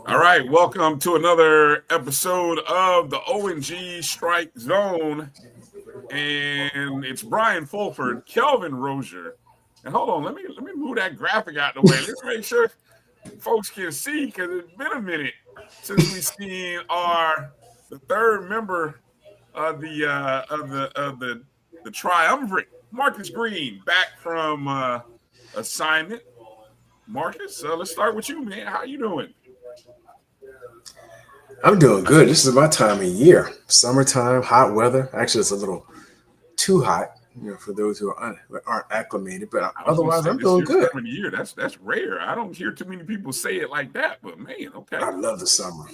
All right, welcome to another episode of the ONG Strike Zone, and it's Bryan Fulford, Kelvin Rozier, and hold on, let me move that graphic out the way. Let's make sure folks can see because it's been a minute since we've seen the third member of the triumvirate, Marcus Green, back from assignment. Marcus, let's start with you, man. How you doing? I'm doing good. This is my time of year. Summertime, hot weather. Actually, it's a little too hot, for those who aren't acclimated. But otherwise, I'm doing good. Time of the year. That's rare. I don't hear too many people say it like that. But man, okay. I love the summer.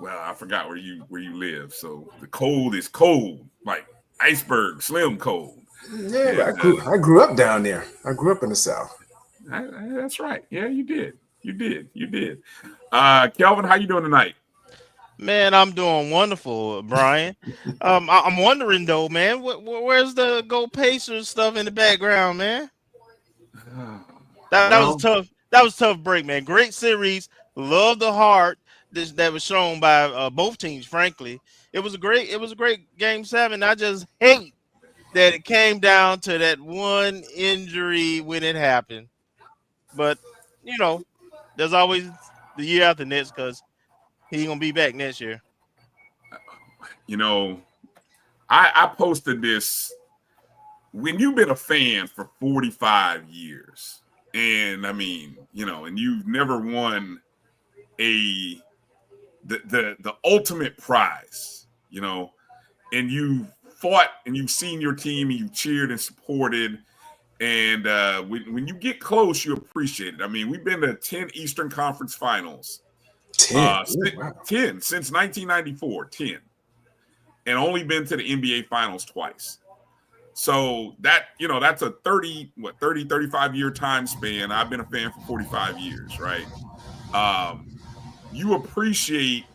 Well, I forgot where you live. So the cold is cold, like iceberg, slim cold. Yeah, but I grew up down there. I grew up in the South. That's right. Yeah, you did. You did. Kelvin, how you doing tonight? Man, I'm doing wonderful, Bryan. I'm wondering though, man, where's the Go Pacers stuff in the background, man? That was tough. That was a tough break, man. Great series. Love the heart that was shown by both teams. Frankly, it was a great Game 7. I just hate that it came down to that one injury when it happened. But there's always the year after next because he's gonna be back next year. I posted this when you've been a fan for 45 years, and I mean, and you've never won the ultimate prize, and you fought and you've seen your team and you've cheered and supported. And when you get close, you appreciate it. I mean, we've been to 10 Eastern Conference Finals. 10? Wow. 10 since 1994, 10. And only been to the NBA Finals twice. So that's a 35-year time span. I've been a fan for 45 years, right? You appreciate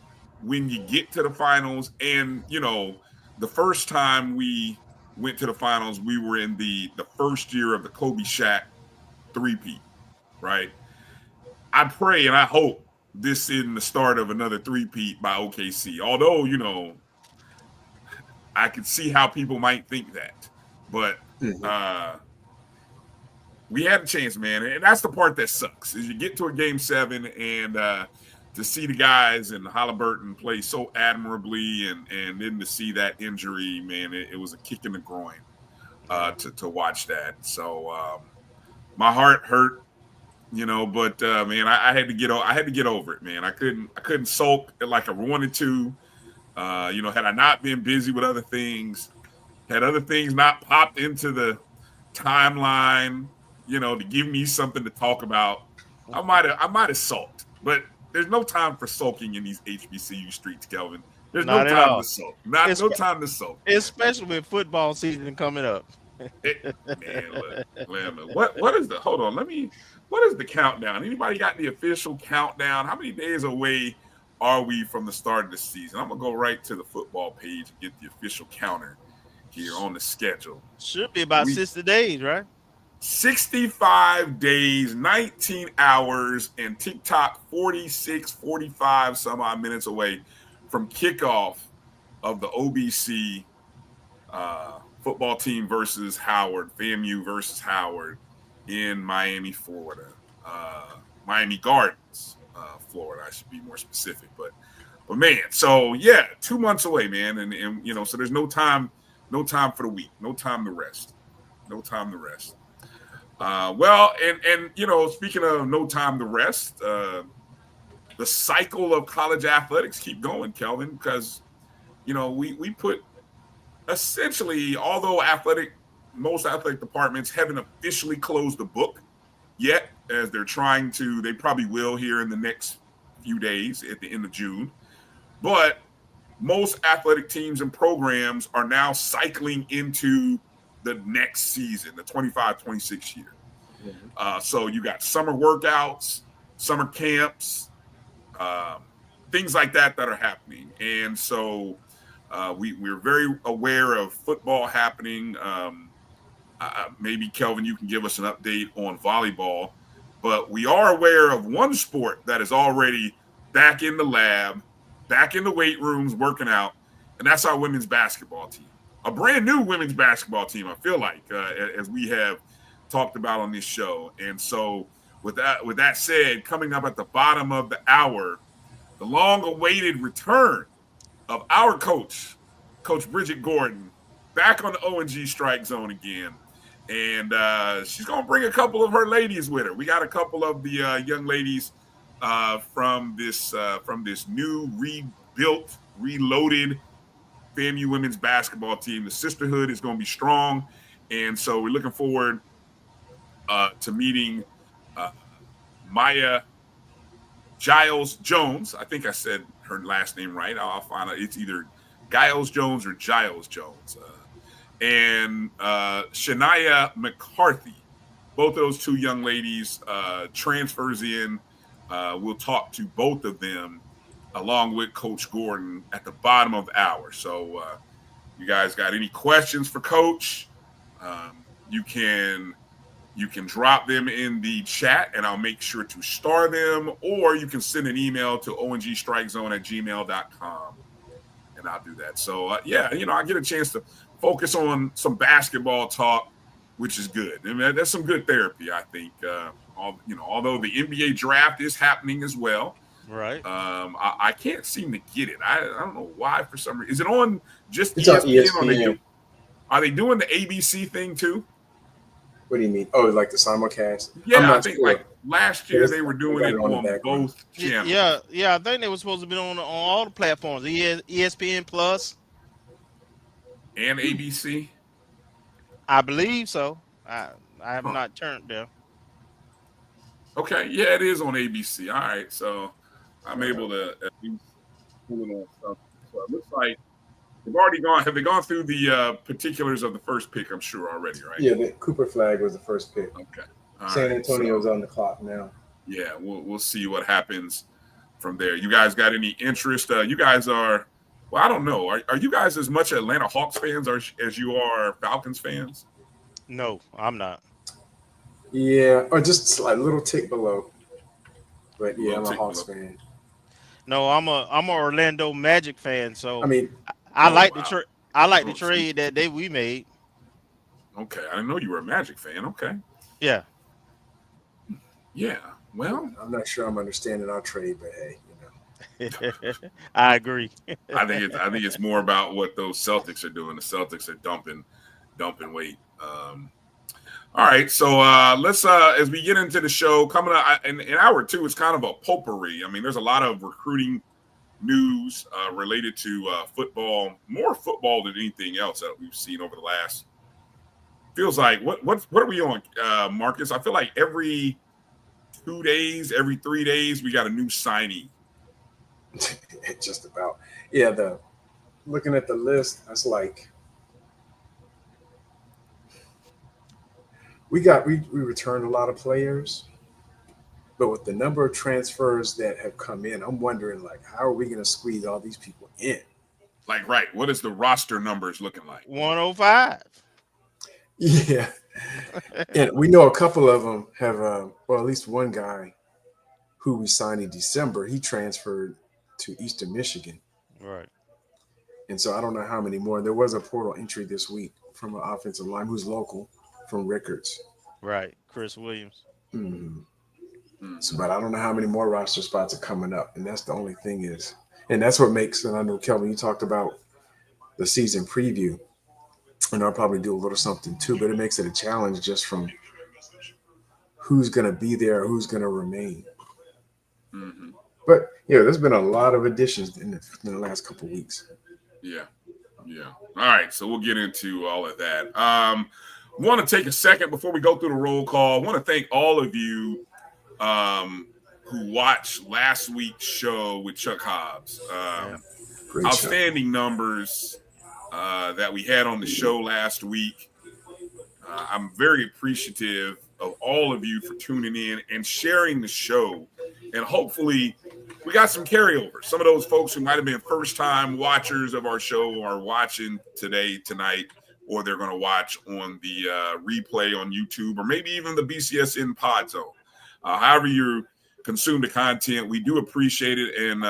when you get to the finals. And, the first time we went to the finals, we were in the first year of the Kobe Shaq three-peat, right? I pray and I hope this isn't the start of another three-peat by OKC. Although, I could see how people might think that. But we had a chance, man. And that's the part that sucks, is you get to a Game 7 and to see the guys and Halliburton play so admirably, and then to see that injury, man, it was a kick in the groin to watch that. So my heart hurt, but man, I had to get over it, man. I couldn't sulk like I wanted to. Had I not been busy with other things, had other things not popped into the timeline, to give me something to talk about, I might have sulked, but there's no time for sulking in these HBCU streets, Kelvin. There's no time to sulk. No time to sulk. Especially with football season coming up. What is the? Hold on, what is the countdown? Anybody got the official countdown? How many days away are we from the start of the season? I'm gonna go right to the football page and get the official counter here on the schedule. Should be about 60 days, right? 65 days, 19 hours, and TikTok 45 some odd minutes away from kickoff of the OBC football team versus Howard, FAMU versus Howard in Miami, Florida. Miami Gardens, Florida, I should be more specific. But man, so yeah, 2 months away, man. And so there's no time for the week, no time to rest. Speaking of no time to rest, the cycle of college athletics keep going, Kelvin, because we put essentially, although most athletic departments haven't officially closed the book yet, as they probably will here in the next few days at the end of June. But most athletic teams and programs are now cycling into the next season, the 25-26 year. So you got summer workouts, summer camps, things like that are happening. And so we're very aware of football happening. Maybe, Kelvin, you can give us an update on volleyball. But we are aware of one sport that is already back in the lab, back in the weight rooms, working out, and that's our women's basketball team. A brand new women's basketball team, I feel like, as we have talked about on this show. And so with that said, coming up at the bottom of the hour, the long-awaited return of our coach Bridgette Gordon, back on the O&G Strike Zone again. And she's going to bring a couple of her ladies with her. We got a couple of the young ladies from this new rebuilt, reloaded FAMU women's basketball team. The sisterhood is going to be strong. And so we're looking forward to meeting Maya Giles Jones. I think I said her last name right. I'll find out. It's either Giles Jones or Giles Jones. And Shania McCarthy. Both of those two young ladies transfers in. We'll talk to both of them along with Coach Gordon at the bottom of the hour. So you guys got any questions for Coach? You can drop them in the chat, and I'll make sure to star them, or you can send an email to ongstrikezone@gmail.com, and I'll do that. So, I get a chance to focus on some basketball talk, which is good. I mean, that's some good therapy, I think. Although the NBA draft is happening as well. Right. I can't seem to get it. I don't know why for some reason. Is it on just It's ESPN? on ESPN. Are they doing the ABC thing too? What do you mean? Oh, like the simulcast? Yeah, I think like last year they were doing it on both channels. Yeah. I think they were supposed to be on all the platforms, ESPN Plus and ABC. I believe so. I have not turned there. Okay, yeah, it is on ABC. All right, so I'm able to at least pull it on something. So it looks like they've already gone. Have they gone through the particulars of the first pick? I'm sure already, right? Yeah, the Cooper Flag was the first pick. Okay. San Antonio's on the clock now. Yeah, we'll see what happens from there. You guys got any interest? You guys are, well, I don't know. Are you guys as much Atlanta Hawks fans as you are Falcons fans? No, I'm not. Yeah, or just a little tick below. But yeah, I'm a Hawks fan. No, I'm a Orlando Magic fan. So I mean, I like the trade that we made. Okay, I didn't know you were a Magic fan. Okay. Yeah. Yeah. Well, I'm not sure I'm understanding our trade, but hey, I agree. I think it's more about what those Celtics are doing. The Celtics are dumping weight. All right, so let's as we get into the show coming up in hour two, it's kind of a potpourri. I mean, there's a lot of recruiting news related to football, more football than anything else that we've seen over the last. Feels like what are we on, Marcus? I feel like every 2 days, every 3 days, we got a new signing. just about. Yeah, looking at the list, that's like we returned a lot of players, but with the number of transfers that have come in, I'm wondering, like, how are we going to squeeze all these people in? Like, right, what is the roster numbers looking like? 105. Yeah, and we know a couple of them have, well, at least one guy who we signed in December, he transferred to Eastern Michigan. Right. And so I don't know how many more. There was a portal entry this week from an offensive line who's local from Rickards. Right, Chris Williams. Mm-hmm. So, but I don't know how many more roster spots are coming up. And that's the only thing is. And that's what makes, and I know, Kelvin, you talked about the season preview. And I'll probably do a little something too, but it makes it a challenge just from who's going to be there, who's going to remain. Mm-hmm. But, yeah, there's been a lot of additions in the last couple of weeks. Yeah. Yeah. All right. So we'll get into all of that. Want to take a second before we go through the roll call. I want to thank all of you who watched last week's show with Chuck Hobbs. Outstanding numbers that we had on the show last week. I'm very appreciative of all of you for tuning in and sharing the show. And hopefully we got some carryover. Some of those folks who might have been first-time watchers of our show are watching tonight, or they're going to watch on the replay on YouTube, or maybe even the BCSN pod zone. However you consume the content, we do appreciate it. And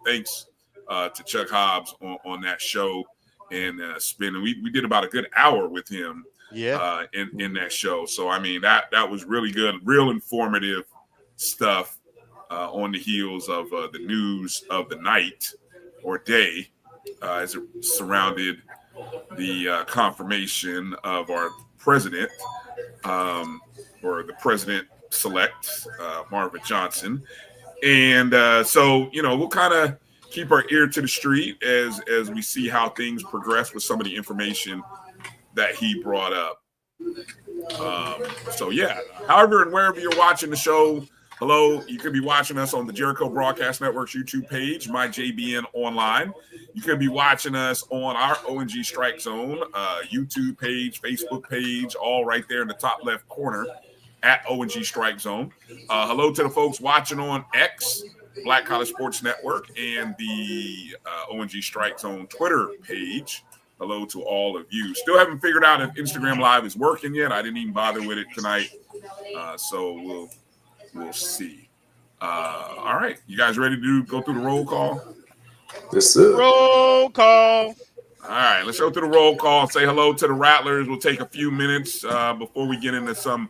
thanks to Chuck Hobbs on that show and spending. We did about a good hour with him. Yeah. In that show. So I mean that was really good, real informative stuff on the heels of the news of the night or day as it surrounded the confirmation of our president or the president-select Marvin Johnson. And so we'll kind of keep our ear to the street as we see how things progress with some of the information that he brought up. However and wherever you're watching the show, hello, you could be watching us on the Jericho Broadcast Network's YouTube page, my JBN Online. You could be watching us on our ONG Strike Zone YouTube page, Facebook page, all right there in the top left corner at ONG Strike Zone. Hello to the folks watching on X, Black College Sports Network, and the ONG Strike Zone Twitter page. Hello to all of you. Still haven't figured out if Instagram Live is working yet. I didn't even bother with it tonight. So we'll see. All right. You guys ready to go through the roll call? Yes, sir. Roll call. All right. Let's go through the roll call and say hello to the Rattlers. We'll take a few minutes before we get into some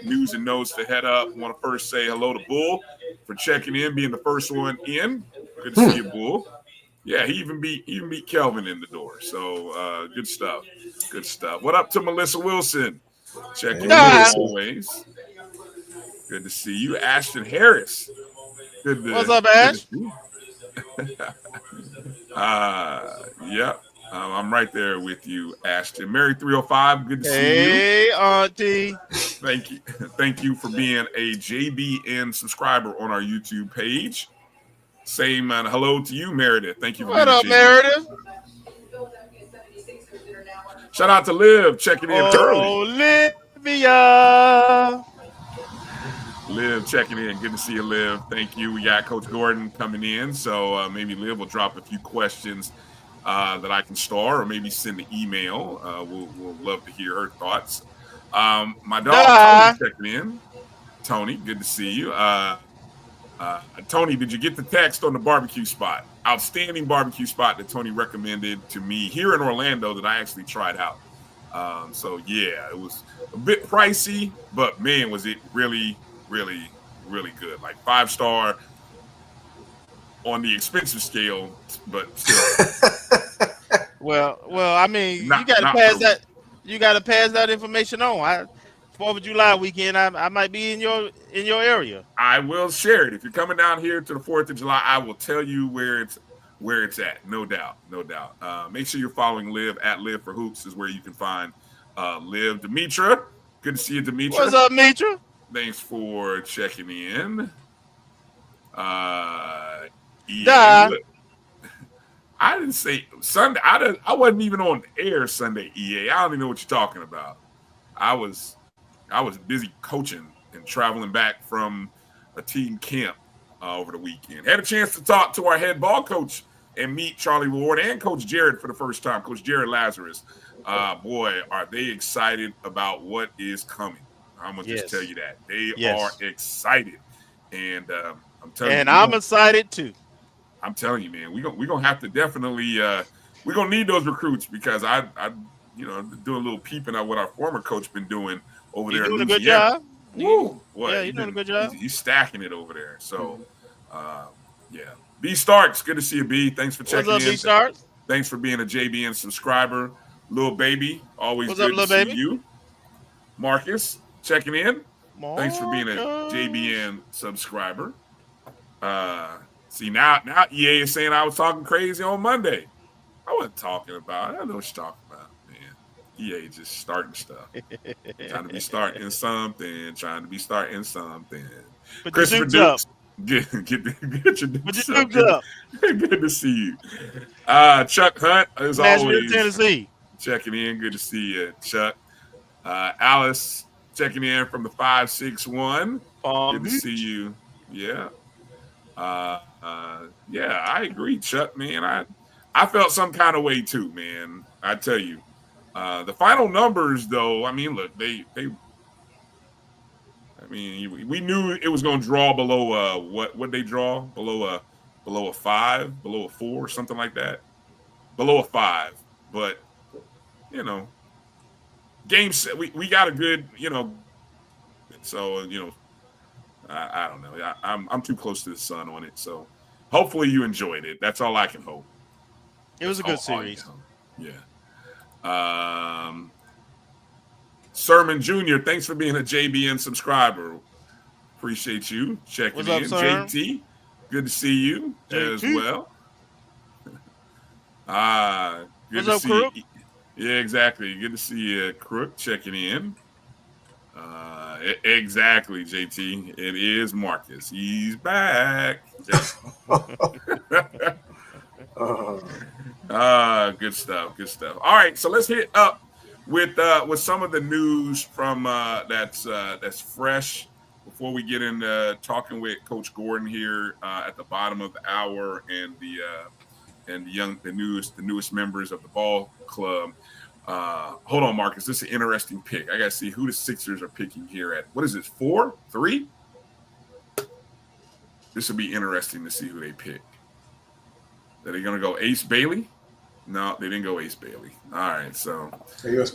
news and notes to head up. I want to first say hello to Bull for checking in, being the first one in. Good to see you, Bull. Yeah, he even beat Kelvin in the door. So good stuff. Good stuff. What up to Melissa Wilson? Checking in as always. Good to see you. Ashton Harris. What's up, Ash? Yep. I'm right there with you, Ashton. Mary 305, good to see you. Hey, Auntie. Thank you. Thank you for being a JBN subscriber on our YouTube page. Same hello to you, Meredith. Thank you for what being up, Meredith? Shout out to Liv checking in early. Olivia. Liv checking in. Good to see you, Liv. Thank you. We got Coach Gordon coming in, so maybe Liv will drop a few questions that I can star, or maybe send an email. We'll love to hear her thoughts. My dog Tony checking in. Tony, good to see you. Tony, did you get the text on the barbecue spot? Outstanding barbecue spot that Tony recommended to me here in Orlando that I actually tried out. So yeah, it was a bit pricey, but man, was it really, really, really good. Like 5-star on the expensive scale, but still. Well, I mean, you gotta pass that. You gotta pass that information on. 4th of July weekend, I might be in your area. I will share it. If you're coming down here to the 4th of July, I will tell you where it's at. No doubt. Make sure you're following Liv at Liv for Hoops is where you can find Liv. Demetra, good to see you, Demetra. What's up, Demetra? Thanks for checking in. I didn't say Sunday. I wasn't even on the air Sunday, EA. I don't even know what you're talking about. I was busy coaching and traveling back from a team camp over the weekend. Had a chance to talk to our head ball coach and meet Charlie Ward and Coach Jared for the first time, Coach Jared Lazarus. Boy, are they excited about what is coming. I'm going to just tell you that. They are excited. And I'm telling you. And I'm excited too. I'm telling you, man, we're gonna have to definitely we're gonna need those recruits because I do a little peeping at what our former coach been doing over there. Doing a good job. Woo! He's doing a good job. He's stacking it over there. So, B Starks, good to see you, B. Thanks for checking in. What's up, B Starks? Thanks for being a JBN subscriber, Lil Baby. Always What's good up, to Lil see Baby? you. Marcus, checking in. Marcus. Thanks for being a JBN subscriber. See now EA is saying I was talking crazy on Monday. I wasn't talking about. I know what you're talking about, man. EA just starting stuff. Trying to be starting something. Trying to be starting something. Put your Christopher dukes up. Dukes. Get your Put dukes your up. dukes up. Good to see you. Chuck Hunt, as Nashville, always, Tennessee. checking in. Good to see you, Chuck. Alice checking in from the 561. Good to see you. Yeah. Yeah, I agree, Chuck, man. I felt some kind of way too, man. I tell you. The final numbers, though, I mean, look, we knew it was going to draw below what they draw below a 5, below a 4, something like that, below a 5. But games we got a good so I don't know. I'm too close to the sun on it, so hopefully you enjoyed it. That's all I can hope. It was a good series. Yeah. Sermon Jr., thanks for being a JBN subscriber. Appreciate you checking in. Up, JT, good to see you JT. as well. Good What's to up, see Crook? you. Yeah, exactly. Good to see you, Crook, checking in. Exactly, JT. It is Marcus. He's back. Good stuff. Good stuff. All right, so let's hit up with some of the news from that's fresh before we get into talking with Coach Gordon here at the bottom of the hour and the newest members of the ball club. Hold on, Marcus. This is an interesting pick. I got to see who the Sixers are picking here at. What is this, 4, 3? This will be interesting to see who they pick. Are they going to go Ace Bailey? No, they didn't go Ace Bailey. All right, so we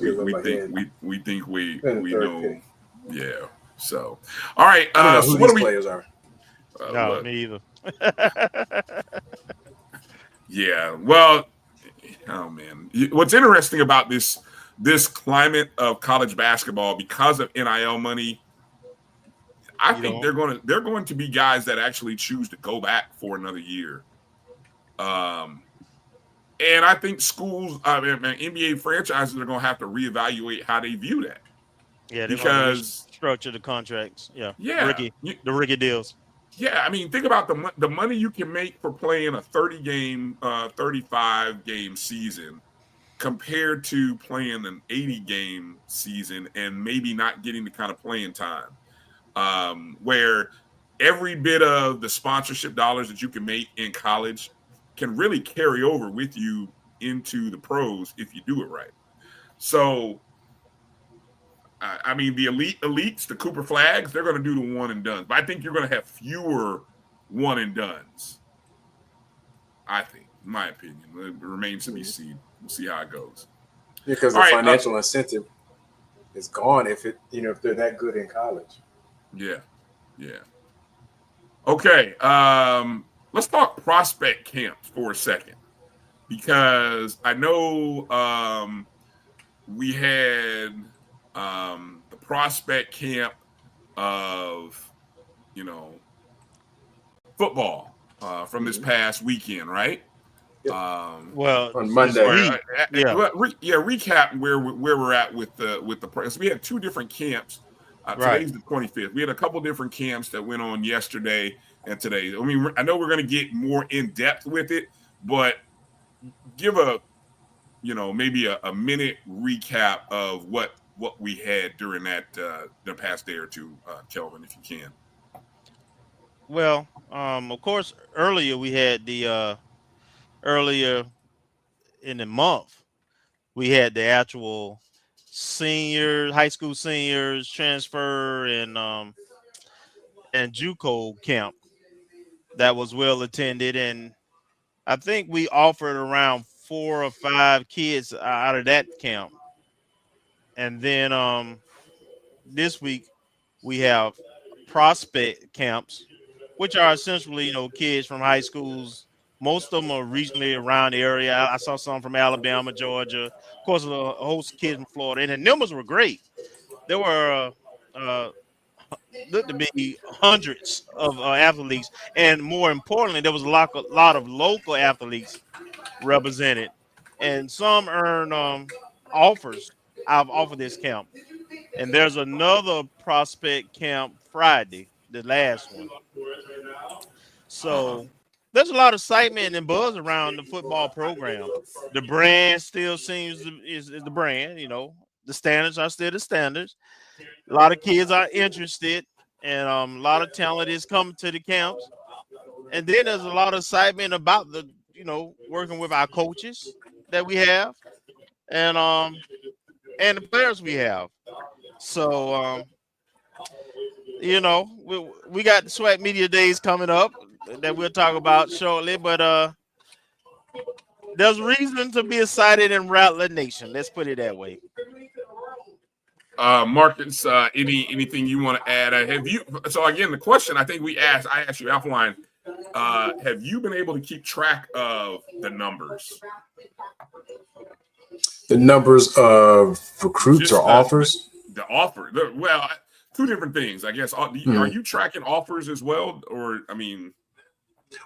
think we know. Pick. Yeah. So, all right. I don't know so who what these players are. No, me either. Yeah. Well, oh man, what's interesting about this climate of college basketball because of NIL money, I think they're going to be guys that actually choose to go back for another year. And I think schools, NBA franchises are going to have to reevaluate how they view that. Yeah, because structure the contracts. Yeah. The Ricky deals. Yeah, I mean, think about the money you can make for playing a 30-game, 35-game season compared to playing an 80-game season and maybe not getting the kind of playing time. Where every bit of the sponsorship dollars that you can make in college can really carry over with you into the pros if you do it right. So, I mean, the elites, the Cooper Flags, they're going to do the one and done. But I think you're going to have fewer one and dones. I think, in my opinion, it remains to be seen. We'll see how it goes. Because the financial incentive is gone if they're that good in college. Yeah. Okay. Let's talk prospect camps for a second, because I know we had the prospect camp of football from this past weekend, right? Well, on Monday. Recap where we're at with the press. We had 2 different camps. Today's the 25th. We had a couple different camps that went on yesterday and today. I mean, I know we're going to get more in depth with it, but give maybe a minute recap of what we had during that the past day or two, Kelvin, if you can. Well, of course, earlier we had the earlier in the month we had the actual high school seniors transfer and JUCO camp that was well attended, and I think we offered around 4 or 5 kids out of that camp. And then this week we have prospect camps, which are essentially kids from high schools. Most of them are regionally around the area. I saw some from Alabama, Georgia, of course, a host of kids from Florida, and the numbers were great. There were looked to be hundreds of athletes, and more importantly, there was a lot of local athletes represented. and some earn offers off of this camp. And there's another prospect camp Friday, the last one. So there's a lot of excitement and buzz around the football program. The brand still seems is the brand. The standards are still the standards. A lot of kids are interested, and a lot of talent is coming to the camps. And then there's a lot of excitement about working with our coaches that we have, and the players we have. So we got the SWAC Media Days coming up that we'll talk about shortly, but there's reason to be excited in Rattler Nation. Let's put it that way. Marcus, anything you want to add? So again, the question I think I asked you offline, have you been able to keep track of the numbers? The numbers of recruits or offers? The offer. Well, two different things, I guess. Are you tracking offers as well? Or,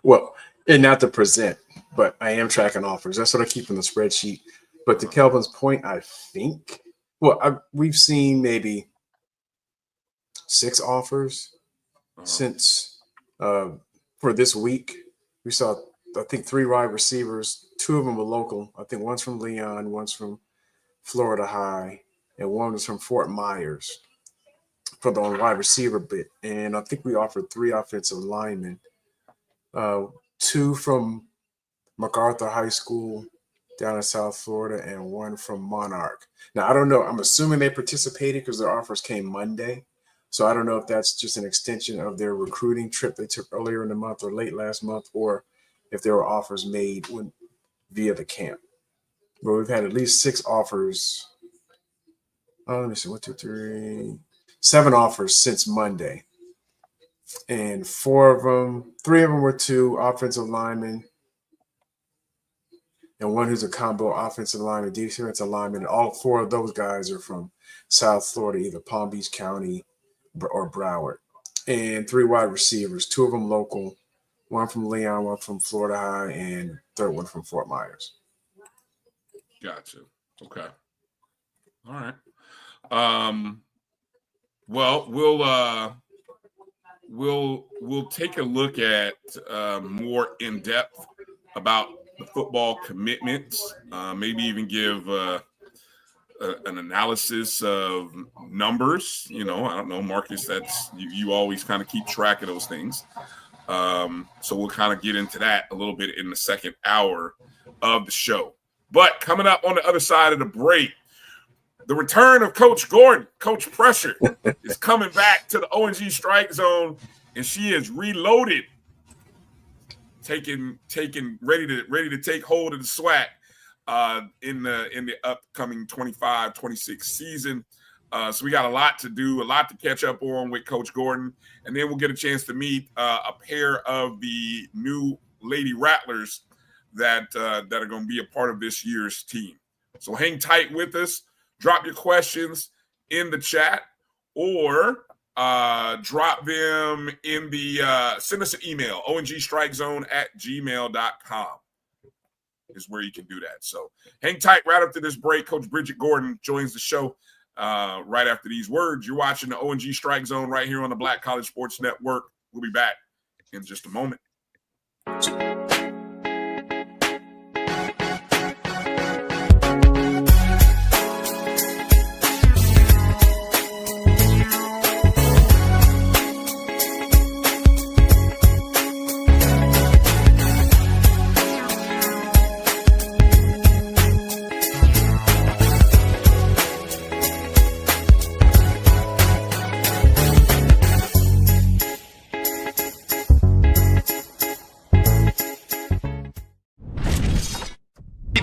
Well, and not to present, but I am tracking offers. That's what I keep in the spreadsheet. But to Kelvin's point, I think, we've seen maybe 6 offers since for this week. We saw, I think, 3 wide receivers. 2 of them were local. I think one's from Leon, one's from Florida High, and one was from Fort Myers for the wide receiver bit. And I think we offered 3 offensive linemen, 2 from MacArthur High School down in South Florida, and 1 from Monarch. Now, I don't know. I'm assuming they participated because their offers came Monday. So I don't know if that's just an extension of their recruiting trip they took earlier in the month or late last month, or if there were offers made via the camp. But we've had at least 6 offers. Let me see, 1, 2, 3, 7 offers since Monday. And 3 of them were 2 offensive linemen, and 1 who's a combo offensive lineman, defensive lineman. All 4 of those guys are from South Florida, either Palm Beach County or Broward. And 3 wide receivers, 2 of them local, 1 from Leon, 1 from Florida High, and 3rd one from Fort Myers. Gotcha. Okay. All right. Well, we'll take a look at more in depth about the football commitments. Maybe even give an analysis of numbers. I don't know, Marcus. That's you always kind of keep track of those things. So we'll kind of get into that a little bit in the second hour of the show. But coming up on the other side of the break, the return of Coach Gordon, Coach Pressure, is coming back to the O&G Strike Zone, and she is reloaded, ready to take hold of the SWAC in the upcoming 25-26 season. So we got a lot to do, a lot to catch up on with Coach Gordon, and then we'll get a chance to meet a pair of the new Lady Rattlers that are going to be a part of this year's team. So hang tight with us. Drop your questions in the chat, or drop them in send us an email, ongstrikezone@gmail.com is where you can do that. So hang tight right up to this break. Coach Bridgette Gordon joins the show right after these words. You're watching the O&G Strike Zone right here on the Black College Sports Network. We'll be back in just a moment.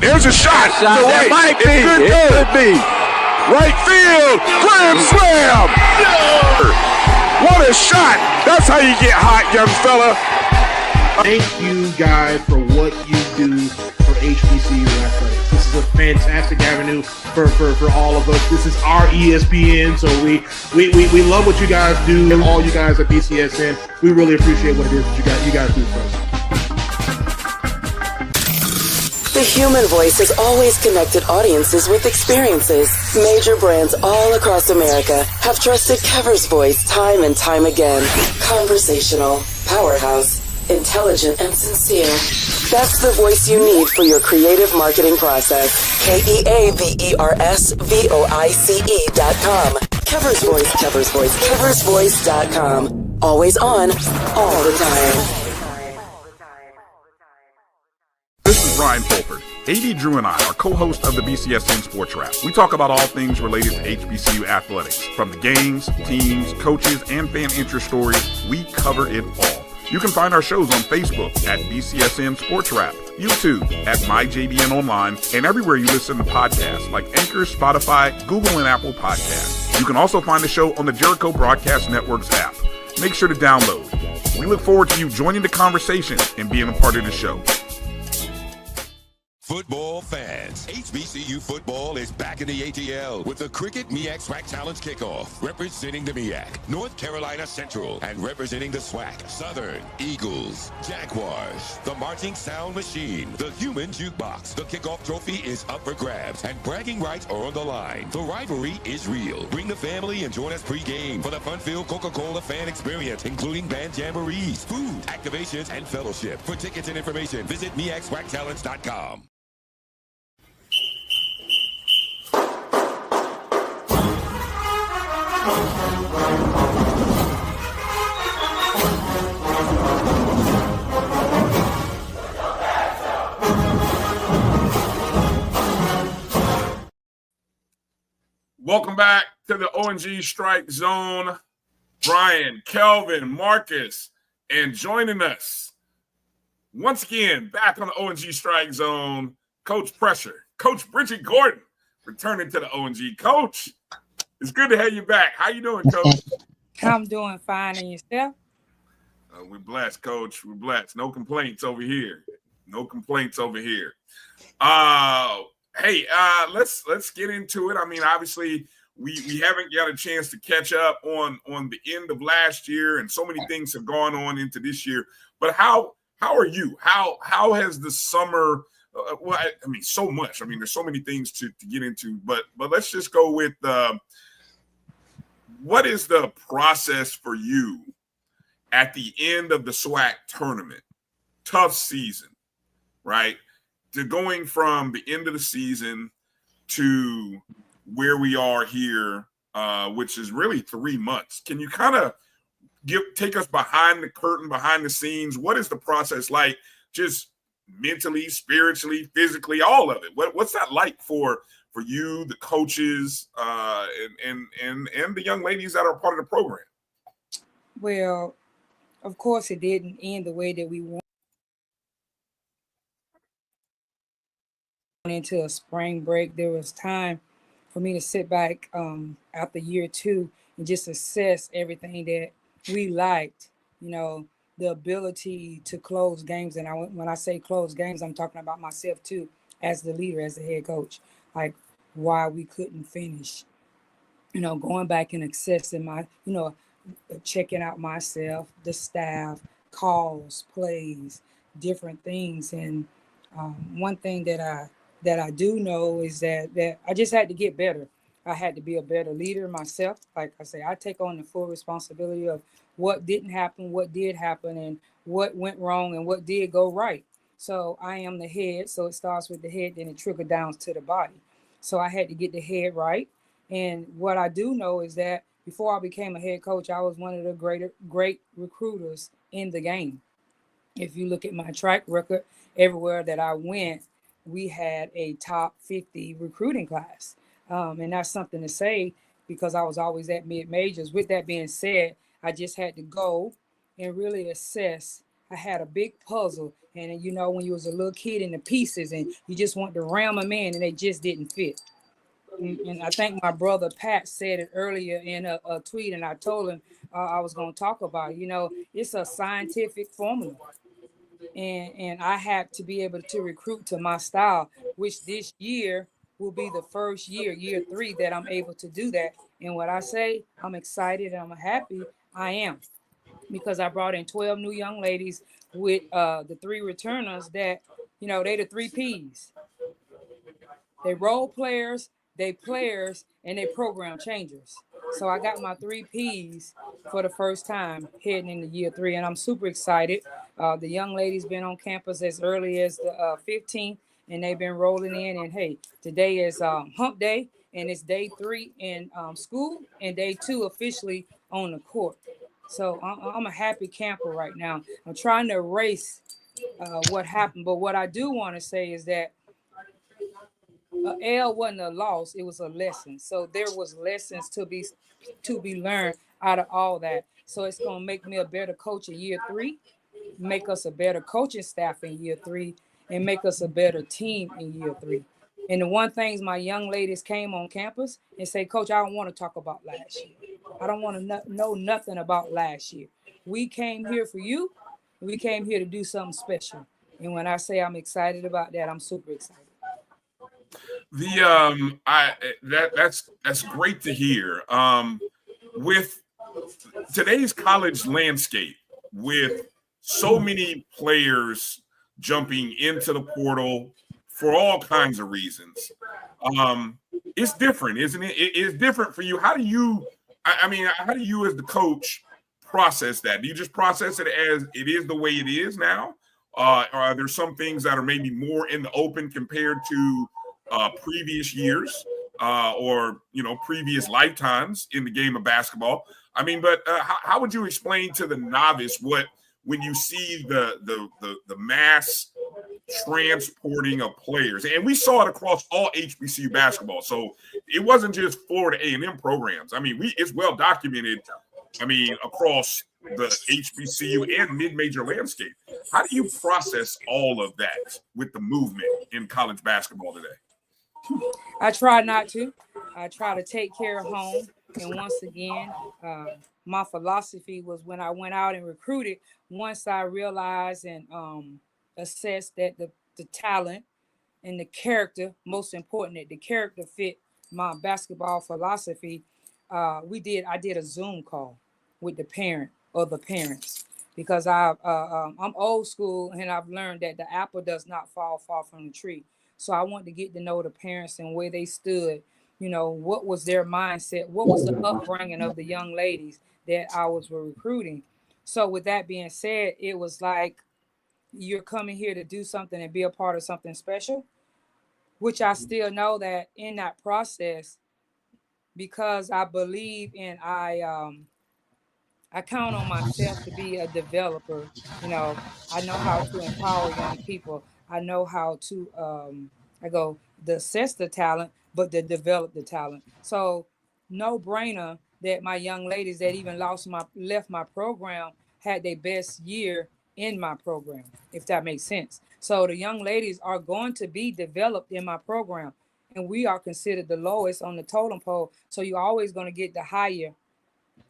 There's a shot. That might be. It could be. Right field. Grand slam. What a shot. That's how you get hot, young fella. Thank you guys for what you do for HBCU athletics. This is a fantastic avenue for all of us. This is our ESPN, so we love what you guys do, and all you guys at BCSN. We really appreciate what it is that you guys do for us. The human voice has always connected audiences with experiences. Major brands all across America have trusted Kever's voice time and time again. Conversational, powerhouse, intelligent, and sincere. That's the voice you need for your creative marketing process. KEAVERSVOICE.com. Kever's Voice, Kever's Voice, KeversVoice.com. Always on, all the time. This is Bryan Fulford. AD Drew and I are co-hosts of the BCSN Sports Wrap. We talk about all things related to HBCU athletics. From the games, teams, coaches, and fan interest stories, we cover it all. You can find our shows on Facebook at BCSN Sports Wrap, YouTube at MyJBN Online, and everywhere you listen to podcasts like Anchor, Spotify, Google, and Apple Podcasts. You can also find the show on the Jericho Broadcast Network's app. Make sure to download. We look forward to you joining the conversation and being a part of the show. Football fans, HBCU football is back in the ATL with the Cricket MEAC SWAC Challenge Kickoff. Representing the MEAC, North Carolina Central, and representing the SWAC, Southern Eagles, Jaguars, the Marching Sound Machine, the Human Jukebox. The kickoff trophy is up for grabs, and bragging rights are on the line. The rivalry is real. Bring the family and join us pre-game for the fun-filled Coca-Cola fan experience, including band jamborees, food, activations, and fellowship. For tickets and information, visit MEACSWACChallenge.com. Welcome back to the ONG Strike Zone. Bryan, Kelvin, Marcus, and joining us once again back on the ONG Strike Zone, Coach Pressure, Coach Bridgette Gordon, returning to the ONG. Coach, it's good to have you back. How you doing, Coach? I'm doing fine, and yourself? We're blessed, Coach. We're blessed. No complaints over here. No complaints over here. Hey, let's get into it. I mean, obviously, we haven't got a chance to catch up on the end of last year, and so many things have gone on into this year. But how are you? How has the summer? Well, I mean, so much. I mean, there's so many things to get into. But let's just go with what is the process for you at the end of the SWAC tournament? Tough season, right? To going from the end of the season to where we are here, which is really 3 months. Can you kind of take us behind the curtain, behind the scenes? What is the process like, just mentally, spiritually, physically, all of it? What's that like for you, the coaches, and the young ladies that are part of the program? Well, of course, it didn't end the way that we wanted. Into a spring break, there was time for me to sit back after year 2 and just assess everything that we liked, the ability to close games. And when I say close games, I'm talking about myself too, as the leader, as the head coach, like why we couldn't finish, going back and assessing my, checking out myself, the staff, calls, plays, different things. And one thing that I do know is that I just had to get better. I had to be a better leader myself. Like I say, I take on the full responsibility of what didn't happen, what did happen, and what went wrong and what did go right. So I am the head. So it starts with the head, then it trickles down to the body. So I had to get the head right. And what I do know is that before I became a head coach, I was one of the great recruiters in the game. If you look at my track record, everywhere that I went, we had a top 50 recruiting class. And that's something to say because I was always at mid-majors. With that being said, I just had to go and really assess. I had a big puzzle. And, when you was a little kid in the pieces and you just want to ram them in and they just didn't fit. And I think my brother Pat said it earlier in a tweet, and I told him I was going to talk about it. It's a scientific formula. And I had to be able to recruit to my style, which this year will be the first year 3, that I'm able to do that. And what I say, I'm excited and I'm happy. I am, because I brought in 12 new young ladies with the 3 returners that They the 3 Ps. They role players, they players, and they program changers. So I got my 3 Ps for the first time heading into year 3, and I'm super excited. The young lady's been on campus as early as the 15th, and they've been rolling in. And hey, today is hump day, and it's day 3 in school, and day 2 officially on the court. So I'm a happy camper right now. I'm trying to erase what happened, but what I do want to say is that L wasn't a loss; it was a lesson. So there was lessons to be learned out of all that. So it's gonna make me a better coach in year 3, make us a better coaching staff in year 3, and make us a better team in year 3. And the one things my young ladies came on campus and say, Coach, I don't want to talk about last year. I don't want to know nothing about last year. We came here for you. We came here to do something special. And when I say I'm excited about that, I'm super excited. That's great to hear. With today's college landscape, with so many players jumping into the portal for all kinds of reasons, it's different, isn't it? It's different for you. How do you as the coach process that? Do you just process it as it is the way it is now? Or are there some things that are maybe more in the open compared to previous years or previous lifetimes in the game of basketball? But how would you explain to the novice when you see the mass transporting of players? And we saw it across all HBCU basketball, so it wasn't just Florida A&M programs. It's well documented. Across the HBCU and mid-major landscape. How do you process all of that with the movement in college basketball today? I try not to. I try to take care of home. And once again, my philosophy was when I went out and recruited, once I realized and assessed that the talent and the character, most important, that the character fit my basketball philosophy, I did a Zoom call with the parent or the parents, because I'm old school and I've learned that the apple does not fall far from the tree. So I want to get to know the parents and where they stood, what was their mindset, what was the upbringing of the young ladies that I was recruiting. So with that being said, it was like, you're coming here to do something and be a part of something special, which I still know that in that process, because I believe and I count on myself to be a developer. I know how to empower young people. I know how to assess the talent, but to develop the talent. So no brainer that my young ladies that even left my program had their best year in my program, if that makes sense. So the young ladies are going to be developed in my program, and we are considered the lowest on the totem pole. So you're always going to get the higher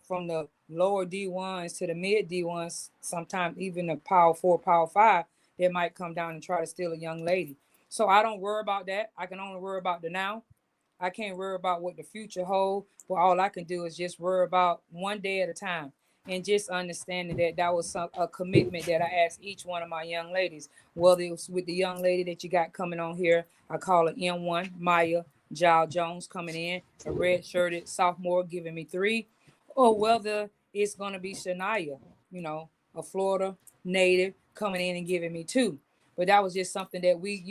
from the lower D1s to the mid D1s, sometimes even the power 4, power 5, that might come down and try to steal a young lady. So I don't worry about that. I can only worry about the now. I can't worry about what the future holds, but all I can do is just worry about one day at a time, and just understanding that was a commitment that I asked each one of my young ladies. Whether it was with the young lady that you got coming on here, I call her M1, Maya Giles Jones, coming in, a red-shirted sophomore giving me 3, or whether it's going to be Shania, a Florida native coming in and giving me 2. But that was just something that we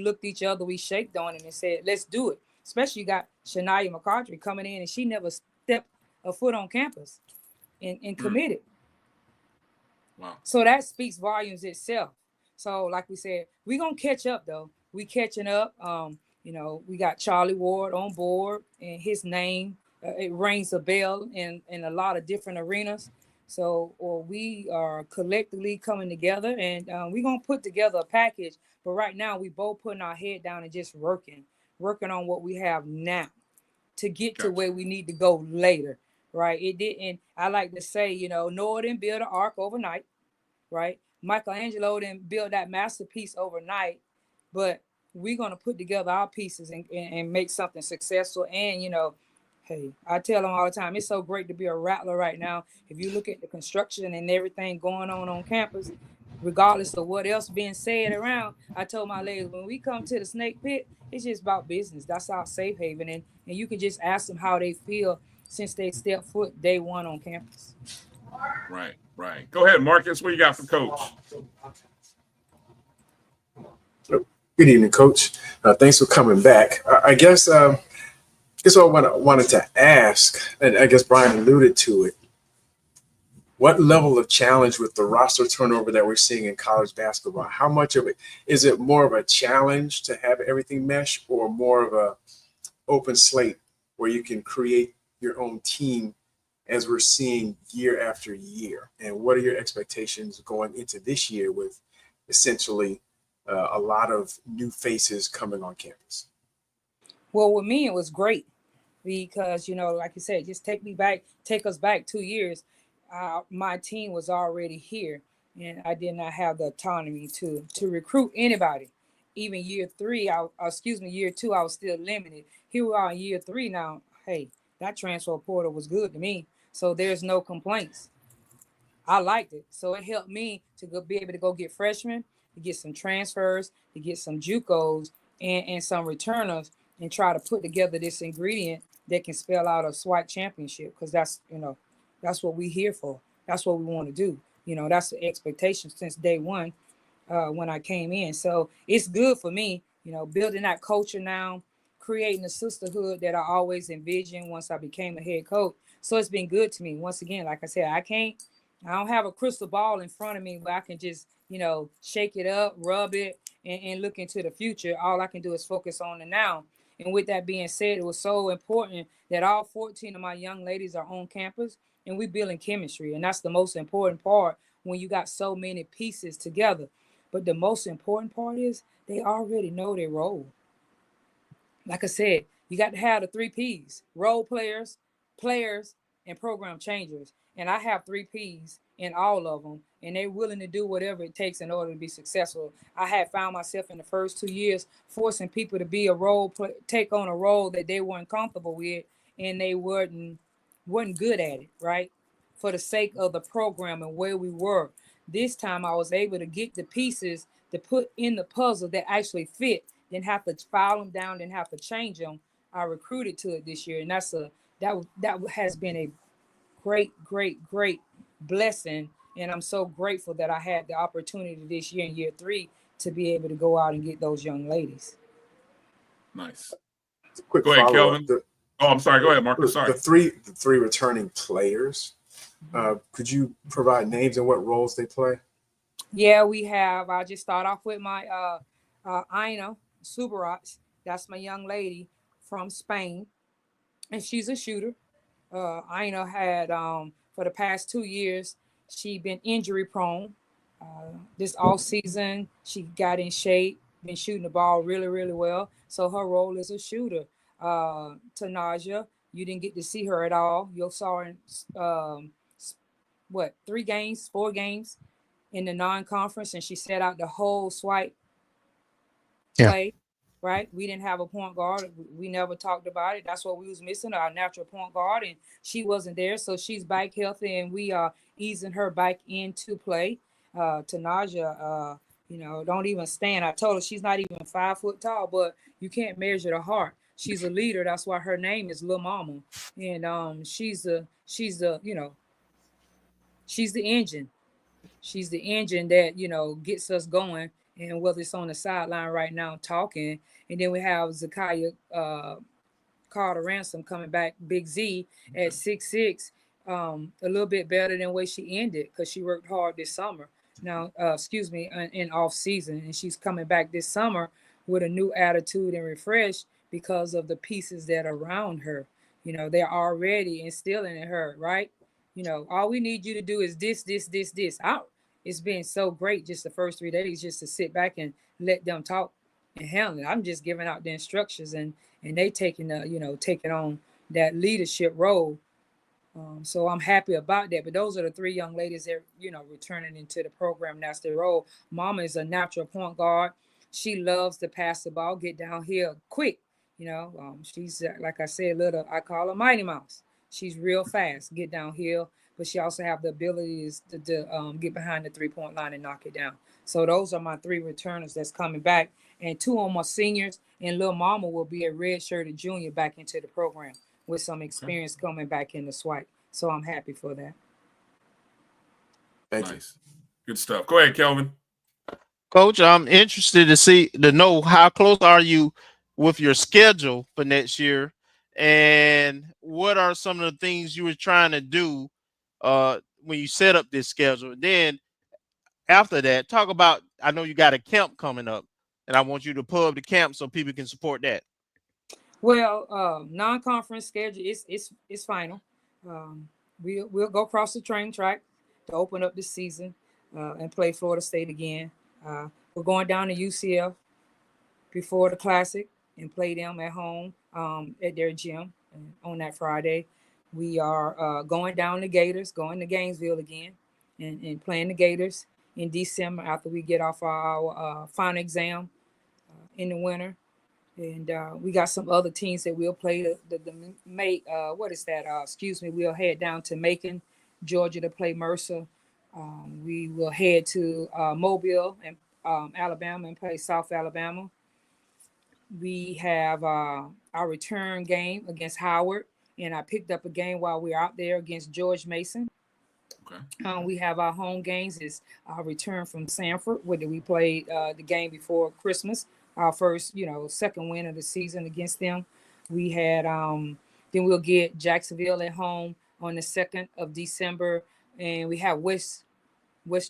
looked each other, we shaped on it and said, let's do it. Especially you got Shania McCarthy coming in, and she never stepped a foot on campus and committed. Wow. So that speaks volumes itself. So like we said, we're going to catch up, though. We catching up. We got Charlie Ward on board, and his name, it rings a bell in a lot of different arenas. So we are collectively coming together, and we're going to put together a package. But right now, we both putting our head down and just working on what we have now to get to where we need to go later, right? It didn't. I like to say, Noah didn't build an ark overnight, right? Michelangelo didn't build that masterpiece overnight, but we're going to put together our pieces and make something successful. And, hey, I tell them all the time, it's so great to be a Rattler right now. If you look at the construction and everything going on campus, regardless of what else being said around, I told my ladies, when we come to the snake pit, it's just about business. That's our safe haven. And you can just ask them how they feel since they stepped foot day one on campus. Right. Go ahead, Marcus. What you got for Coach? Good evening, Coach. Thanks for coming back. I guess what I wanted to ask, and I guess Bryan alluded to it, what level of challenge with the roster turnover that we're seeing in college basketball? How much of it is it more of a challenge to have everything mesh, or more of a open slate where you can create your own team as we're seeing year after year? And what are your expectations going into this year with essentially a lot of new faces coming on campus? Well, with me, it was great because, like you said, just take us back 2 years. My team was already here, and I did not have the autonomy to recruit anybody. Even year two, I was still limited. Here we are in year 3 now. Hey, that transfer portal was good to me, so there's no complaints. I liked it, so it helped me to be able to go get freshmen, to get some transfers, to get some JUCOs and some returners, and try to put together this ingredient that can spell out a SWAC championship, because that's what we're here for. That's what we want to do. That's the expectation since day one when I came in. So it's good for me, building that culture now, creating a sisterhood that I always envisioned once I became a head coach. So it's been good to me. Once again, like I said, I don't have a crystal ball in front of me where I can just, shake it up, rub it, and look into the future. All I can do is focus on the now. And with that being said, it was so important that all 14 of my young ladies are on campus and we building chemistry. And that's the most important part when you got so many pieces together. But the most important part is they already know their role. Like I said, you got to have the 3 Ps: role players, and program changers. And I have 3 Ps in all of them, and they're willing to do whatever it takes in order to be successful. I had found myself in the first 2 years forcing people to be take on a role that they weren't comfortable with, and they weren't good at it, right? For the sake of the program and where we were. This time I was able to get the pieces to put in the puzzle that actually fit, didn't have to file them down, didn't have to change them. I recruited to it this year, and that has been a great blessing. And I'm so grateful that I had the opportunity this year in year 3 to be able to go out and get those young ladies. Nice. Quick go ahead, Kelvin. I'm sorry. Go ahead, Marcus. Sorry. The three returning players. Could you provide names and what roles they play? Yeah, we have. I just start off with my Aina Subarats. That's my young lady from Spain, and she's a shooter. Aina had for the past 2 years, she been injury prone. This off season, she got in shape, been shooting the ball really, really well. So her role is a shooter. Tanaja, you didn't get to see her at all. You saw her in 4 games in the non-conference, and she set out the whole swipe play. Right, we didn't have a point guard. We never talked about it. That's what we was missing, our natural point guard, and she wasn't there. So she's back healthy, and we are easing her back into play. Tanaja, don't even stand. I told her she's not even 5 foot tall, but you can't measure the heart. She's a leader. That's why her name is Lil Mama, and she's the engine. She's the engine that gets us going. And whether it's on the sideline right now talking, and then we have Zakiya Carter Ransom coming back, Big Z at 6'6", a little bit better than where she ended because she worked hard this summer. Now, in off season, and she's coming back this summer with a new attitude and refresh because of the pieces that are around her. They're already instilling in her, right? All we need you to do is this out. It's been so great just the first 3 days just to sit back and let them talk and handle it. I'm just giving out the instructions and they taking on that leadership role. So I'm happy about that. But those are the 3 young ladies that, returning into the program. That's their role. Mama is a natural point guard. She loves to pass the ball, get down here quick. She's, like I said, I call her Mighty Mouse. She's real fast, get downhill, but she also have the abilities to get behind the 3-point line and knock it down. So those are my 3 returners that's coming back, and 2 of them are seniors, and Lil Mama will be a redshirted junior back into the program with some experience coming back in the SWAC. So I'm happy for that. Thank you. Good stuff. Go ahead, Kelvin. Coach, I'm interested to know how close are you with your schedule for next year, and what are some of the things you were trying to do when you set up this schedule. Then after that, talk about, I know you got a camp coming up, and I want you to pull up the camp so people can support that. Well, non-conference schedule is final. We'll go across the train track to open up this season and play Florida State again. We're going down to UCF before the Classic and play them at home at their gym on that Friday. We are going down to Gators, going to Gainesville again, and playing the Gators in December after we get off our final exam in the winter. And we got some other teams that we'll play. We'll head down to Macon, Georgia to play Mercer. We will head to Mobile and Alabama and play South Alabama. We have our return game against Howard, and I picked up a game while we were out there against George Mason. Okay. We have our home games is our return from Sanford, where we played the game before Christmas. Our first, second win of the season against them. We had, then we'll get Jacksonville at home on the 2nd of December, and we have West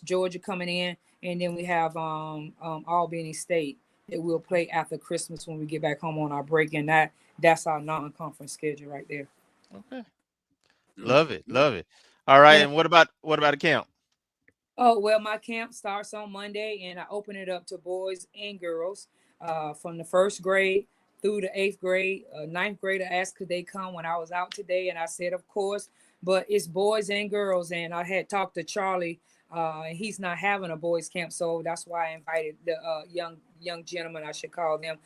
Georgia coming in, and then we have Albany State that we'll play after Christmas when we get back home on our break, and that's our non-conference schedule right there. Okay, love it. All right, and what about the camp? Oh, well, my camp starts on Monday, and I open it up to boys and girls. From the 1st grade through the 8th grade. 9th grader asked could they come when I was out today, and I said of course, but it's boys and girls. And I had talked to Charlie, and he's not having a boys camp, so that's why I invited the young gentlemen, I should call them.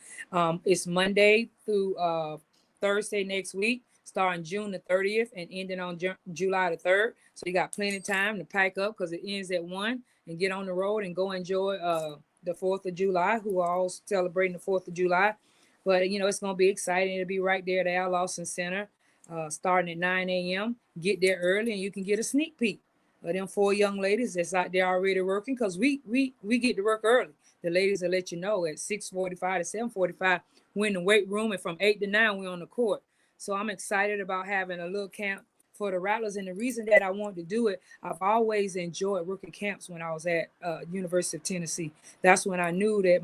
It's Monday through Thursday next week, starting June the 30th and ending on July the 3rd. So you got plenty of time to pack up because it ends at 1 and get on the road and go enjoy the 4th of July, who are all celebrating the 4th of July. But, it's going to be exciting. It'll be right there at Al Lawson Center, starting at 9 a.m. Get there early, and you can get a sneak peek of them 4 young ladies that's out there already working, because we get to work early. The ladies will let you know at 6:45 to 7:45, we're in the weight room, and from 8 to 9, we're on the court. So I'm excited about having a little camp for the Rattlers. And the reason that I wanted to do it, I've always enjoyed working camps when I was at University of Tennessee. That's when I knew that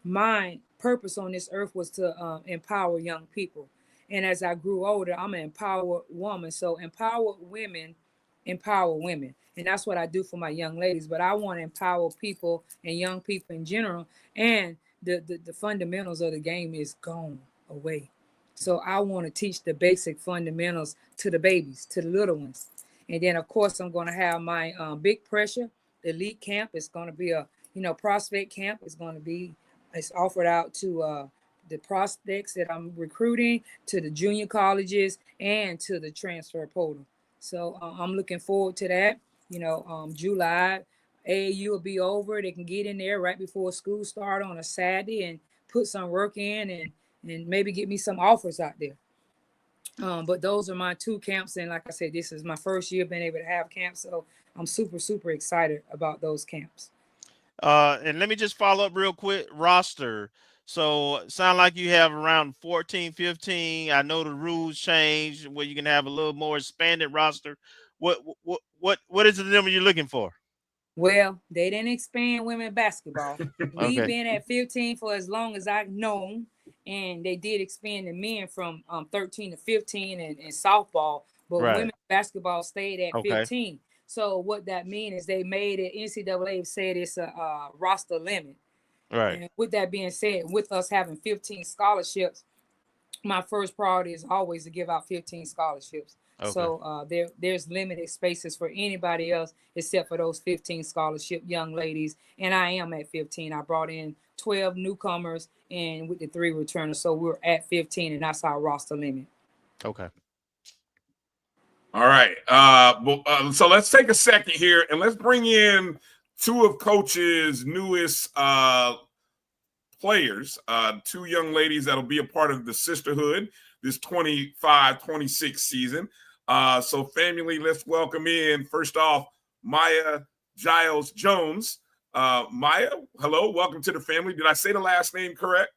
my purpose on this earth was to empower young people. And as I grew older, I'm an empowered woman. So empowered women empower women. And that's what I do for my young ladies. But I want to empower people and young people in general. And the fundamentals of the game is gone away. So I want to teach the basic fundamentals to the babies, to the little ones. And then, of course, I'm going to have my big pressure elite camp. It's going to be a, prospect camp. It's offered out to the prospects that I'm recruiting, to the junior colleges, and to the transfer portal. So I'm looking forward to that. July, AAU will be over. They can get in there right before school start on a Saturday and put some work in and maybe get me some offers out there. But those are my 2 camps. And like I said, this is my first year being able to have camps. So I'm super, super excited about those camps. And let me just follow up real quick. Roster. So sound like you have around 14, 15. I know the rules changed where you can have a little more expanded roster. What is the number you're looking for? Well, they didn't expand women basketball. We've Okay. been at 15 for as long as I've known. And they did expand the men from 13 to 15 in softball, but women's basketball stayed at 15. So what that means is they made it, NCAA said it's a roster limit. Right. And with that being said, with us having 15 scholarships, my first priority is always to give out 15 scholarships. Okay. So there's limited spaces for anybody else except for those 15 scholarship young ladies. And I am at 15. I brought in 12 newcomers and with the 3 returners. So we're at 15, and that's our roster limit. Okay. All right. So let's take a second here and let's bring in two of Coach's newest players, two young ladies that'll be a part of the sisterhood this 25-26 season. So family, let's welcome in, first off, Maya Giles Jones. Maya, hello, welcome to the family. Did I say the last name correct?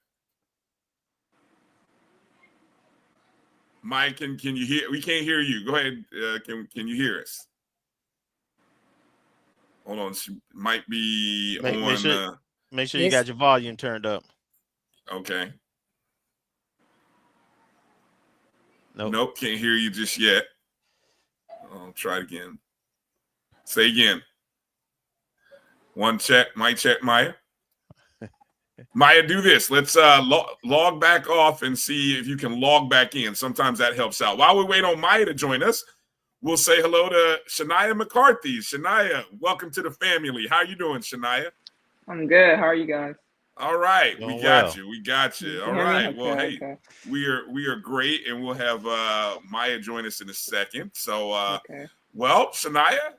Mike, can you hear? We can't hear you. Go ahead. Can you hear us? Hold on. She might be on. Make sure you got your volume turned up. Okay. Nope, can't hear you just yet. I'll try it again. Say again. One check. Mic check, Maya. Maya, do this. Let's log back off and see if you can log back in. Sometimes that helps out. While we wait on Maya to join us, we'll say hello to Shania McCarthy. Shania, welcome to the family. How you doing, Shania? I'm good. How are you guys? All right, we got you. All right. Okay, Well, hey, okay. we are great, and we'll have Maya join us in a second. So, well, Shania,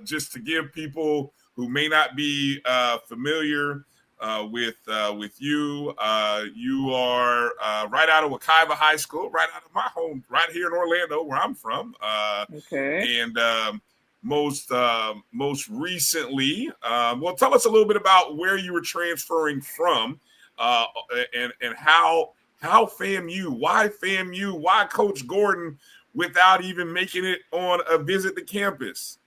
just to give people who may not be familiar with you, you are right out of Wekiva High School, right out of my home, right here in Orlando, where I'm from. And most recently, well, tell us a little bit about where you were transferring from, and how FAMU, why Coach Gordon, without even making it on a visit to campus.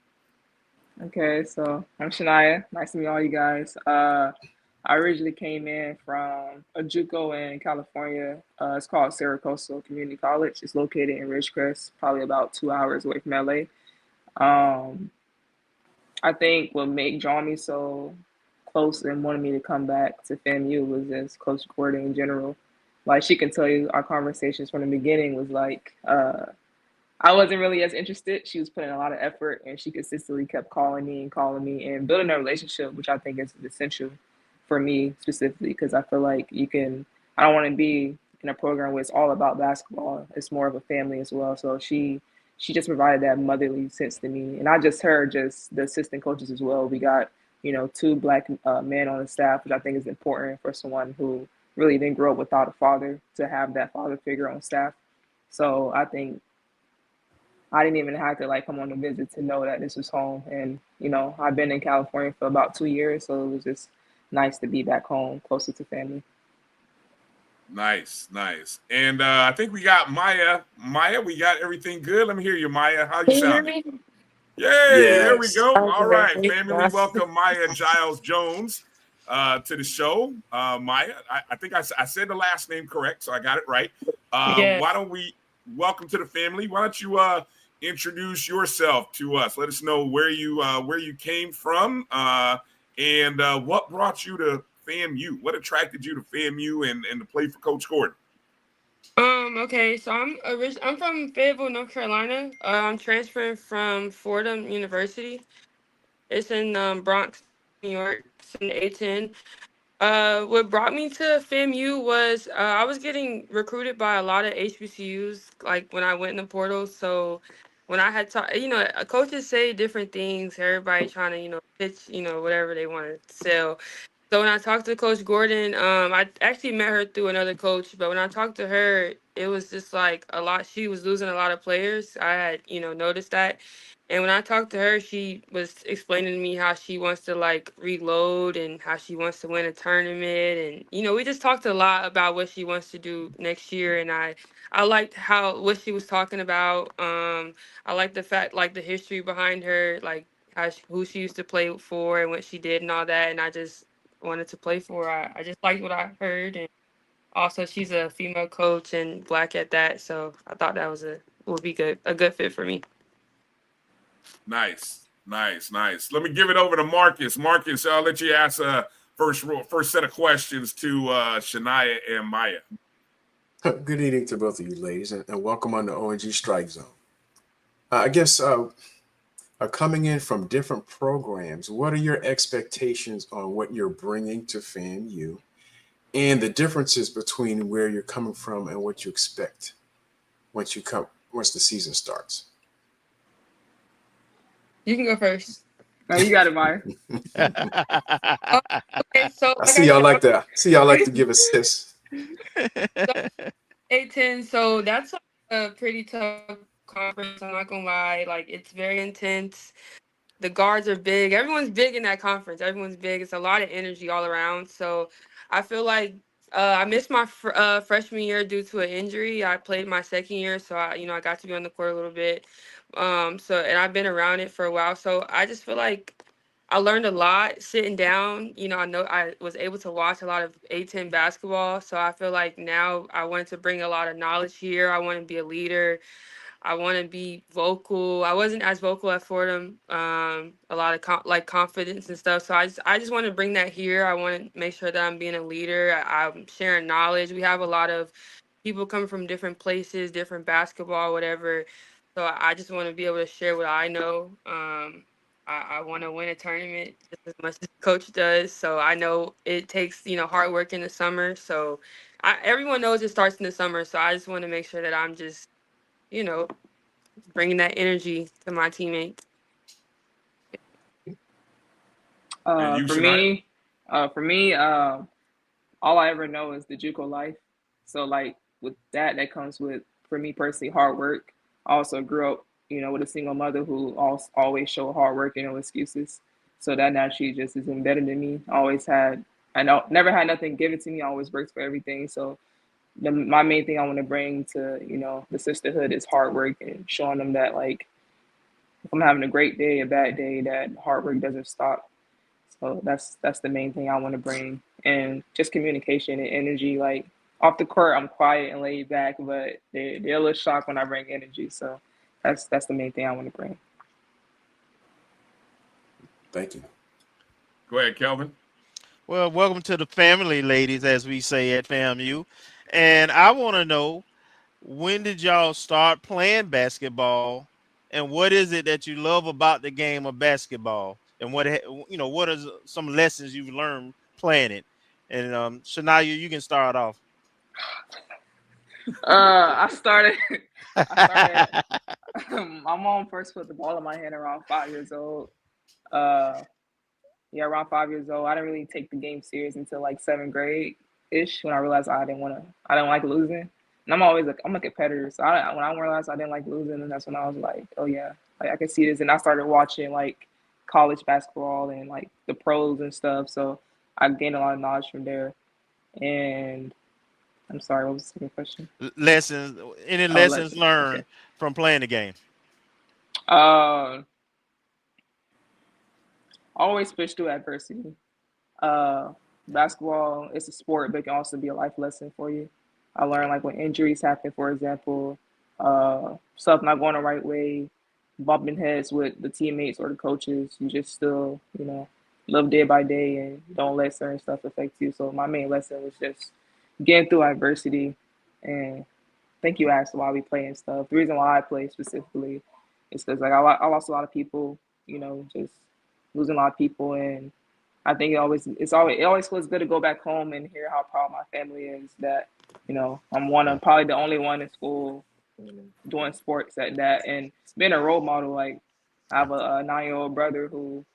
Okay, so I'm Shania. Nice to meet all you guys. I originally came in from a JUCO in California. It's called Cerro Coastal Community College. It's located in Ridgecrest, probably about 2 hours away from LA. I think what draw me so close and wanted me to come back to FAMU was just Coach Gordon in general. Like, she can tell you, our conversations from the beginning was like, I wasn't really as interested. She was putting a lot of effort, and she consistently kept calling me and building a relationship, which I think is essential for me specifically, because I feel like I don't want to be in a program where it's all about basketball. It's more of a family as well. So she just provided that motherly sense to me. And not just her, just the assistant coaches as well. We got, two Black men on the staff, which I think is important for someone who really didn't grow up without a father, to have that father figure on staff. So I think I didn't even have to come on a visit to know that this was home. And, I've been in California for about 2 years, so it was just nice to be back home, closer to family. Nice. And I think we got Maya. Maya, we got everything good. Let me hear you, Maya. How you sounding? Yay, there we go. All right, family, welcome Maya Giles Jones to the show. Maya, I think I said the last name correct, so I got it right. Why don't we welcome to the family? Why don't you introduce yourself to us? Let us know where you came from, and what brought you to FAMU. What attracted you to FAMU and to play for Coach Gordon? Okay, so I'm from Fayetteville, North Carolina. I'm transferring from Florida University. It's in Bronx, New York. It's in the A10. What brought me to FAMU was I was getting recruited by a lot of HBCUs, like when I went in the portal. So when I had coaches say different things, everybody trying to, pitch, whatever they want to sell. So when I talked to Coach Gordon, I actually met her through another coach, but when I talked to her, it was just like a lot. She was losing a lot of players. I had, noticed that. And when I talked to her, she was explaining to me how she wants to reload and how she wants to win a tournament. And, we just talked a lot about what she wants to do next year. And I liked what she was talking about. I liked the fact, the history behind her, who she used to play for and what she did and all that. And I just wanted to play for her. I just liked what I heard. And also, she's a female coach and Black at that. So I thought that would be a good fit for me. Nice. Let me give it over to Marcus. Marcus, I'll let you ask first set of questions to Shania and Maya. Good evening to both of you ladies, and welcome on the ONG StrikeZone. I guess coming in from different programs, what are your expectations on what you're bringing to FAMU and the differences between where you're coming from and what you expect once the season starts? You can go first. No, you got it, Maya. Okay, so I see y'all like that. See y'all like to give assists. A10, so that's a pretty tough conference. I'm not gonna lie. Like, it's very intense. The guards are big. Everyone's big in that conference. Everyone's big. It's a lot of energy all around. So I feel like I missed my freshman year due to an injury. I played my second year, so I got to be on the court a little bit. And I've been around it for a while. So I just feel like I learned a lot sitting down. I know I was able to watch a lot of A10 basketball. So I feel like now I wanted to bring a lot of knowledge here. I want to be a leader. I want to be vocal. I wasn't as vocal at Fordham. A lot of confidence and stuff. So I just want to bring that here. I want to make sure that I'm being a leader. I'm sharing knowledge. We have a lot of people coming from different places, different basketball, whatever. So I just want to be able to share what I know. I want to win a tournament just as much as the coach does. So I know it takes hard work in the summer. So everyone knows it starts in the summer. So I just want to make sure that I'm just bringing that energy to my teammates. For me, all I ever know is the JUCO life. So like with that comes with, for me personally, hard work. I also grew up, with a single mother who always showed hard work and no excuses. So that naturally just is embedded in me. Never had nothing given to me. I always worked for everything. So my main thing I want to bring to, the sisterhood is hard work and showing them that, like, if I'm having a great day, a bad day, that hard work doesn't stop. So that's the main thing I want to bring. And just communication and energy. Like, off the court, I'm quiet and laid back, but they're a little shocked when I bring energy. So that's the main thing I want to bring. Thank you. Go ahead, Kelvin. Well, welcome to the family, ladies, as we say at FAMU. And I want to know, when did y'all start playing basketball, and what is it that you love about the game of basketball, and what are some lessons you've learned playing it? And Shania, you can start off. I started. My mom first put the ball in my hand around 5 years old. Around 5 years old. I didn't really take the game serious until like 7th grade ish, when I realized I didn't like losing. And I'm a competitor, so when I realized I didn't like losing, and that's when I was like, oh yeah, like I can see this. And I started watching like college basketball and like the pros and stuff. So I gained a lot of knowledge from there. And I'm sorry, what was the second question? Any lessons learned from playing the game? Always push through adversity. Basketball, it's a sport, but it can also be a life lesson for you. I learned, like, when injuries happen, for example, stuff not going the right way, bumping heads with the teammates or the coaches, you just still, live day by day and don't let certain stuff affect you. So my main lesson was just getting through adversity. And thank you asked why we play and stuff. The reason why I play specifically is because, like, I lost a lot of people, just losing a lot of people. And I think it always feels good to go back home and hear how proud my family is that, I'm probably the only one in school doing sports at that, and being a role model. Like, I have a 9-year-old brother who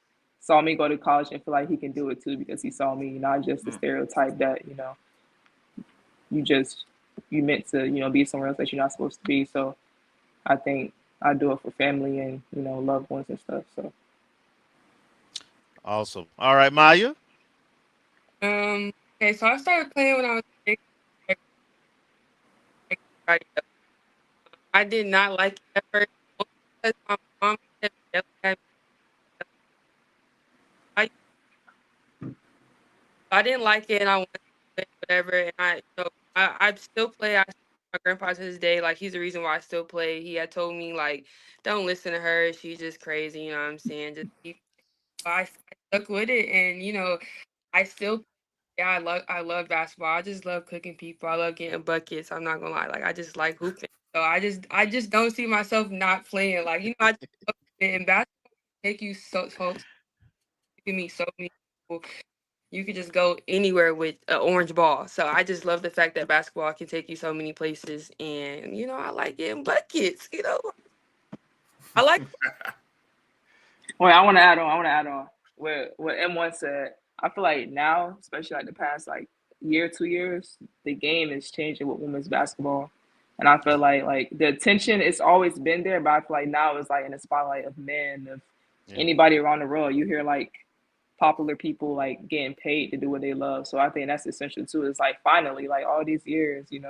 saw me go to college and feel like he can do it too, because he saw me, not just the stereotype that, you meant to, be somewhere else that you're not supposed to be. So I think I do it for family and, loved ones and stuff. So. Awesome. All right, Maya. Okay, so I started playing when I was 6. I did not like it at first, because my mom kept yelling at me. I didn't like it, and I wanted to play whatever. And I still play. My grandpa to this day, like, he's the reason why I still play. He had told me, like, don't listen to her. She's just crazy. You know what I'm saying? Just keep. I stuck with it, and I still. Yeah, I love basketball. I just love cooking people. I love getting buckets. I'm not gonna lie. Like, I just like hooping. So I just don't see myself not playing. Like, I just love it. And basketball can take you so you can meet so many people. You could just go anywhere with an orange ball. So I just love the fact that basketball can take you so many places. And I like getting buckets. I like. Well, I want to add on. What M1 said. I feel like now, especially like the past like year, 2 years, the game is changing with women's basketball, and I feel like the attention it's always been there, but I feel like now it's like in the spotlight of men, of anybody around the world. You hear like popular people like getting paid to do what they love, so I think that's essential too. It's like finally, like all these years, Yeah.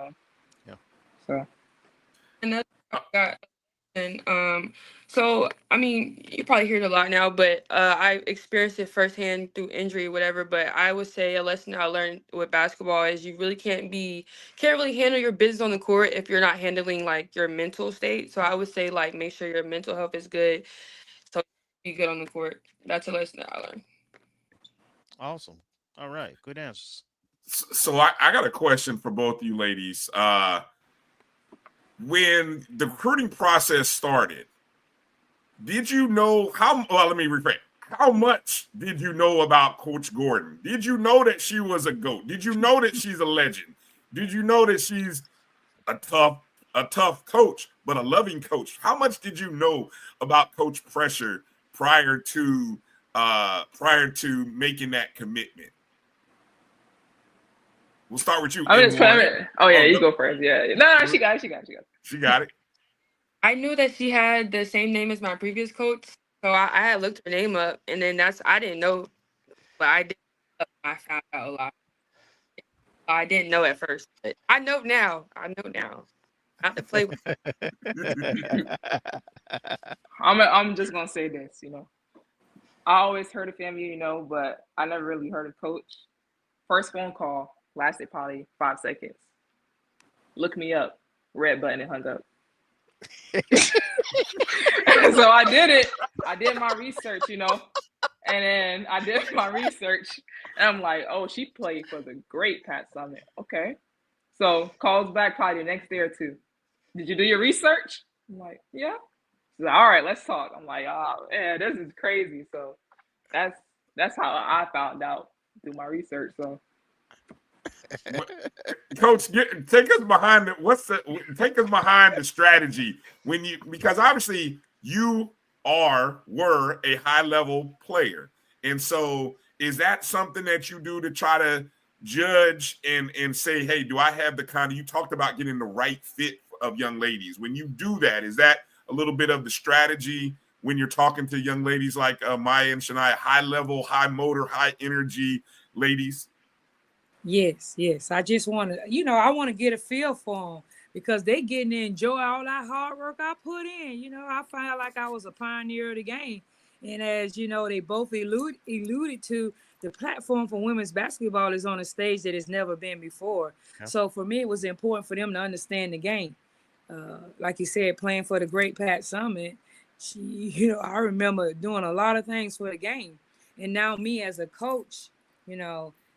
So. Another and so I mean you probably hear it a lot now, but I experienced it firsthand through injury, whatever. But I would say a lesson I learned with basketball is you really can't really handle your business on the court if you're not handling like your mental state. So I would say like make sure your mental health is good, so you be good on the court. That's a lesson that I learned. Awesome. All right. Good answers. So I got a question for both you ladies. When the recruiting process started, did you know let me rephrase. How much did you know about Coach Gordon? Did you know that she was a GOAT? Did you know that she's a legend? Did you know that she's a tough coach, but a loving coach? How much did you know about Coach Pressure prior to making that commitment? We'll start with you. You go first. Yeah. No, she got it. She got it. I knew that she had the same name as my previous coach, so I had looked her name up, and then I didn't know, but I did. I found out a lot. I didn't know at first, but I know now. I have to play with. I'm just gonna say this, I always heard of FAMU, but I never really heard of Coach. First phone call lasted probably 5 seconds. Look me up, red button, and hung up. So I did it. I did my research, and then I did my research, and I'm like, oh, she played for the great Pat Summitt. Okay. So calls back probably the next day or two. Did you do your research? I'm like, yeah. She's like, all right, let's talk. I'm like, oh man, this is crazy. So that's how I found out through my research. So Coach, take us behind the strategy because obviously you were a high level player, and so is that something that you do to try to judge and say, hey, do I have the kind of, you talked about getting the right fit of young ladies. When you do that, is that a little bit of the strategy when you're talking to young ladies like Maya and Shania, high level, high motor, high energy ladies? Yes. I just want to, I want to get a feel for them because they getting to enjoy all that hard work I put in. I felt like I was a pioneer of the game. And as they both alluded to, the platform for women's basketball is on a stage that has never been before. Yeah. So for me, it was important for them to understand the game. Like you said, playing for the great Pat Summitt, I remember doing a lot of things for the game. And now me as a coach,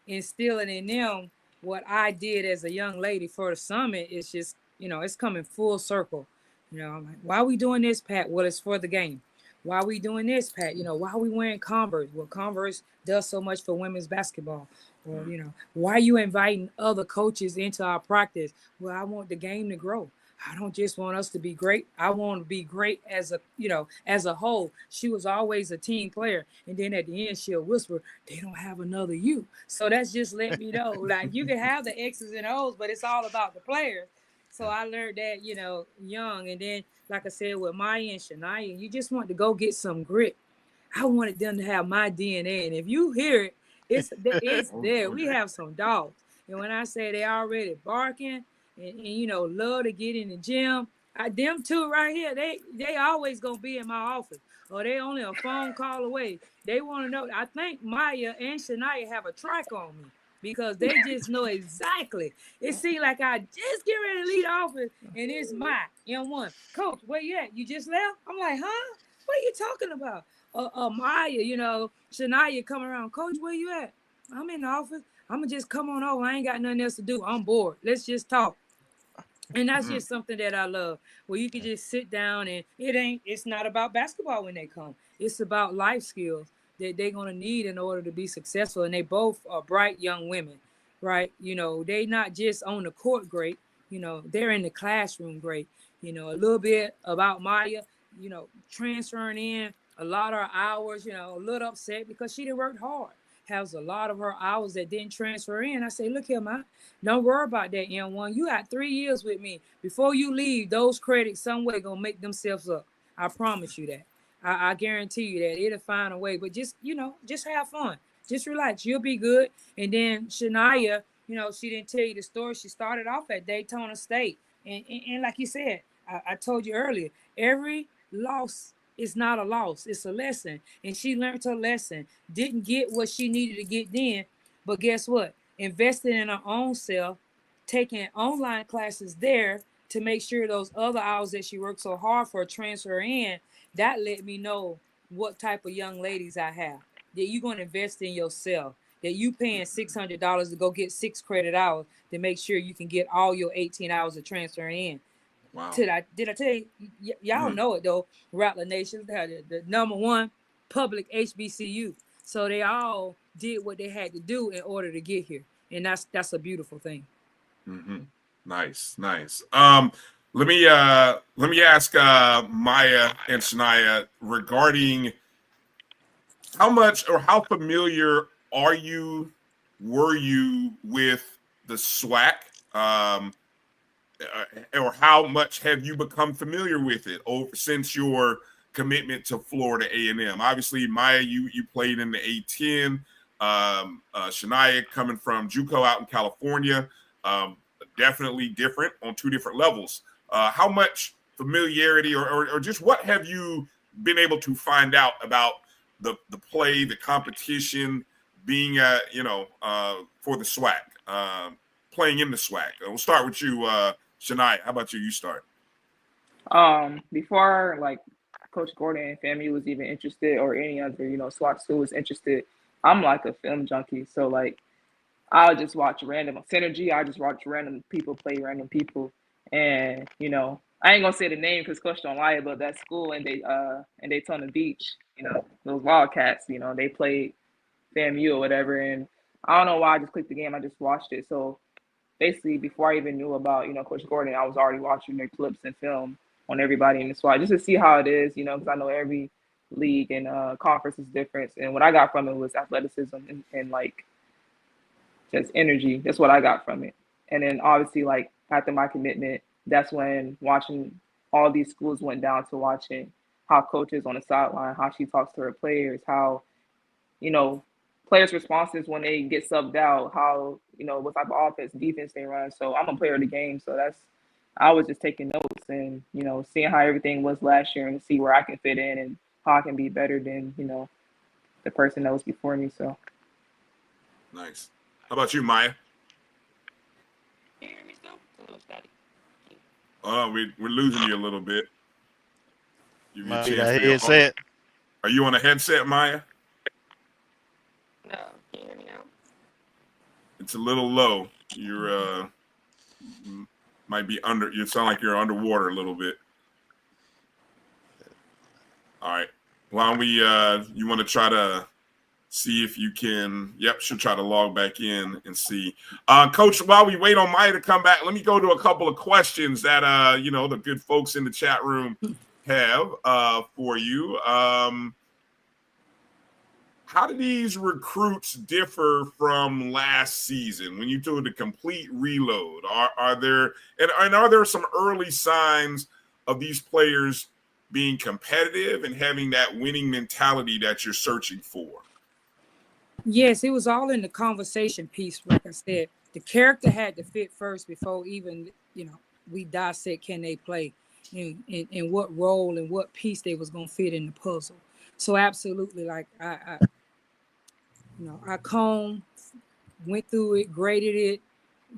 instilling in them what I did as a young lady for the Summit is just, it's coming full circle. I'm like, why are we doing this, Pat? Well, it's for the game. Why are we doing this, Pat? Why are we wearing Converse? Well, Converse does so much for women's basketball. Or, why are you inviting other coaches into our practice? Well, I want the game to grow. I don't just want us to be great. I want to be great as a whole. She was always a team player. And then at the end, she'll whisper, they don't have another you. So that's just let me know. Like, you can have the X's and O's, but it's all about the players. So I learned that, young. And then, like I said, with Maya and Shania, you just want to go get some grit. I wanted them to have my DNA. And if you hear it, it's there. We have some dogs. And when I say they already barking, and love to get in the gym. Them two right here, they always gonna be in my office, or they only a phone call away. They want to know. I think Maya and Shania have a track on me because they just know exactly. It seems like I just get ready to leave the office, and it's my M1 coach. Where you at? You just left? I'm like, huh? What are you talking about? Maya, Shania come around. Coach, where you at? I'm in the office. I'm gonna just come on over. I ain't got nothing else to do. I'm bored. Let's just talk. And that's just something that I love, where you can just sit down and it's not about basketball when they come. It's about life skills that they're going to need in order to be successful. And they both are bright young women, right? They not just on the court great, they're in the classroom great. A little bit about Maya, transferring in a lot of her hours, you know, a little upset because she didn't work hard. Has a lot of her hours that didn't transfer in. I say, look here, man, don't worry about that, M1. You got 3 years with me. Before you leave, those credits some way gonna make themselves up. I promise you that. I guarantee you that it'll find a way. But just, you know, just have fun. Just relax. You'll be good. And then Shania, you know, she didn't tell you the story. She started off at Daytona State. And like you said, I told you earlier, every loss is not a loss. It's a lesson. And she learned her lesson. Didn't get what she needed to get then. But guess what? Investing in her own self, taking online classes there to make sure those other hours that she worked so hard for transfer in, that let me know what type of young ladies I have. That you're going to invest in yourself. That you paying $600 to go get 6 credit hours to make sure you can get all your 18 hours of transferring in. Wow. Did I tell you? Y'all know it though. Rattler Nation, the number one public HBCU. So they all did what they had to do in order to get here, and that's a beautiful thing. Mm-hmm. Nice. Let me ask Maya and Shania regarding how much or how familiar were you with the SWAC? Or how much have you become familiar with it since your commitment to Florida A&M? Obviously, Maya, you played in the A-10. Shania coming from JUCO out in California, definitely different on 2 different levels. How much familiarity or just what have you been able to find out about the play, the competition, being for the SWAC, playing in the SWAC? We'll start with you, Shania. How about you? You start. Before like Coach Gordon and FAMU was even interested, or any other, SWAC school was interested, I'm like a film junkie. So like I'll just watch random synergy. I just watch random people play random people. And, I ain't gonna say the name because Coach don't lie, but that school in Daytona Beach, those Wildcats, they played FAMU or whatever. And I don't know why I just clicked the game. I just watched it. So basically, before I even knew about, Coach Gordon, I was already watching their clips and film on everybody in the SWAT just to see how it is, because I know every league and conference is different. And what I got from it was athleticism and like just energy. That's what I got from it. And then obviously, like after my commitment, that's when watching all these schools went down to watching how coaches on the sideline, how she talks to her players, how, players' responses when they get subbed out, how, what type of offense, defense they run. So I'm a player of the game. So I was just taking notes and, seeing how everything was last year and see where I can fit in and how I can be better than, the person that was before me. So. Nice. How about you, Maya? Oh, we're losing you a little bit. Are you on a headset, Maya? No, can you hear me now? It's a little low. You're might be under. You sound like you're underwater a little bit. All right. Why don't we? You want to try to see if you can? Yep, she'll try to log back in and see. Coach, while we wait on Maya to come back, let me go to a couple of questions that the good folks in the chat room have for you. How do these recruits differ from last season when you do the complete reload? Are there some early signs of these players being competitive and having that winning mentality that you're searching for? Yes, it was all in the conversation piece. Like I said, the character had to fit first before even, we dissect can they play and what role and what piece they was going to fit in the puzzle. So absolutely, like I combed, went through it, graded it,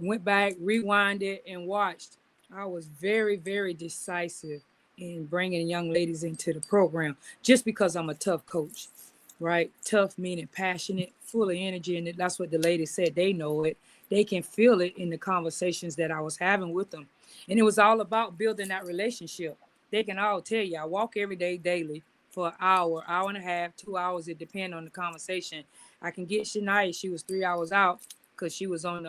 went back, rewinded, and watched. I was very, very decisive in bringing young ladies into the program just because I'm a tough coach, right? Tough meaning passionate, full of energy, and that's what the ladies said. They know it. They can feel it in the conversations that I was having with them. And it was all about building that relationship. They can all tell you, I walk every day daily for an hour and a half, 2 hours. It depends on the conversation. I can get Shania. She was 3 hours out because she was on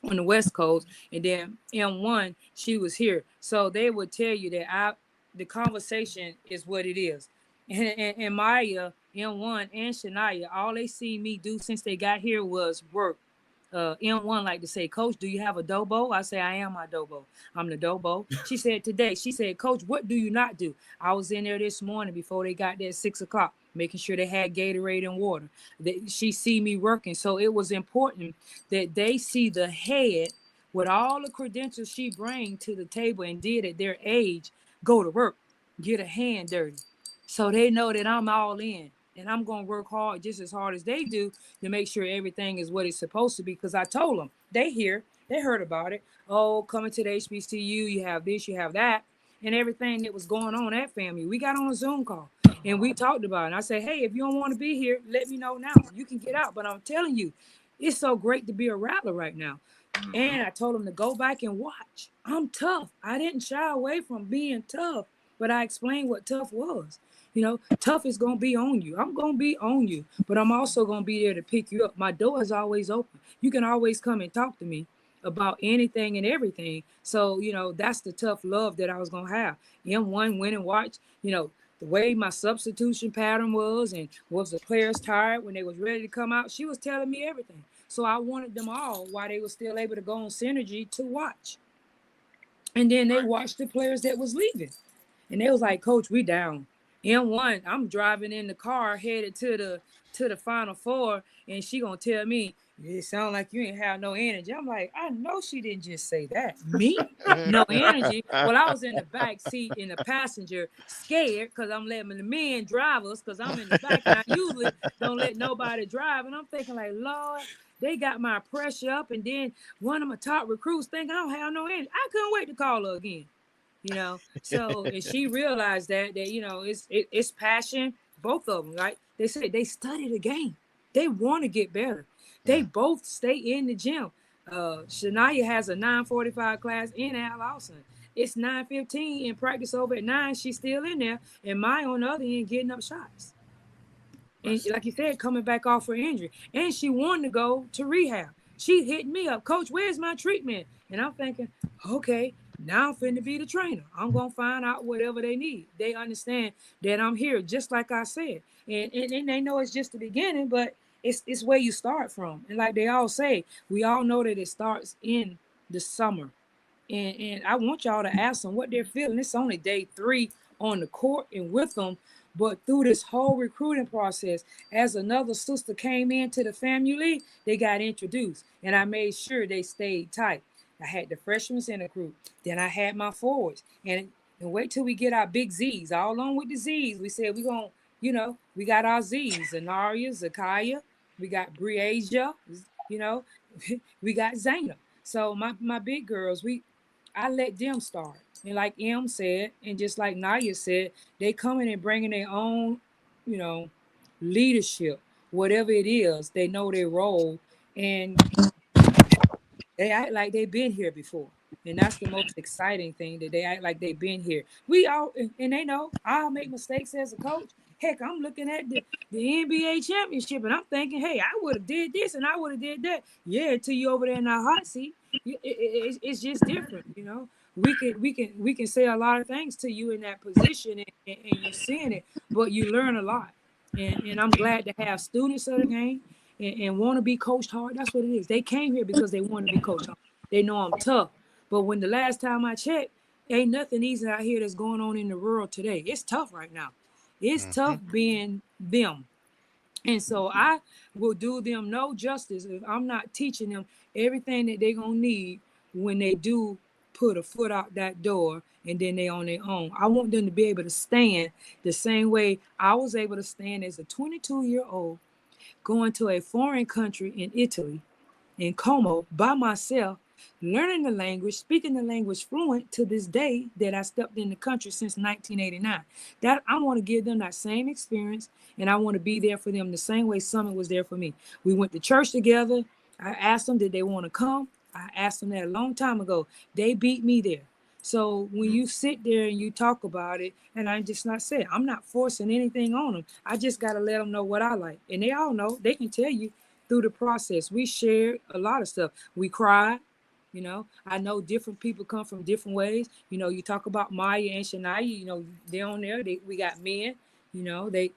the West Coast, and then M1 she was here. So they would tell you that the conversation is what it is. And Maya, M1, and Shania, all they see me do since they got here was work. M1 like to say, Coach, do you have a Dobo? I say, I am my Dobo. I'm the Dobo. She said today, she said, Coach, what do you not do? I was in there this morning before they got there at 6 o'clock, making sure they had Gatorade and water. She see me working. So it was important that they see the head with all the credentials she bring to the table and did at their age, go to work, get a hand dirty. So they know that I'm all in. And I'm going to work hard, just as hard as they do, to make sure everything is what it's supposed to be. Because I told them, they heard about it. Oh, coming to the HBCU, you have this, you have that. And everything that was going on at FAMU. We got on a Zoom call and we talked about it. And I said, hey, if you don't want to be here, let me know now. You can get out. But I'm telling you, it's so great to be a Rattler right now. And I told them to go back and watch. I'm tough. I didn't shy away from being tough, but I explained what tough was. You know, tough is going to be on you. I'm going to be on you, but I'm also going to be there to pick you up. My door is always open. You can always come and talk to me about anything and everything. So, you know, that's the tough love that I was going to have. M1 went and watched, you know, the way my substitution pattern was and was the players tired when they was ready to come out. She was telling me everything. So I wanted them all while they were still able to go on Synergy to watch. And then they watched the players that was leaving. And they was like, Coach, we down. M1, I'm driving in the car headed to the Final Four, and she gonna tell me, it sound like you ain't have no energy. I'm like, I know she didn't just say that. Me? No energy. Well, I was in the back seat in the passenger, scared because I'm letting the men drive us because I'm in the back, and I usually don't let nobody drive. And I'm thinking like, Lord, they got my pressure up, and then one of my top recruits thinking I don't have no energy. I couldn't wait to call her again. You know, so and she realized that you know it's passion, both of them, right? They said they study the game, they want to get better. They both stay in the gym. Shania has a 9:45 class in Al Lawson. It's 9:15 in practice over at 9. She's still in there, and Maya on the other end getting up shots. And like you said, coming back off her injury, and she wanted to go to rehab. She hit me up, Coach, where's my treatment? And I'm thinking, okay. Now I'm finna be the trainer. I'm gonna find out whatever they need. They understand that I'm here, just like I said, and they know it's just the beginning, but it's where you start from. And like they all say, we all know that it starts in the summer. And I want y'all to ask them what they're feeling. It's only day 3 on the court and with them, but through this whole recruiting process, as another sister came into the FAMU league, they got introduced, and I made sure they stayed tight. I had the freshmen in the group. Then I had my forwards. And wait till we get our big Z's. All along with the Z's, we said we're going to, you know, we got our Z's. Zanaria, Zakaya. We got Briasia. You know, we got Zaina. So my big girls, I let them start. And like M said, and just like Naya said, they coming and bringing their own, you know, leadership. Whatever it is, they know their role. And they act like they've been here before. And that's the most exciting thing, that they act like they've been here. We all, and they know I'll make mistakes as a coach. Heck, I'm looking at the NBA championship and I'm thinking, hey, I would have did this and I would have did that. Yeah, until you over there in that hot seat, it's just different, you know. We can say a lot of things to you in that position and you're seeing it, but you learn a lot. And I'm glad to have students of the game and want to be coached hard. That's what it is. They came here because they want to be coached hard. They know I'm tough. But when the last time I checked, ain't nothing easy out here that's going on in the world today. It's tough right now. It's tough being them. And so I will do them no justice if I'm not teaching them everything that they're going to need when they do put a foot out that door and then they on their own. I want them to be able to stand the same way I was able to stand as a 22-year-old going to a foreign country in Italy, in Como, by myself, learning the language, speaking the language fluent to this day that I stepped in the country since 1989. That I want to give them that same experience, and I want to be there for them the same way Summit was there for me. We went to church together. I asked them, did they want to come? I asked them that a long time ago. They beat me there. So when you sit there and you talk about it, and I'm just not saying, I'm not forcing anything on them. I just got to let them know what I like. And they all know, they can tell you through the process. We shared a lot of stuff. We cried. You know, I know different people come from different ways. You know, you talk about Maya and Shania, you know, they're on there. We got men, You know, they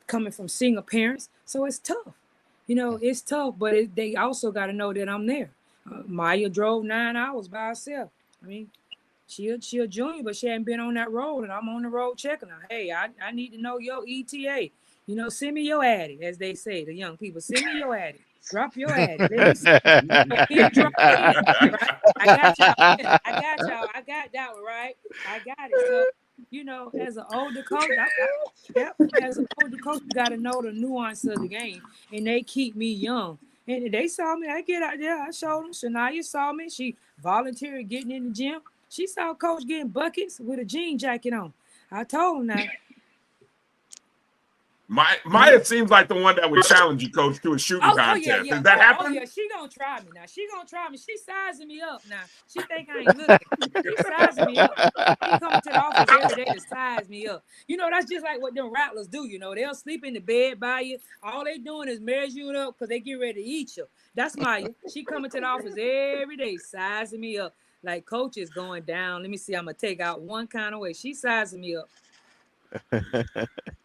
coming from single parents, so it's tough. You know, it's tough, but they also got to know that I'm there. Maya drove 9 hours by herself. I mean, she a junior, but she hadn't been on that road, and I'm on the road checking her. Hey, I need to know your ETA. You know, send me your addy, as they say, the young people. Send me your addy. Drop your addy. Let me see. Drop it in, right? I got y'all. I got that one, right? I got it. So, you know, as an older coach, as an older coach, you got to know the nuance of the game, and they keep me young. And they saw me. I get out there. I showed them. Shania saw me. She volunteered getting in the gym. She saw Coach getting buckets with a jean jacket on. I told him that. Maya seems like the one that would challenge you, Coach, to a shooting contest. Yeah. Does that happen? Oh, yeah, she gonna try me now. She gonna try me. She sizing me up now. She think I ain't looking. She sizing me up. She coming to the office every day to size me up. You know, that's just like what them rattlers do. You know, they'll sleep in the bed by you. All they doing is measure you up because they get ready to eat you. That's Maya. She coming to the office every day sizing me up. Like, Coach is going down. Let me see. I'm gonna take out one kind of way. She sizing me up.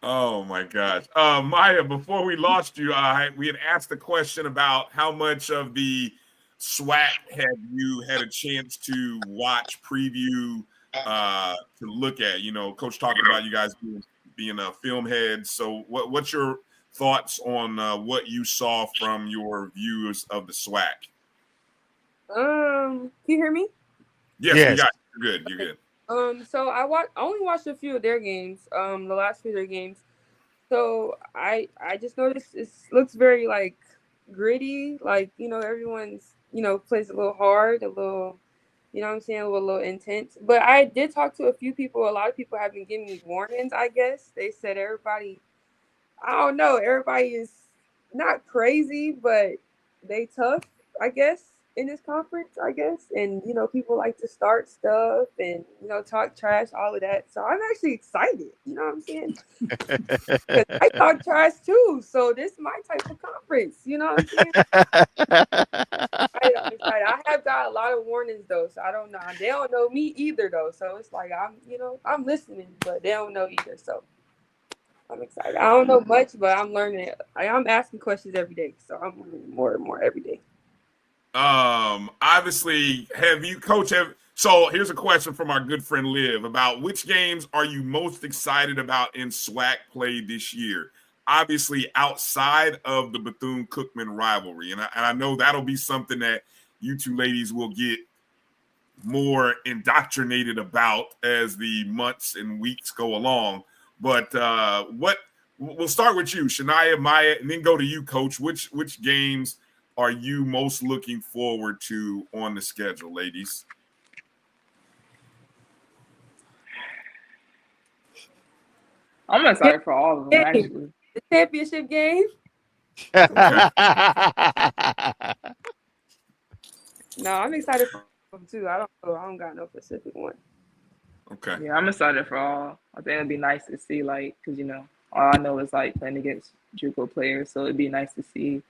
Oh my gosh, Maya! Before we lost you, we had asked a question about how much of the SWAC have you had a chance to watch, preview, to look at. You know, Coach talking about you guys being film heads. So, what's your thoughts on what you saw from your views of the SWAC? Can you hear me? Yes. We got you. You're good. You're good. So I only watched a few of their games, the last few of their games. So I just noticed it looks very like gritty, like, you know, everyone's, you know, plays a little hard, a little, you know what I'm saying, a little intense. But I did talk to a few people. A lot of people have been giving me warnings, I guess. They said everybody, I don't know, everybody is not crazy, but they tough, I guess, in this conference, I guess. And, you know, people like to start stuff and, you know, talk trash, all of that. So I'm actually excited, you know what I'm saying? Because I talk trash too. So this is my type of conference, you know what I'm saying? I'm excited. I have got a lot of warnings though, so I don't know. They don't know me either though. So it's like I'm listening, but they don't know either. So I'm excited. I don't know much, but I'm learning. I'm asking questions every day, so I'm learning more and more every day. Obviously, so here's a question from our good friend Liv about which games are you most excited about in SWAC play this year? Obviously, outside of the Bethune-Cookman rivalry, and I know that'll be something that you two ladies will get more indoctrinated about as the months and weeks go along. But we'll start with you, Shania, Maya, and then go to you, Coach. Which games are you most looking forward to on the schedule, ladies? I'm excited for all of them, actually. The championship game. No, I'm excited for them too. I don't got no specific one. Okay. Yeah, I'm excited for all. I think it'd be nice to see, like, because, you know, all I know is, like, playing against JUCO players. So it'd be nice to see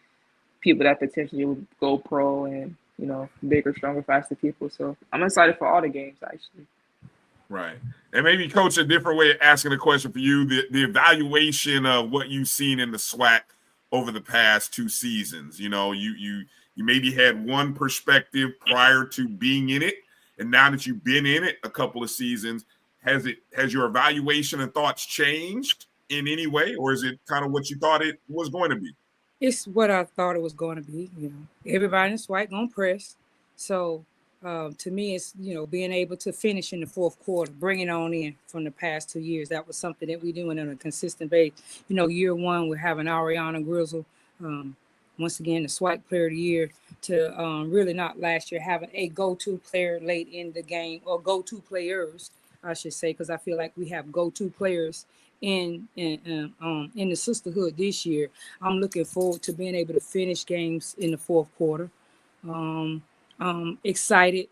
people that potentially would go pro and, you know, bigger, stronger, faster people. So I'm excited for all the games, actually. Right. And maybe, Coach, a different way of asking a question for you, the evaluation of what you've seen in the SWAC over the past 2 seasons. You know, you maybe had one perspective prior to being in it, and now that you've been in it a couple of seasons, has your evaluation and thoughts changed in any way, or is it kind of what you thought it was going to be? It's what I thought it was going to be. You know, everybody in the SWAC gonna press. So to me, it's, you know, being able to finish in the fourth quarter, bring it on in from the past 2 years. That was something that we're doing on a consistent basis. You know, year one, we're having Ariana Grizzle, once again, the SWAC player of the year, to really not last year having a go-to player late in the game, or go-to players, I should say, because I feel like we have go-to players in the sisterhood this year. I'm looking forward to being able to finish games in the fourth quarter. Excited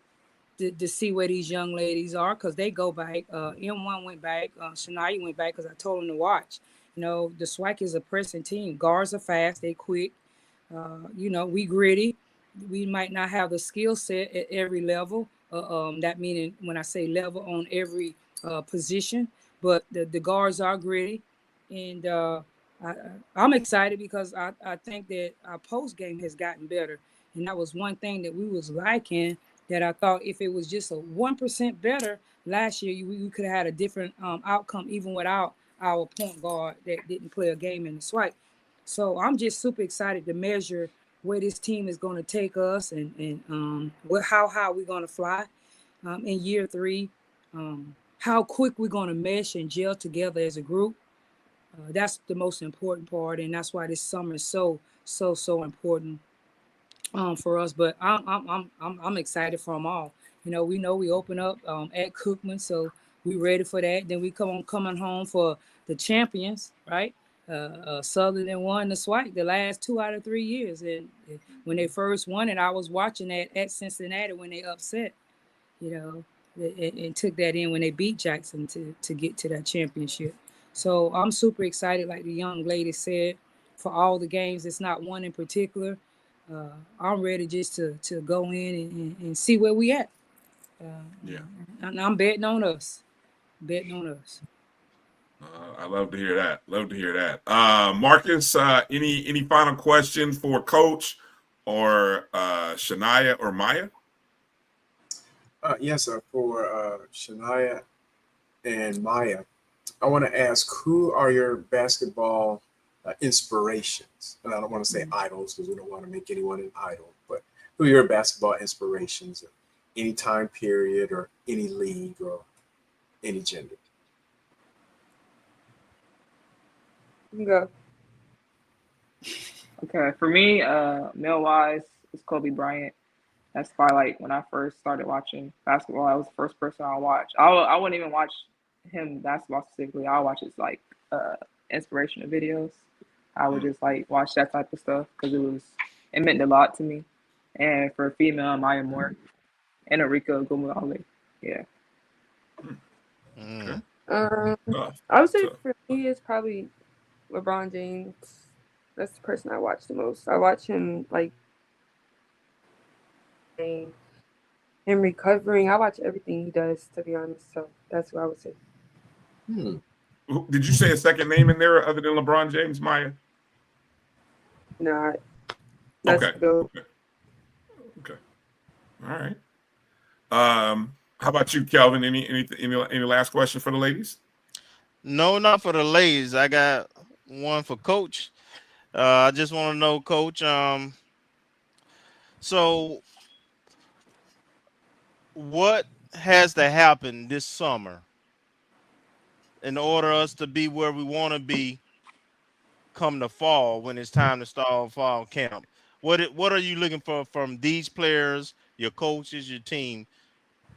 to see where these young ladies are, because they go back. M1 went back. Shania went back because I told them to watch. You know, the SWAC is a pressing team. Guards are fast. They quick. You know, we gritty. We might not have the skill set at every level. That meaning when I say level, on every position, but the guards are gritty. And I'm excited because I think that our post game has gotten better. And that was one thing that we was lacking, that I thought if it was just a 1% better last year, we could have had a different outcome, even without our point guard that didn't play a game in the swipe. So I'm just super excited to measure where this team is going to take us, and how high we're going to fly in year 3, how quick we're going to mesh and gel together as a group. That's the most important part, and that's why this summer is so important for us. But I'm excited for them all. We know we open up at Cookman, so we ready for that. Then we coming home for the champions, right? Southern and won the swipe the last 2 out of 3 years, and when they first won it, I was watching that at Cincinnati when they upset, and took that in when they beat Jackson to get to that championship. So I'm super excited, like the young lady said, for all the games. It's not one in particular. I'm ready just to go in and see where we at. And I'm betting on us. I love to hear that. Marcus, any final questions for Coach or Shania or Maya? Yes, sir. For Shania and Maya, I want to ask, who are your basketball inspirations? And I don't want to say idols, because we don't want to make anyone an idol, but who are your basketball inspirations of any time period or any league or any gender? Go. Okay, for me, male-wise, it's Kobe Bryant. That's probably like when I first started watching basketball. I was the first person I watched. I wouldn't even watch him basketball specifically. I'll watch his like inspirational videos. I would just like watch that type of stuff because it meant a lot to me. And for female, Maya Moore and Arika Gumale. Yeah. Okay. I would say for me, it's probably LeBron James. That's the person I watch the most. I watch him like him recovering. I watch everything he does, to be honest. So that's what I would say. Did you say a second name in there other than LeBron James, Maya? No. Okay. Okay. All right. How about you, Kelvin? Any last question for the ladies? No, not for the ladies. I got one for Coach. I just want to know, Coach. So what has to happen this summer in order us to be where we want to be come the fall when it's time to start fall camp? What are you looking for from these players, your coaches, your team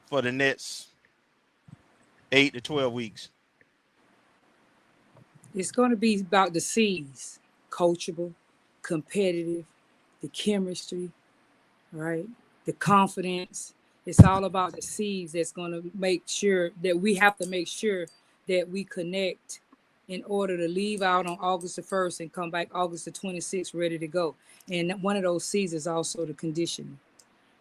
for the next 8 to 12 weeks? It's going to be about the C's: coachable, competitive, the chemistry, right? The confidence. It's all about the C's that's going to make sure that we have to make sure that we connect in order to leave out on August the 1st and come back August the 26th ready to go. And one of those C's is also the conditioning.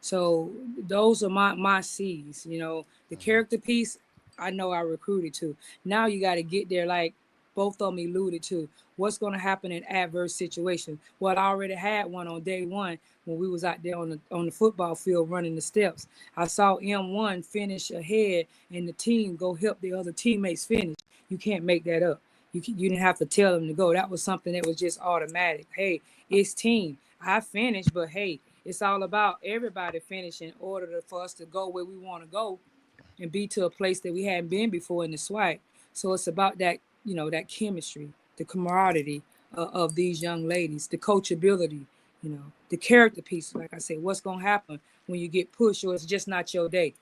So those are my C's. The character piece, I know I recruited to. Now you got to get there, like both of them alluded to. What's going to happen in adverse situations? Well, I already had one on day one when we was out there on the football field running the steps. I saw M1 finish ahead and the team go help the other teammates finish. You can't make that up. You didn't have to tell them to go. That was something that was just automatic. Hey, it's team. I finished, but hey, it's all about everybody finishing in order for us to go where we want to go and be to a place that we hadn't been before in the SWAC. So it's about that, that chemistry, the camaraderie of these young ladies, the coachability, the character piece. Like I said, what's going to happen when you get pushed or it's just not your day?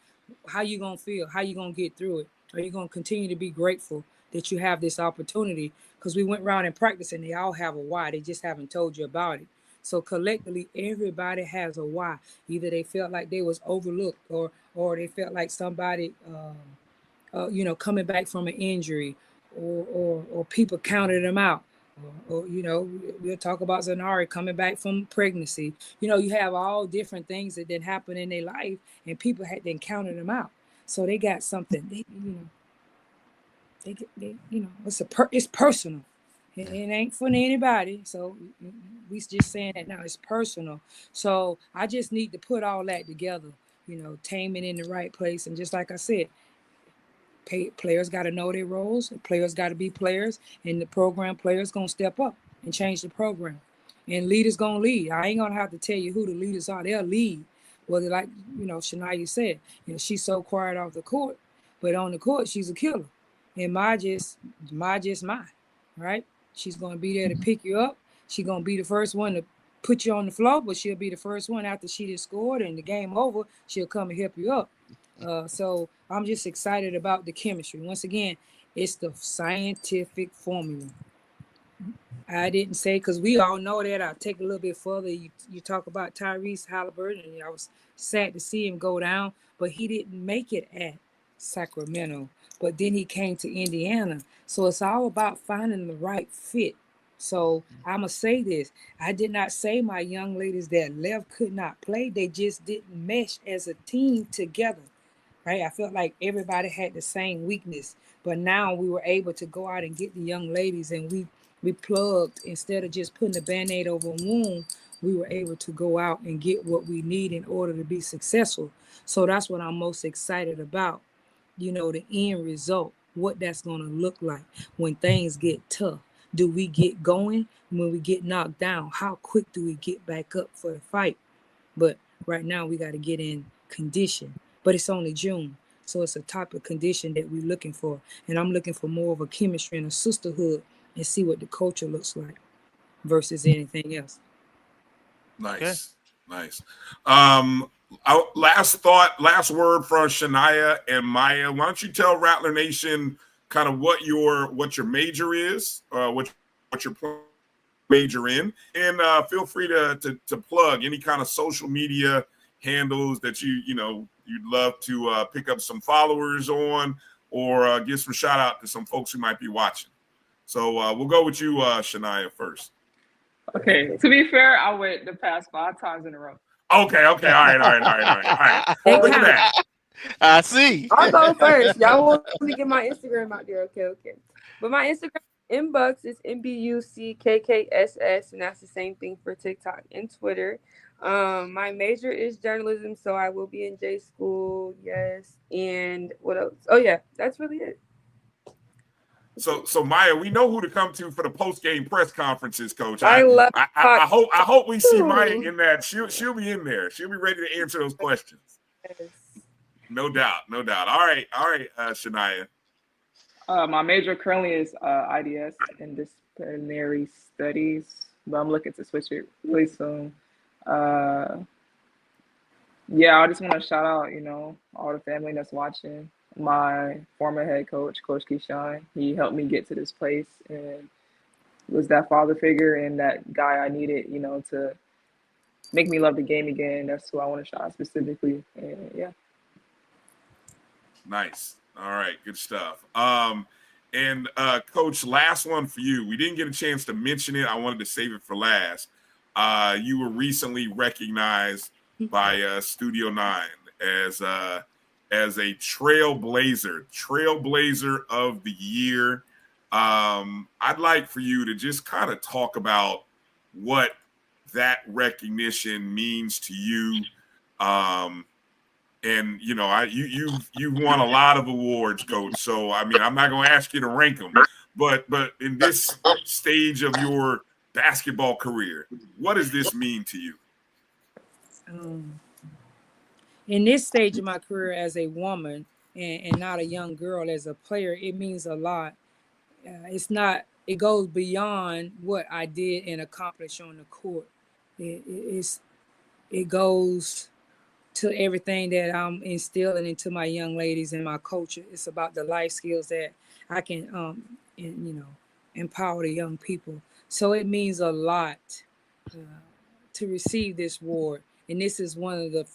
How you going to feel? How you going to get through it? Are you going to continue to be grateful that you have this opportunity? Because we went around and practiced and they all have a why. They just haven't told you about it. So collectively, everybody has a why. Either they felt like they was overlooked or they felt like somebody, coming back from an injury or people counted them out. Or we'll talk about Zanari coming back from pregnancy. You have all different things that did happen in their life and people had then counted them out. So they got something, it's personal. It ain't for anybody. So we just saying that now. It's personal. So I just need to put all that together, tame it in the right place. And just like I said, players got to know their roles. Players got to be players. And the program players going to step up and change the program. And leaders going to lead. I ain't going to have to tell you who the leaders are. They'll lead. Whether like, Shania said, she's so quiet off the court. But on the court, she's a killer. And my just mine, right? She's going to be there to pick you up. She's going to be the first one to put you on the floor, but she'll be the first one after she just scored and the game over, she'll come and help you up. So I'm just excited about the chemistry. Once again, it's the scientific formula. I didn't say, because we all know that. I'll take a little bit further. You talk about Tyrese Halliburton, and I was sad to see him go down, but he didn't make it at Sacramento. But then he came to Indiana. So it's all about finding the right fit. So I'm going to say this. I did not say my young ladies that left could not play. They just didn't mesh as a team together, right? I felt like everybody had the same weakness. But now we were able to go out and get the young ladies, and we plugged. Instead of just putting a Band-Aid over a wound, we were able to go out and get what we need in order to be successful. So that's what I'm most excited about. The end result, what that's going to look like when things get tough. Do we get going? When we get knocked down, how quick do we get back up for the fight? But right now we got to get in condition. But it's only June. So it's a type of condition that we're looking for. And I'm looking for more of a chemistry and a sisterhood and see what the culture looks like versus anything else. Nice. Nice. Last word from Shania and Maya. Why don't you tell Rattler Nation kind of what your major is, what your major in, and feel free to plug any kind of social media handles that you'd love to pick up some followers on, or give some shout out to some folks who might be watching. So we'll go with you, Shania, first. Okay. To be fair, I went the past 5 times in a row. Okay. All right. Look at that. I see. I'll go first. Y'all want me to get my Instagram out there? Okay. But my Instagram inbox is MBUCKKSS, and that's the same thing for TikTok and Twitter. My major is journalism, so I will be in J school. Yes. And what else? Oh yeah, that's really it. So Maya, we know who to come to for the post-game press conferences, Coach. I hope we see Maya in that. She'll be in there. She'll be ready to answer those questions. Yes. No doubt. All right, Shania. My major currently is IDS, Interdisciplinary Studies, but I'm looking to switch it really soon. I just want to shout out, all the family that's watching. My former head coach, Coach Keyshawn, he helped me get to this place and was that father figure and that guy I needed, to make me love the game again. That's who I want to shout out specifically. And yeah. Nice. All right. Good stuff. And Coach, last one for you. We didn't get a chance to mention it. I wanted to save it for last. You were recently recognized by Studio 9 as a trailblazer of the year. I'd like for you to just kind of talk about what that recognition means to you. And you've won a lot of awards, Coach. So I'm not going to ask you to rank them, but in this stage of your basketball career, what does this mean to you? In this stage of my career as a woman and not a young girl, as a player, it means a lot. It goes beyond what I did and accomplished on the court. It goes to everything that I'm instilling into my young ladies and my culture. It's about the life skills that I can, empower the young people. So it means a lot to receive this award. And this is one of the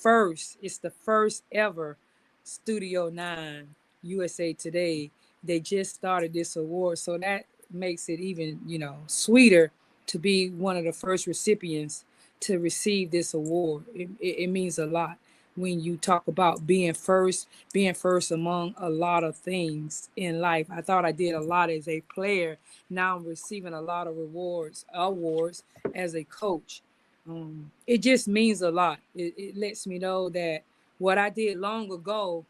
it's the first ever Studio 9 USA Today. They just started this award. So that makes it even, sweeter to be one of the first recipients to receive this award. It means a lot. when you talk about being first among a lot of things in life. I thought I did a lot as a player. Now I'm receiving a lot of awards as a coach. It just means a lot. It lets me know that what I did long ago,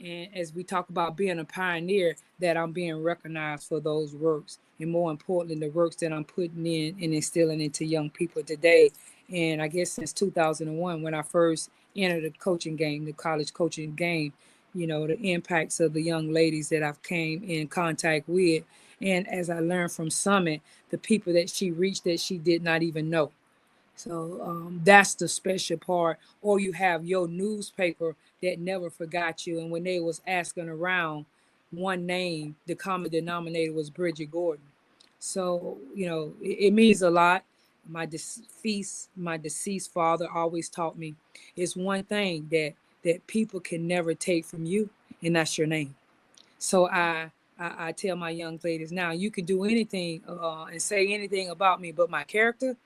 and as we talk about being a pioneer, that I'm being recognized for those works, and more importantly, the works that I'm putting in and instilling into young people today. And I guess since 2001, when I first entered the coaching game, the college coaching game, the impacts of the young ladies that I've came in contact with. And as I learned from Summit, the people that she reached that she did not even know. So that's the special part. Or you have your newspaper that never forgot you. And when they was asking around one name, the common denominator was Bridgette Gordon. So, it means a lot. My deceased father always taught me it's one thing that people can never take from you, and that's your name. So I tell my young ladies now, you can do anything and say anything about me, but my character,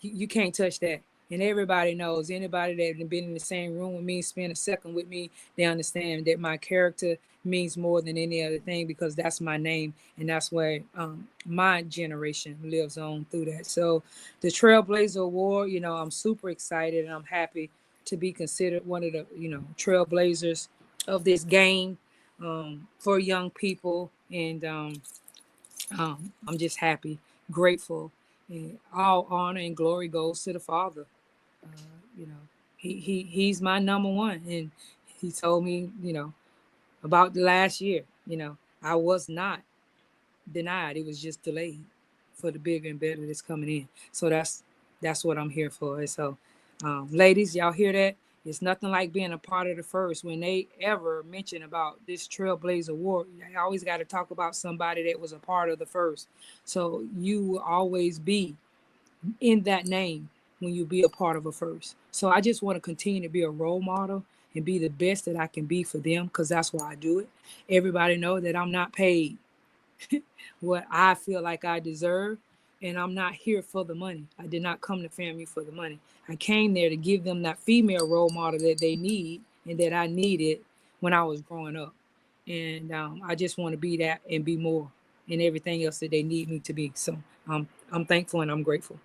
you can't touch that. And everybody knows, anybody that has been in the same room with me, spend a second with me, they understand that my character means more than any other thing, because that's my name, and that's where my generation lives on through that. So the Trailblazer Award, I'm super excited, and I'm happy to be considered one of the, trailblazers of this game for young people. And I'm just happy, grateful, and all honor and glory goes to the Father. He's my number one, and he told me, about the last year, I was not denied. It was just delayed for the bigger and better that's coming in. So that's what I'm here for. And so, ladies, y'all hear that? It's nothing like being a part of the first. When they ever mention about this Trailblazer Award, I always got to talk about somebody that was a part of the first. So you will always be in that name when you be a part of a first. So I just want to continue to be a role model and be the best that I can be for them, because that's why I do it. Everybody know that I'm not paid what I feel like I deserve, and I'm not here for the money. I did not come to FAMU for the money. I came there to give them that female role model that they need and that I needed when I was growing up. And I just want to be that and be more and everything else that they need me to be. So I'm thankful and I'm grateful.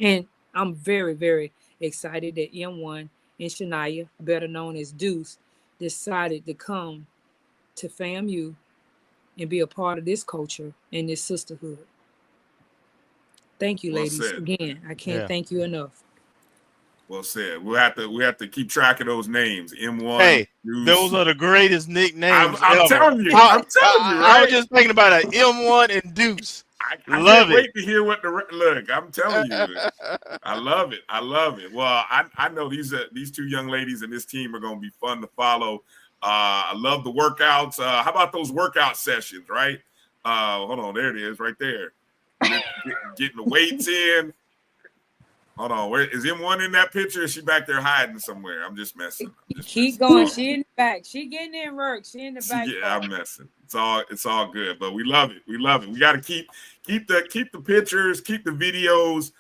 And I'm very, very excited that M1 and Shania, better known as Deuce, decided to come to FAMU and be a part of this culture and this sisterhood. Thank you, ladies. Again, I can't thank you enough. Well said. We have to keep track of those names. M1. Hey, Deuce. those are the greatest nicknames I'm ever. telling you. Right? I was just thinking about it. M1 and Deuce. I can't wait to hear what look. I'm telling you, I love it. I love it. Well, I know these two young ladies and this team are going to be fun to follow. I love the workouts. How about those workout sessions? Right? Hold on, there it is, right there. Getting the weights in. Hold on, where is M1 in that picture? Is she back there hiding somewhere? I'm just messing. Keep going. She in the back. She getting in work. She in the back. Yeah, I'm messing. It's all good, but we love it. We love it. We got to keep the pictures, keep the videos.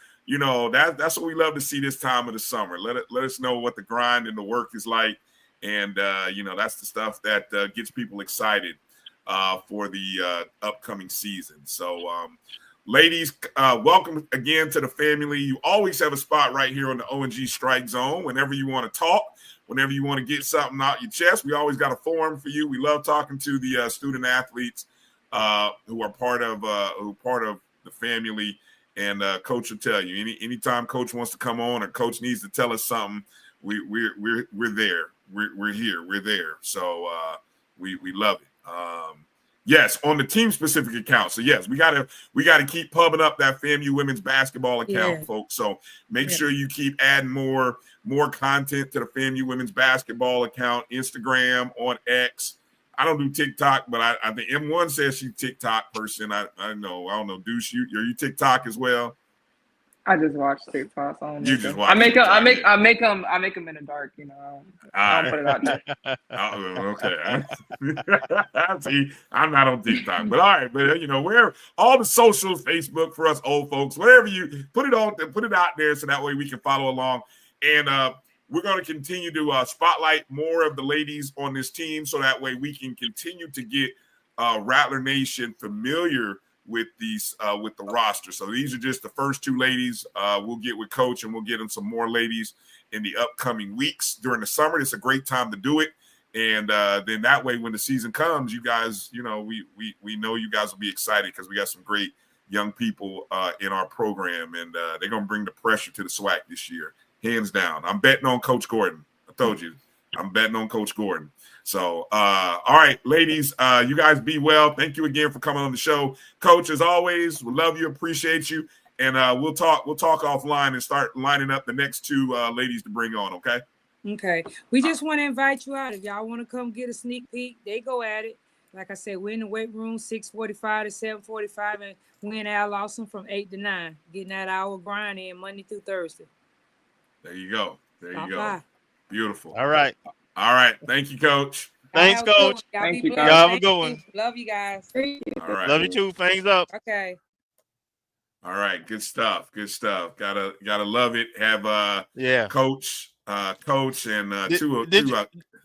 That's what we love to see this time of the summer. Let us know what the grind and the work is like, and that's the stuff that gets people excited for the upcoming season. So. Ladies, welcome again to the family. You always have a spot right here on the O&G Strike Zone. Whenever you want to talk, whenever you want to get something out your chest, we always got a forum for you. We love talking to the student athletes who are part of the family. And Coach will tell you, anytime Coach wants to come on or Coach needs to tell us something, we're there. We're here. We're there. So we love it. Yes, on the team-specific account. So yes, we gotta keep pubbing up that FAMU women's basketball account, folks. So make sure you keep adding more content to the FAMU women's basketball account, Instagram, on X. I don't do TikTok, but I think M1 says she's TikTok person. I don't know. Deuce, are you TikTok as well? I just watch TikToks. I you just watch. I make them in the dark. I don't put it out there. Okay. See, I'm not on TikTok, but all right. But where all the socials, Facebook for us old folks, whatever you put it out there so that way we can follow along. And we're going to continue to spotlight more of the ladies on this team, so that way we can continue to get Rattler Nation familiar with these with the roster. So these are just the first two ladies. We'll get with Coach, and we'll get them some more ladies in the upcoming weeks during the summer. It's a great time to do it, and then that way, when the season comes, you guys, we know you guys will be excited because we got some great young people in our program, and they're gonna bring the pressure to the SWAC this year, hands down. I'm betting on Coach Gordon. I told you, I'm betting on Coach Gordon. So, all right, ladies, you guys be well. Thank you again for coming on the show. Coach, as always, we love you, appreciate you. And we'll talk offline and start lining up the next two ladies to bring on, okay? Okay. We just want to invite you out. If y'all want to come get a sneak peek, they go at it. Like I said, we're in the weight room 6:45 to 7:45, and we're in Al Lawson from 8 to 9, getting that hour grind in Monday through Thursday. There you go. There you go. Bye. Beautiful. All right. All right. Thank you, Coach. Thanks, Coach. Thank you, Y'all have a good one. Love you guys. All right. Love you too. Things up. Okay. All right. Good stuff. Good stuff. Gotta love it. Have Coach and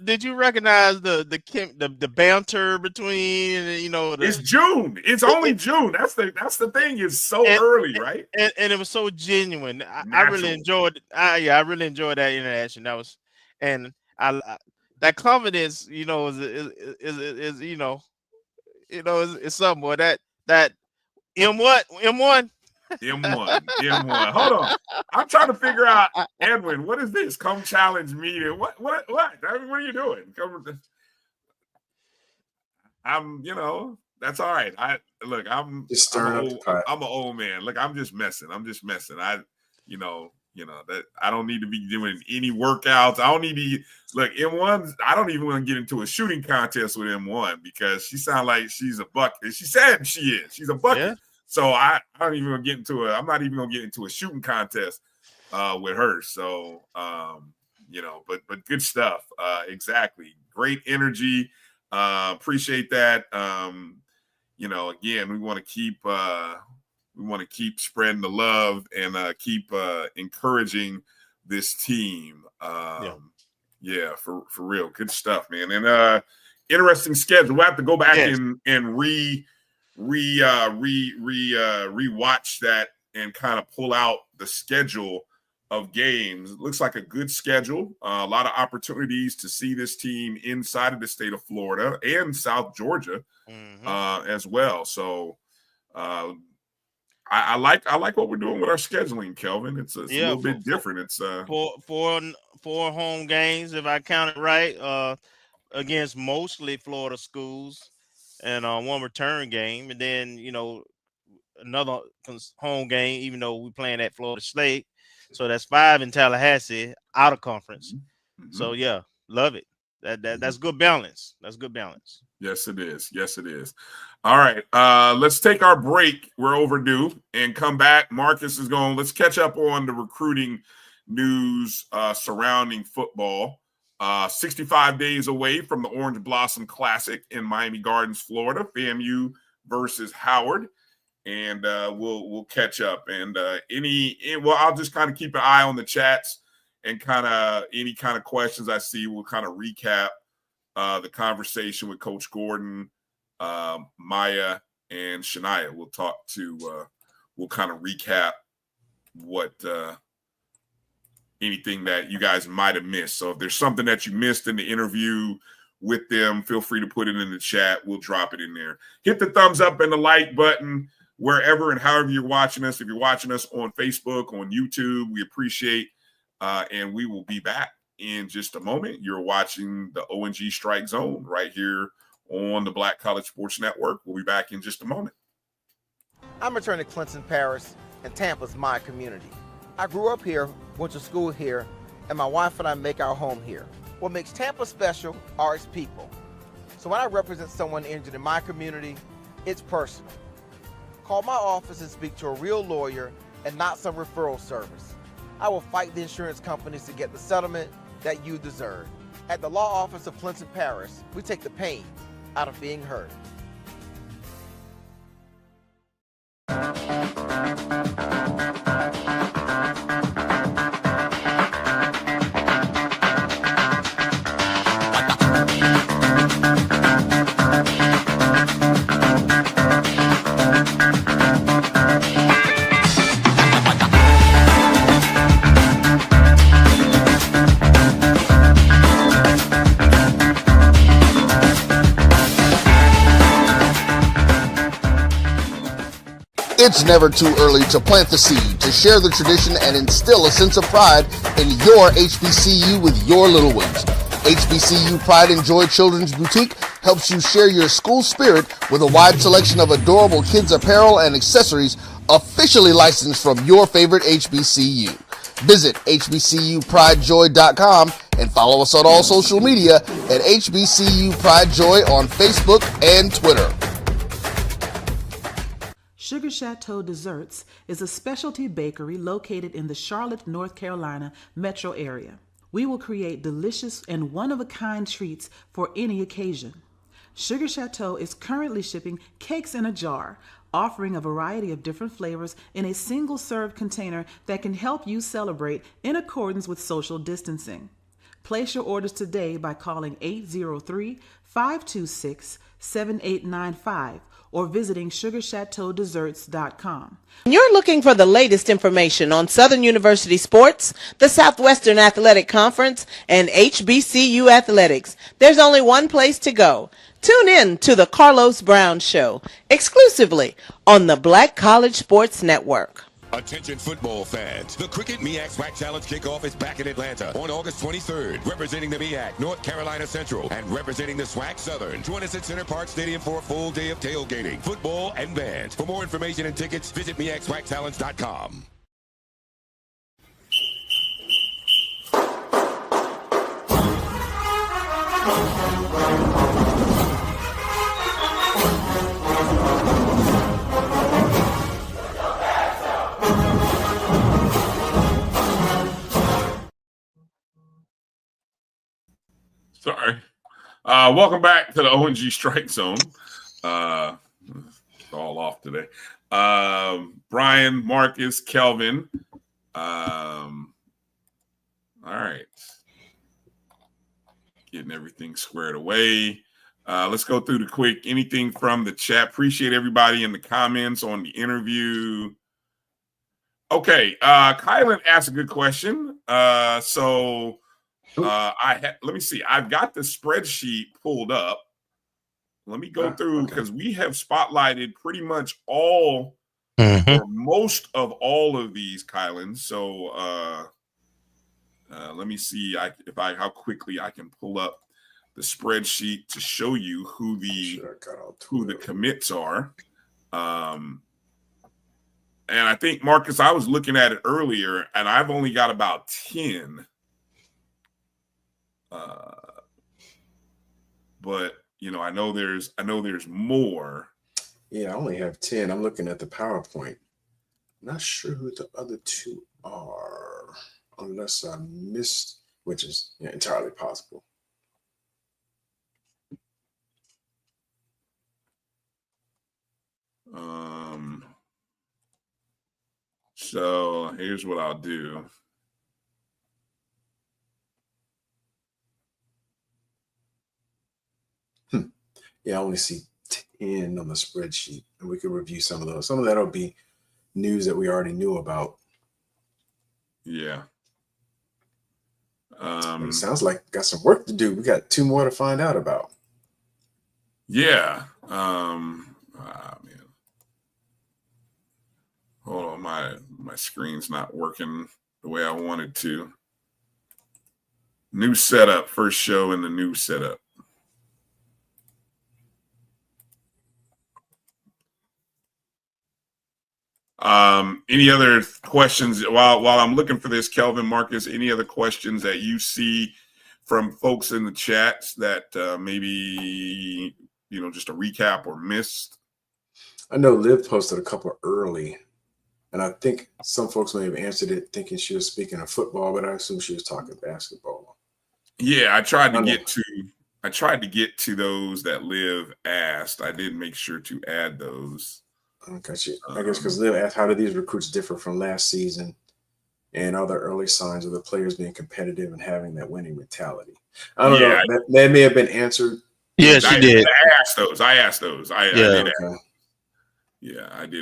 Did you recognize the banter between it's June. It's only June. That's the thing. It's so early, right? And it was so genuine. I really enjoyed. I really enjoyed that interaction. That was, and that confidence, is something. Boy, that M1. M1. Hold on. I'm trying to figure out, Edwin, what is this? Come challenge me. What? I mean, what are you doing? I'm, that's all right. I'm an old man. Look, I'm just messing. That I don't need to be doing any workouts. I don't need to look M1. I don't even want to get into a shooting contest with M1 because she sounds like she's a bucket. She said she is. She's a bucket. Yeah. So I'm not even gonna get into a shooting contest with her. So but good stuff. Exactly. Great energy. Appreciate that. Again, we want to keep spreading the love and keep encouraging this team. For real. Good stuff, man. And interesting schedule. We'll have to go back and rewatch that and kind of pull out the schedule of games. It looks like a good schedule. A lot of opportunities to see this team inside of the state of Florida and South Georgia as well. So I like what we're doing with our scheduling, Kelvin. It's a little bit different. It's four home games, if I count it right, against mostly Florida schools, and one return game, and then another home game, even though we're playing at Florida State. So that's 5 in Tallahassee, out of conference. Mm-hmm. So love it. That's good balance. That's good balance. Yes, it is. Yes, it is. All right. Let's take our break. We're overdue and come back. Marcus is going. Let's catch up on the recruiting news surrounding football. 65 days away from the Orange Blossom Classic in Miami Gardens, Florida. FAMU versus Howard. And we'll catch up. And I'll just kind of keep an eye on the chats and kind of any kind of questions I see. We'll kind of recap the conversation with Coach Gordon, Maya, and Shania. We'll kind of recap what anything that you guys might have missed. So if there's something that you missed in the interview with them, feel free to put it in the chat. We'll drop it in there. Hit the thumbs up and the like button wherever and however you're watching us. If you're watching us on Facebook, on YouTube, we appreciate, and we will be back in just a moment. You're watching the ONG Strike Zone right here on the Black College Sports Network. We'll be back in just a moment. I'm returning to Clinton Parish, and Tampa's my community. I grew up here, went to school here, and my wife and I make our home here. What makes Tampa special are its people. So when I represent someone injured in my community, it's personal. Call my office and speak to a real lawyer and not some referral service. I will fight the insurance companies to get the settlement that you deserve. At the law office of Clinton Parish, we take the pain out of being heard. It's never too early to plant the seed, to share the tradition, and instill a sense of pride in your HBCU with your little ones. HBCU Pride and Joy Children's Boutique helps you share your school spirit with a wide selection of adorable kids apparel and accessories officially licensed from your favorite HBCU. Visit hbcupridejoy.com and follow us on all social media at HBCU Pride Joy on Facebook and Twitter. Sugar Chateau Desserts is a specialty bakery located in the Charlotte, North Carolina metro area. We will create delicious and one-of-a-kind treats for any occasion. Sugar Chateau is currently shipping cakes in a jar, offering a variety of different flavors in a single-serve container that can help you celebrate in accordance with social distancing. Place your orders today by calling 803-526-7895 or visiting sugarchateaudesserts.com. You're looking for the latest information on Southern University sports, the Southwestern Athletic Conference, and HBCU athletics. There's only one place to go. Tune in to the Carlos Brown Show, exclusively on the Black College Sports Network. Attention football fans. The Cricket MEAC SWAC Challenge kickoff is back in Atlanta on August 23rd. Representing the MEAC, North Carolina Central, and representing the SWAC Southern. Join us at Center Park Stadium for a full day of tailgating, football, and band. For more information and tickets, visit MEACSWACChallenge.com. Sorry. Welcome back to the ONG Strike Zone. It's all off today. Bryan, Marcus, Kelvin. All right. Getting everything squared away. Let's go through the quick anything from the chat. Appreciate everybody in the comments on the interview. Okay. Kylan asked a good question. Let me see. I've got the spreadsheet pulled up. Let me go through because we have spotlighted pretty much all or most of all of these, Kylan. So let me see how quickly I can pull up the spreadsheet to show you who the commits are. And I think, Marcus, I was looking at it earlier, and I've only got about 10. But I know there's more. Yeah, I only have 10. I'm looking at the PowerPoint. Not sure who the other two are, unless I missed, which is entirely possible. So here's what I'll do. Yeah, I only see 10 on the spreadsheet, and we could review some of those. Some of that will be news that we already knew about. Yeah. It sounds like got some work to do. We got 2 more to find out about. Yeah. Man. Hold on, my screen's not working the way I wanted to. New setup, first show in the new setup. Any other questions while I'm looking for this, Kelvin, Marcus? Any other questions that you see from folks in the chats that maybe just a recap or missed? I know Liv posted a couple early, and I think some folks may have answered it thinking she was speaking of football, but I assume she was talking basketball. Yeah, I tried to get to those that Liv asked. I did make sure to add those. Okay, I guess because Liv asked, how do these recruits differ from last season, and are there early signs of the players being competitive and having that winning mentality? I don't know. That may have been answered. Yes, she did. I asked those. I did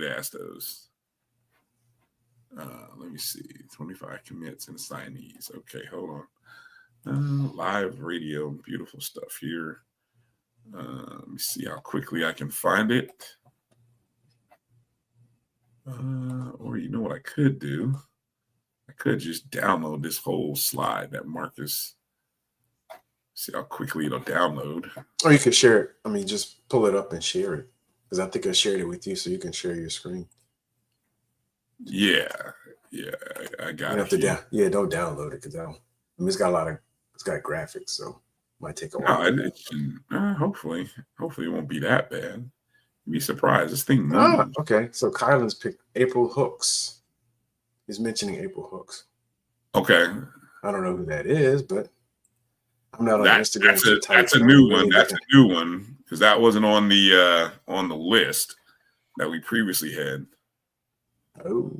ask those. Let me see. 25 commits and signees. Okay, hold on. Live radio, beautiful stuff here. Let me see how quickly I can find it. Or you know what I could do? I could just download this whole slide that Marcus. See how quickly it'll download. Or you can share it. I mean, just pull it up and share it. Because I think I shared it with you, so you can share your screen. Yeah, I got it. Don't download it because it's got graphics, so it might take a while. Hopefully it won't be that bad. You'd be surprised. This thing moves. Okay. So Kylan's picked April Hooks. He's mentioning April Hooks. Okay. I don't know who that is, but I'm not on Instagram. That's a new one. That's a new one because that wasn't on the list that we previously had. Oh.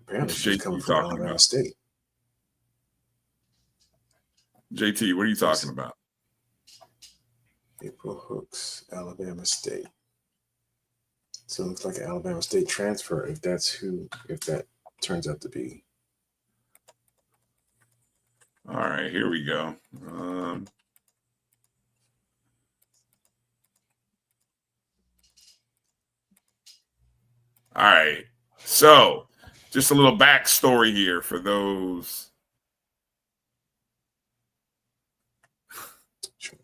Apparently she's coming from Alabama State. JT, what are you talking about? April Hooks, Alabama State. So it looks like an Alabama State transfer if that turns out to be. All right, here we go. All right. So just a little backstory here for those.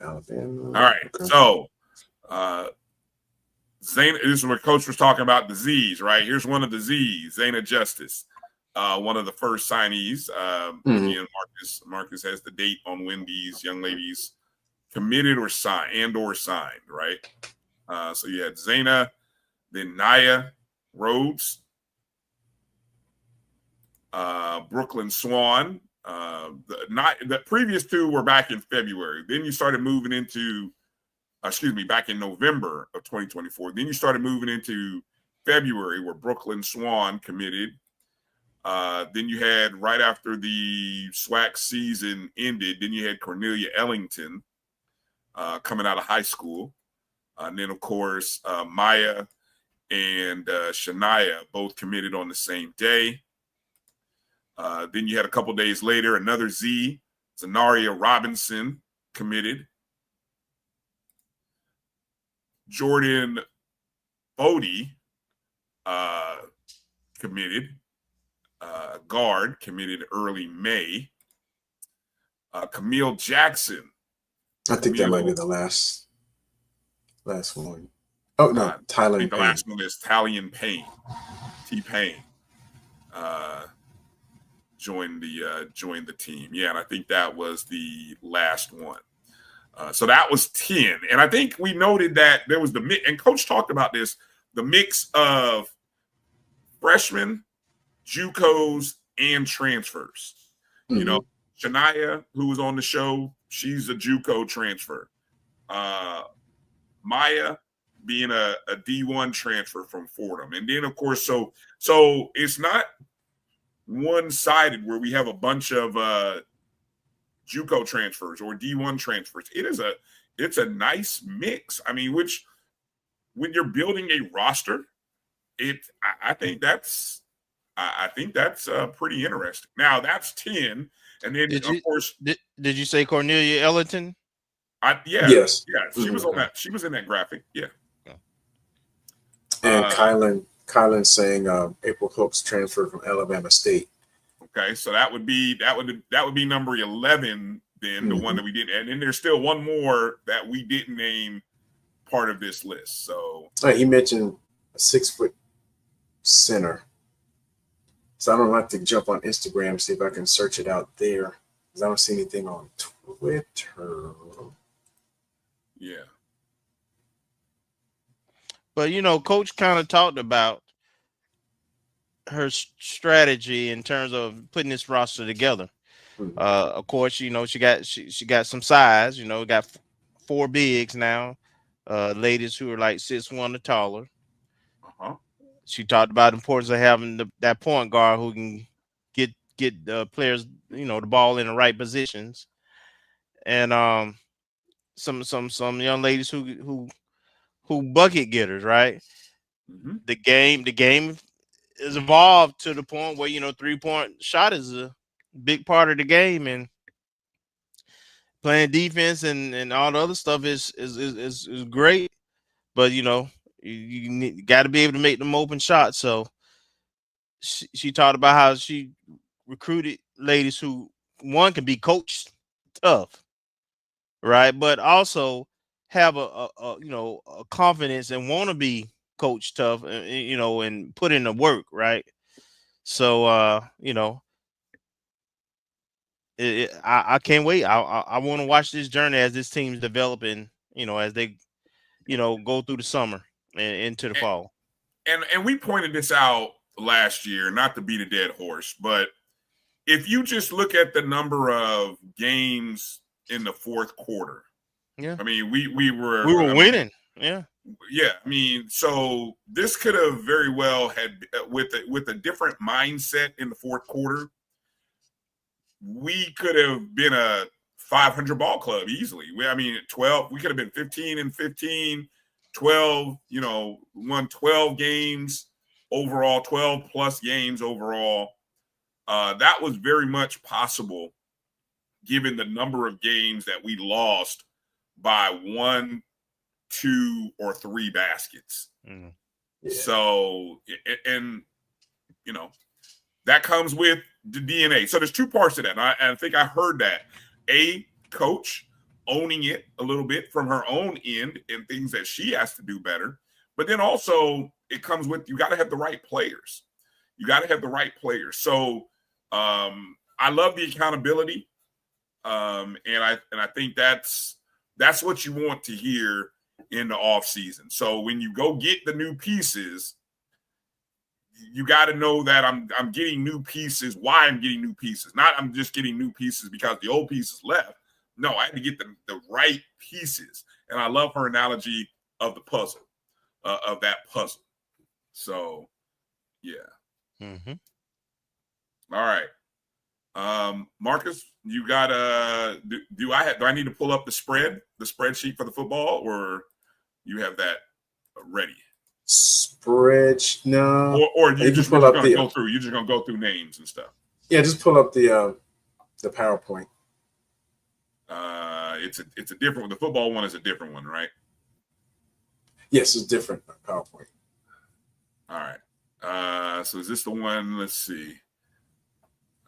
Alabama. All right. Okay. So Zayna, this is what Coach was talking about, the Z's, right? Here's one of the Z's, Zayna Justice, one of the first signees. Again, Marcus has the date on when these young ladies committed or signed, right? So you had Zayna, then Naya Rhodes, Brooklyn Swan. The previous two were back in February. Then you started moving into, back in November of 2024. Then you started moving into February where Brooklyn Swan committed. Then you had right after the SWAC season ended, then you had Cornelia Ellington coming out of high school. And then, of course, Maya and Shania both committed on the same day. Then you had a couple days later, another Z, Zanaria Robinson, committed. Jordan Bodie committed. Guard committed early May. Camille Jackson. I think that might be the last one. Oh no, Tyler. I think the last one is Talion Payne. T-Payne. Joined the team. Yeah, and I think that was the last one. So that was 10. And I think we noted that there was the mix, and Coach talked about this, the mix of freshmen, JUCOs, and transfers. Mm-hmm. You know, Shania, who was on the show, she's a JUCO transfer. Maya being a D1 transfer from Fordham. And then, of course, so it's not one-sided where we have a bunch of JUCO transfers or D1 transfers. It's a nice mix. I mean, which when you're building a roster, I think that's pretty interesting. Now that's 10, and then of course, did you say Cornelia Ellington? Yes. She was on that. She was in that graphic. Yeah. And Kylan saying April Hooks transferred from Alabama State. Okay, so that would be number 11. Then the one that we didn't, and then there's still one more that we didn't name part of this list. So he mentioned a 6-foot center. So I don't have to jump on Instagram, see if I can search it out there, because I don't see anything on Twitter. Yeah. But, Coach kind of talked about her strategy in terms of putting this roster together. Mm-hmm. Of course, she got some size, got 4 bigs now, ladies who are like 6'1" or taller. Uh-huh. She talked about the importance of having that point guard who can get players, the ball in the right positions, and some young ladies who bucket getters, right? Mm-hmm. The game is evolved to the point where 3-point shot is a big part of the game, and playing defense and all the other stuff is great. But You got to be able to make them open shots. So she talked about how she recruited ladies who one can be coached tough, right, but also have a confidence and want to be coached tough, and put in the work, right? So I can't wait. I want to watch this journey as this team's developing, as they go through the summer and into the fall. And we pointed this out last year, not to beat a dead horse, but if you just look at the number of games in the fourth quarter, yeah, I mean, we were winning, yeah. I mean, so this could have very well had with a different mindset in the fourth quarter. We could have been a 500 ball club easily. I mean, 12. We could have been 15-15, 12. Won 12 games overall, 12 plus games overall. That was very much possible given the number of games that we lost by 1, 2, or 3 baskets. Mm-hmm. Yeah. So, and that comes with the DNA. So there's 2 parts to that. And I think I heard that. A, coach owning it a little bit from her own end and things that she has to do better. But then also it comes with, you got to have the right players. So I love the accountability. And I think that's what you want to hear in the off season. So when you go get the new pieces, you got to know that I'm getting new pieces. Why I'm getting new pieces? Not I'm just getting new pieces because the old pieces left. No, I had to get the right pieces. And I love her analogy of the puzzle, of that puzzle. So, yeah. Mm-hmm. All right. Marcus, you got do I need to pull up the spreadsheet for the football, or you have that ready? No. Or you just gonna go through. You're just gonna go through names and stuff. Yeah, just pull up the PowerPoint. It's a different. The football one is a different one, right? Yes, it's different PowerPoint. All right. So is this the one? Let's see.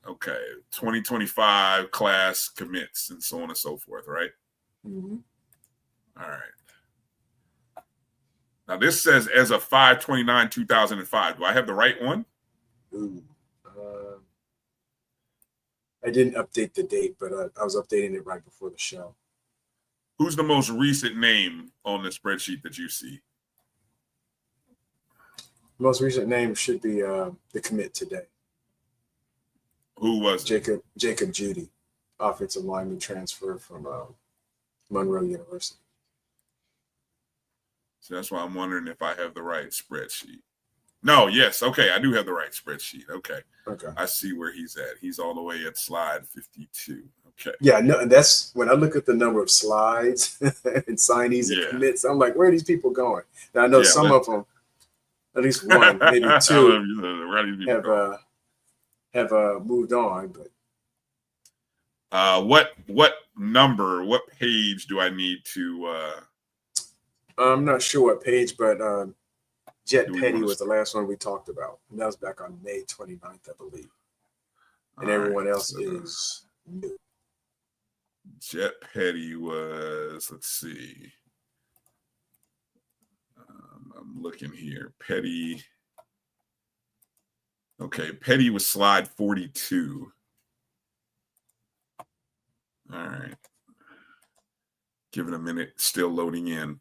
Okay, 2025 class commits and so on and so forth, right? Mm-hmm. All right. Now this says as of 5/29/2005. Do I have the right one? Ooh. I didn't update the date, but I was updating it right before the show. Who's the most recent name on the spreadsheet that you see? Most recent name should be the commit today. Who was Jacob Judy, offensive lineman transfer from Monroe University. So that's why I'm wondering if I have the right spreadsheet. No, yes. Okay, I do have the right spreadsheet. Okay. I see where he's at. He's all the way at slide 52. Okay. Yeah, no, and that's when I look at the number of slides and signees and commits, I'm like, where are these people going? Now I know some of them, at least one, maybe 2, have moved on, but what page do I need to I'm not sure what page, but Jet Petty was the last one we talked about. And that was back on May 29th, I believe. And everyone else is new. Jet Petty was, let's see. I'm looking here. Petty. Okay, Petty was slide 42. All right. Give it a minute. Still loading in.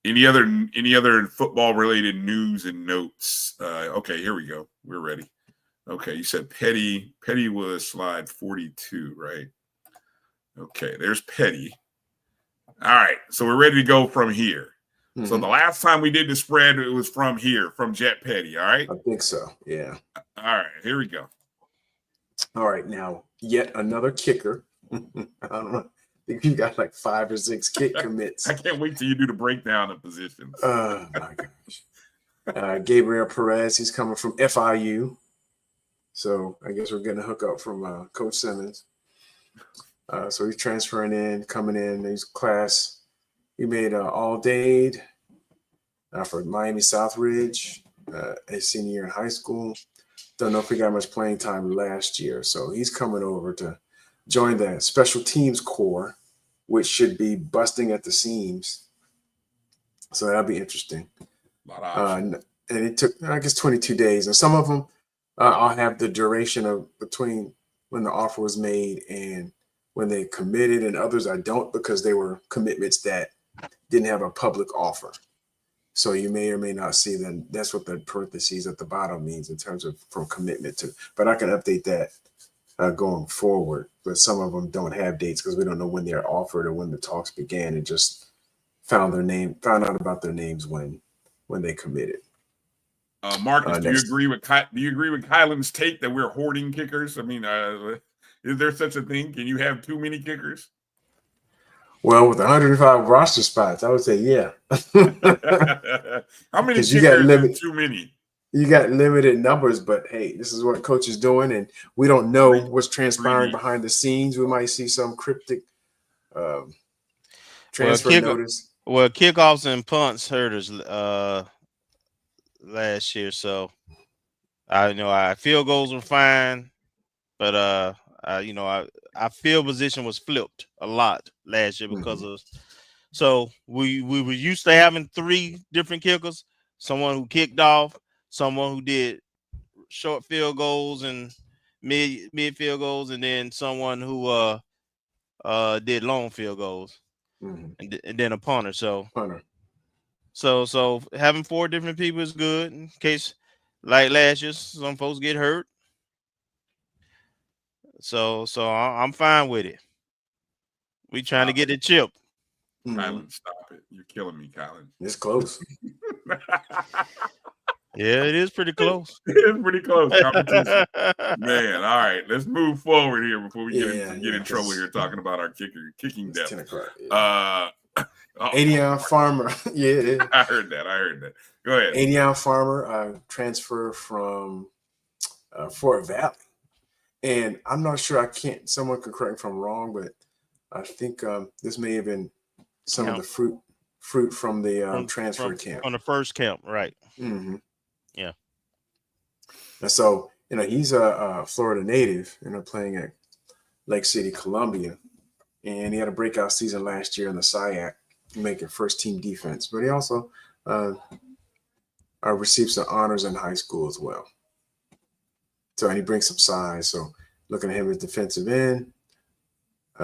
Any other football related news and notes? Okay, here we go. We're ready. Okay, you said Petty. Petty was slide 42, right? Okay, there's Petty. All right, so we're ready to go from here. Mm-hmm. So the last time we did the spread, it was from here, from Jet Petty, all right? I think so, yeah. All right, here we go. All right, now, yet another kicker. I don't know. I think you got like 5 or 6 kick commits. I can't wait till you do the breakdown of positions. Oh, my gosh. Gabriel Perez, he's coming from FIU. So I guess we're getting a hookup from Coach Simmons. So he's transferring in, coming in. He's He made All-Dade for Miami Southridge, his senior year in high school. Don't know if he got much playing time last year, so he's coming over to join the special teams corps, which should be busting at the seams. So that'll be interesting. And it took, I guess, 22 days, and some of them I'll have the duration of between when the offer was made and when they committed, and others I don't because they were commitments that didn't have a public offer. So you may or may not see them. That's what the parentheses at the bottom means in terms of from commitment to. But I can update that going forward. But some of them don't have dates because we don't know when they're offered or when the talks began, and just found out about their names when they committed. Marcus, do you agree with Kylan's take that we're hoarding kickers? I mean, is there such a thing? Can you have too many kickers? Well, with 105 roster spots, I would say yeah. How many kickers is too many? You got limited numbers, but hey, this is what coach is doing, and we don't know what's transpiring behind the scenes. We might see some cryptic transfer notice. Well, kickoffs and punts hurt us last year, so our field goals were fine, but our field position was flipped a lot last year because of. So we were used to having 3 different kickers: someone who kicked off, someone who did short field goals and mid field goals, and then someone who did long field goals, and then a punter. So having 4 different people is good in case, like last year, some folks get hurt. So I'm fine with it. We trying to get the chip. Kylan, stop it. You're killing me, Kylan. It's close. Yeah, it is pretty close. It's pretty close. Competition. Man, all right. Let's move forward here before we get in trouble here talking about our kicking depth. 10 o'clock. 80-ounce Farmer. Yeah. I heard that. Go ahead. 80-ounce Farmer transfer from Fort Valley. And I'm not sure, someone could correct me if I'm wrong, but I think this may have been some of the fruit from the transfer camp. On the first camp, right. Mm-hmm. Yeah. And so, he's a Florida native, playing at Lake City, Columbia. And he had a breakout season last year in the SIAC, making first-team defense. But he also received some honors in high school as well. So, and he brings some size. So, looking at him as defensive end.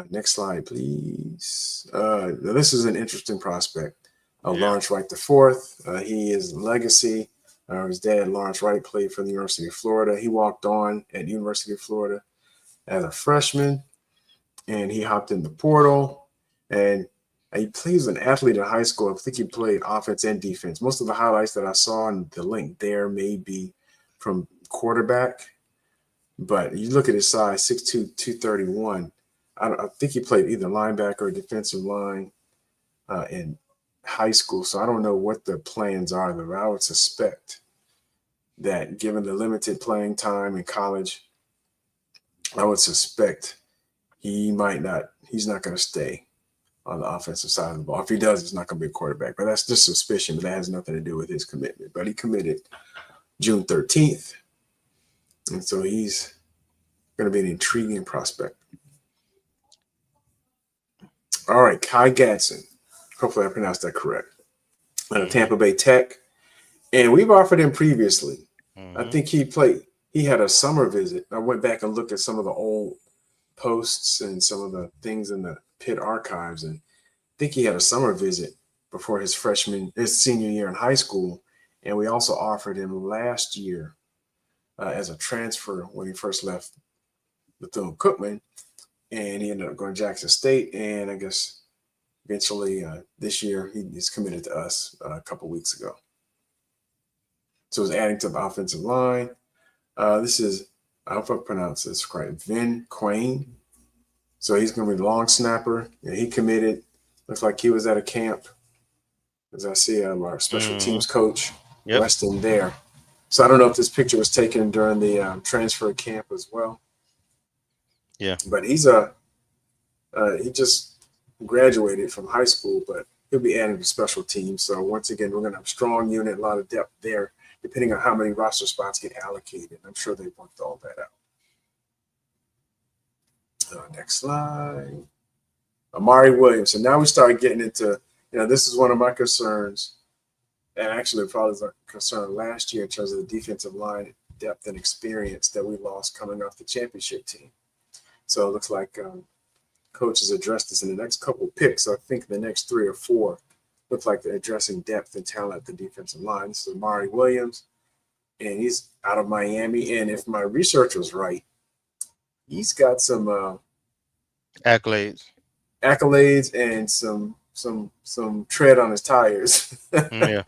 Next slide, please. This is an interesting prospect. Lawrence Wright IV. He is legacy. His dad, Lawrence Wright, played for the University of Florida. He walked on at University of Florida as a freshman, and he hopped in the portal. And he plays an athlete in high school. I think he played offense and defense. Most of the highlights that I saw in the link there may be from quarterback. But you look at his size, 6'2", 231. I think he played either linebacker or defensive line in high school. So I don't know what the plans are there. I would suspect that given the limited playing time in college, I would suspect he's not going to stay on the offensive side of the ball. If he does, it's not going to be a quarterback. But that's just suspicion, but that has nothing to do with his commitment. But he committed June 13th. And so he's going to be an intriguing prospect. All right, Kai Gadsden. Hopefully I pronounced that correct. Tampa Bay Tech. And we've offered him previously. I think he had a summer visit. I went back and looked at some of the old posts and some of the things in the Pitt archives. And I think he had a summer visit before his senior year in high school. And we also offered him last year as a transfer when he first left Bethune-Cookman. And he ended up going to Jackson State. And I guess eventually this year he's committed to us a couple weeks ago. So it's adding to the offensive line. This is, I hope I pronounce this correct, Vin Quain. So he's going to be the long snapper. And he committed. Looks like he was at a camp. As I see our special teams coach, Weston, there. So I don't know if this picture was taken during the transfer camp as well. Yeah. But he just graduated from high school, but he'll be added to special teams. So once again, we're going to have a strong unit, a lot of depth there, depending on how many roster spots get allocated. I'm sure they've worked all that out. Next slide. Amari Williams. So now we start getting into, this is one of my concerns, and actually probably was a concern last year in terms of the defensive line depth and experience that we lost coming off the championship team. So it looks like coach has addressed this in the next couple of picks. So I think the next 3 or 4 look like they're addressing depth and talent at the defensive line. This is Amari Williams, and he's out of Miami. And if my research was right, he's got some accolades and some tread on his tires. Yeah.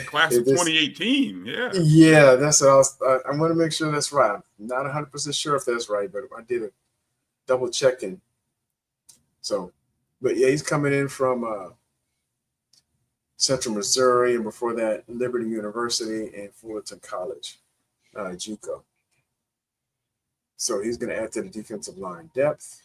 Class of 2018. Yeah. Yeah, that's what I want to make sure that's right. I'm not 100% sure if that's right, but I did a double checking. So, but yeah, he's coming in from Central Missouri, and before that, Liberty University and Fullerton College, JUCO. So he's going to add to the defensive line depth.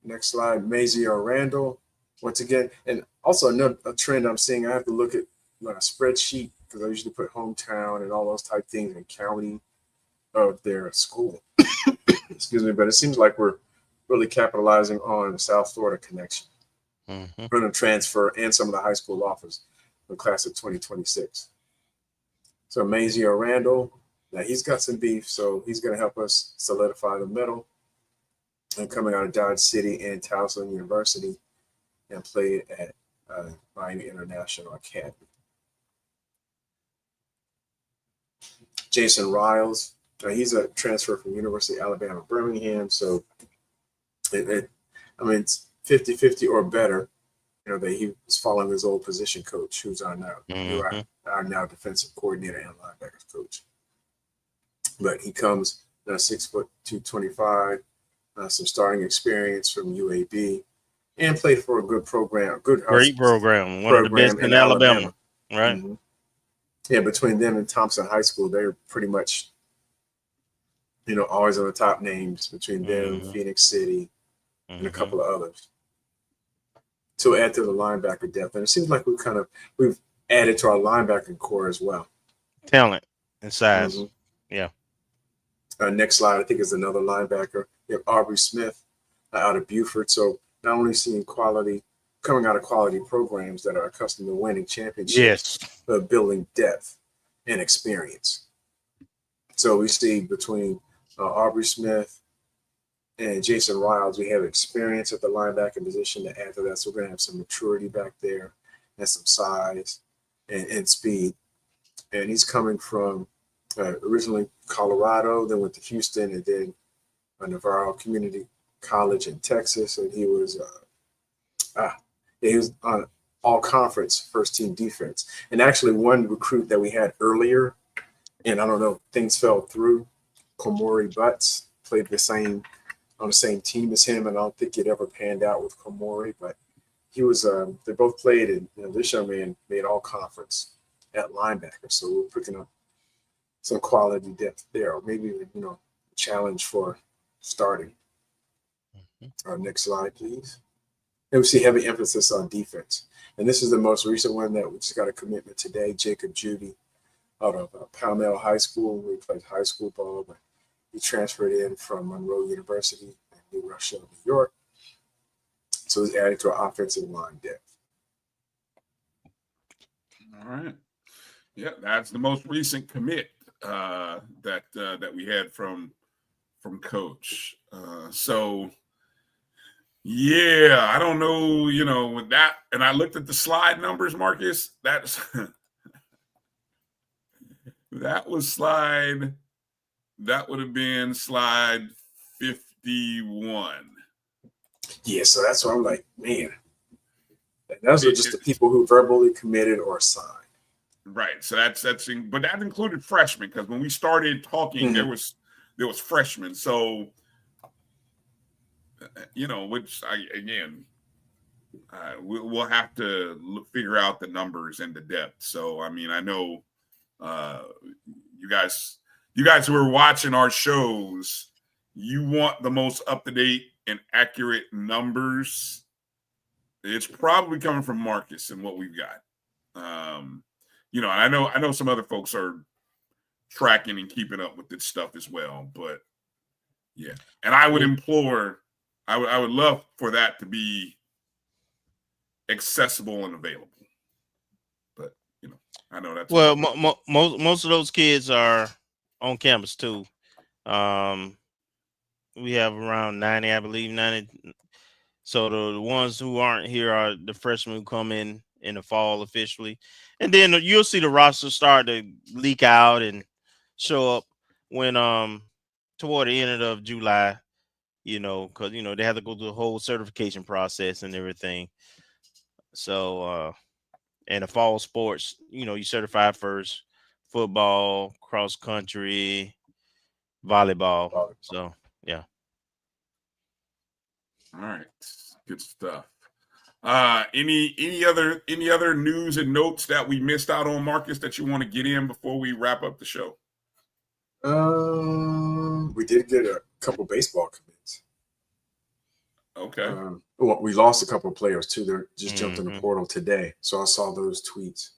Next slide, Mazier Randall. Once again, and also another trend I'm seeing, I have to look at my spreadsheet because I usually put hometown and all those type things and county of their school. Excuse me, but it seems like we're really capitalizing on the South Florida connection. Mm-hmm. We're going to transfer and some of the high school offers for the class of 2026. So Mazier Randall, now he's got some beef, so he's going to help us solidify the middle. And coming out of Dodge City and Towson University, and played at Miami International Academy. Jason Riles, he's a transfer from University of Alabama, Birmingham. So, it's 50-50 or better. That he was following his old position coach, who's our now defensive coordinator and linebackers coach. But he comes 6 foot 225. Some starting experience from UAB, and played for a good program, great program, one of the best in Alabama. Right? Mm-hmm. Yeah, between them and Thompson High School, they're pretty much, always on the top names between them, Phoenix City, and a couple of others. To add to the linebacker depth, and it seems like we've added to our linebacking core as well. Talent and size. Mm-hmm. Yeah. Next slide, I think, is another linebacker. You have Aubrey Smith out of Beaufort. So not only seeing quality coming out of quality programs that are accustomed to winning championships, yes, but building depth and experience. So we see between Aubrey Smith and Jason Riles, we have experience at the linebacker position to add to that. So we're going to have some maturity back there and some size and speed. And he's coming from originally Colorado, then went to Houston, and then Navarro Community College in Texas. And he was on all conference first team defense. And actually one recruit that we had earlier, and I don't know, things fell through, Komori Butts, played on the same team as him, and I don't think it ever panned out with Komori, but he was they both played, and this young man made all conference at linebacker. So we're picking up some quality depth there, or maybe a challenge for starting. Next slide, please. And we see heavy emphasis on defense. And this is the most recent one that we just got a commitment today. Jacob Judy out of Palmdale High School, where he played high school ball, but he transferred in from Monroe University in New Rochelle, New York. So he's adding to our offensive line depth. All right. Yeah, that's the most recent commit that we had from Coach. So yeah, I don't know, with that, and I looked at the slide numbers, Marcus. That's that would have been slide 51. Yeah, so that's why I'm like, man, those are just the people who verbally committed or signed. Right. So that's but that included freshmen, because when we started talking, there was freshmen. So which we'll have to figure out the numbers and the depth. So I mean, I know you guys who are watching our shows, you want the most up-to-date and accurate numbers It's probably coming from Marcus and what we've got. I know some other folks are tracking and keeping up with this stuff as well, but yeah. And I would I would love for that to be accessible and available. But I know that's most of those kids are on campus too. We have around 90, I believe, 90. So the ones who aren't here are the freshmen who come in the fall officially. And then you'll see the roster start to leak out and show up when toward the end of July, because they have to go through the whole certification process and everything. So and the fall sports, you certify first: football, cross country, volleyball. So yeah. All right, good stuff. Any other news and notes that we missed out on, Marcus, that you want to get in before we wrap up the show? We did get a couple baseball commits. Okay. Well, we lost a couple of players too. They just jumped in the portal today, so I saw those tweets.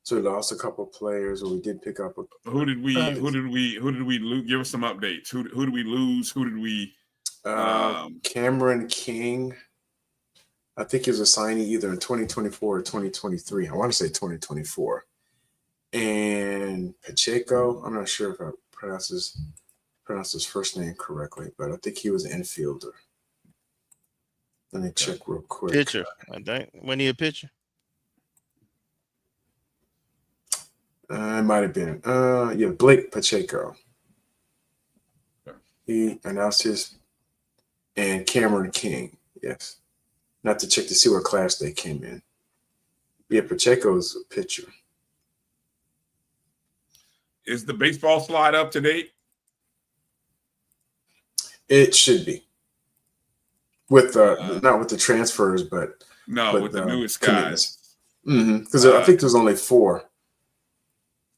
So we lost a couple of players, and we did pick up. Who did we lose? Give us some updates. Who did we lose? Who did we? Cameron King. I think he was a signee either in 2024 or 2023. I want to say 2024. And Pacheco, I'm not sure if I pronounced his first name correctly, but I think he was an infielder. Let me check real quick. Pitcher, I think. When he a pitcher? It might have been. Blake Pacheco. He announced his, and Cameron King, yes. Not to check to see what class they came in. Yeah, Pacheco's a pitcher. Is the baseball slide up to date? It should be. With not with the transfers, but with the newest guys. Because I think there's only 4.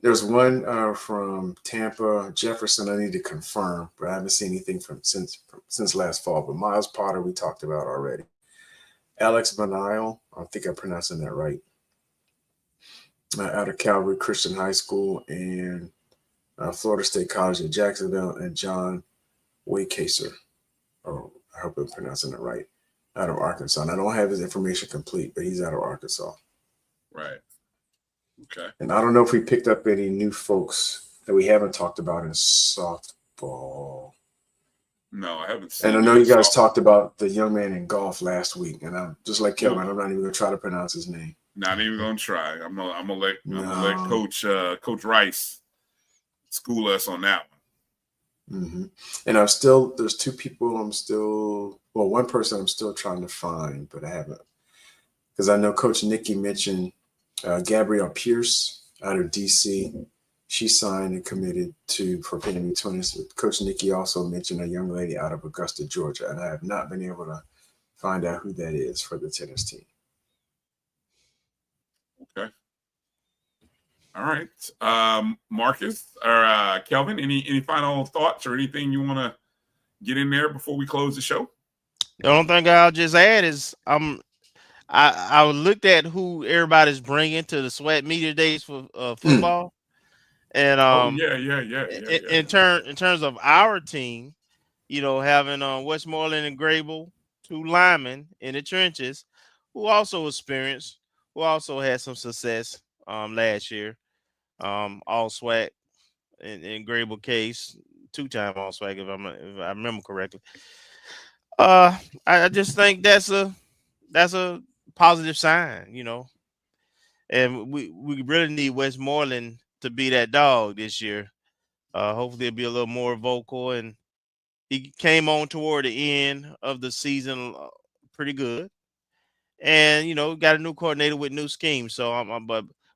There's one from Tampa, Jefferson. I need to confirm, but I haven't seen anything since last fall. But Miles Potter, we talked about already. Alex Benile, I think I'm pronouncing that right. Out of Calvary Christian High School and Florida State College in Jacksonville, and John Waycaser. Oh, I hope I'm pronouncing it right. Out of Arkansas. And I don't have his information complete, but he's out of Arkansas. Right. Okay. And I don't know if we picked up any new folks that we haven't talked about in softball. No, I haven't seen. And I know you guys talked about the young man in golf last week, and I'm just like Kelvin. I'm not even going to try to pronounce his name. Not even going to try. I'm gonna let Coach Rice school us on that one. Mm-hmm. And there's 2 people one person I'm still trying to find, but I haven't, because I know Coach Nikki mentioned Gabrielle Pierce out of DC. She signed and committed for FAMU tennis. Coach Nikki also mentioned a young lady out of Augusta, Georgia, and I have not been able to find out who that is for the tennis team. Okay. All right. Marcus or Kelvin, any final thoughts or anything you want to get in there before we close the show? The only thing I'll just add is I looked at who everybody's bringing to the SWAT media days for football. And in terms of our team, having Westmoreland and Grable, 2 linemen in the trenches, who also experienced, who also had some success last year, all SWAC in Grable case, 2-time all SWAC if I remember correctly. I just think that's a positive sign, and we really need Westmoreland to be that dog this year. Hopefully it'll be a little more vocal, and he came on toward the end of the season pretty good, and got a new coordinator with new schemes. So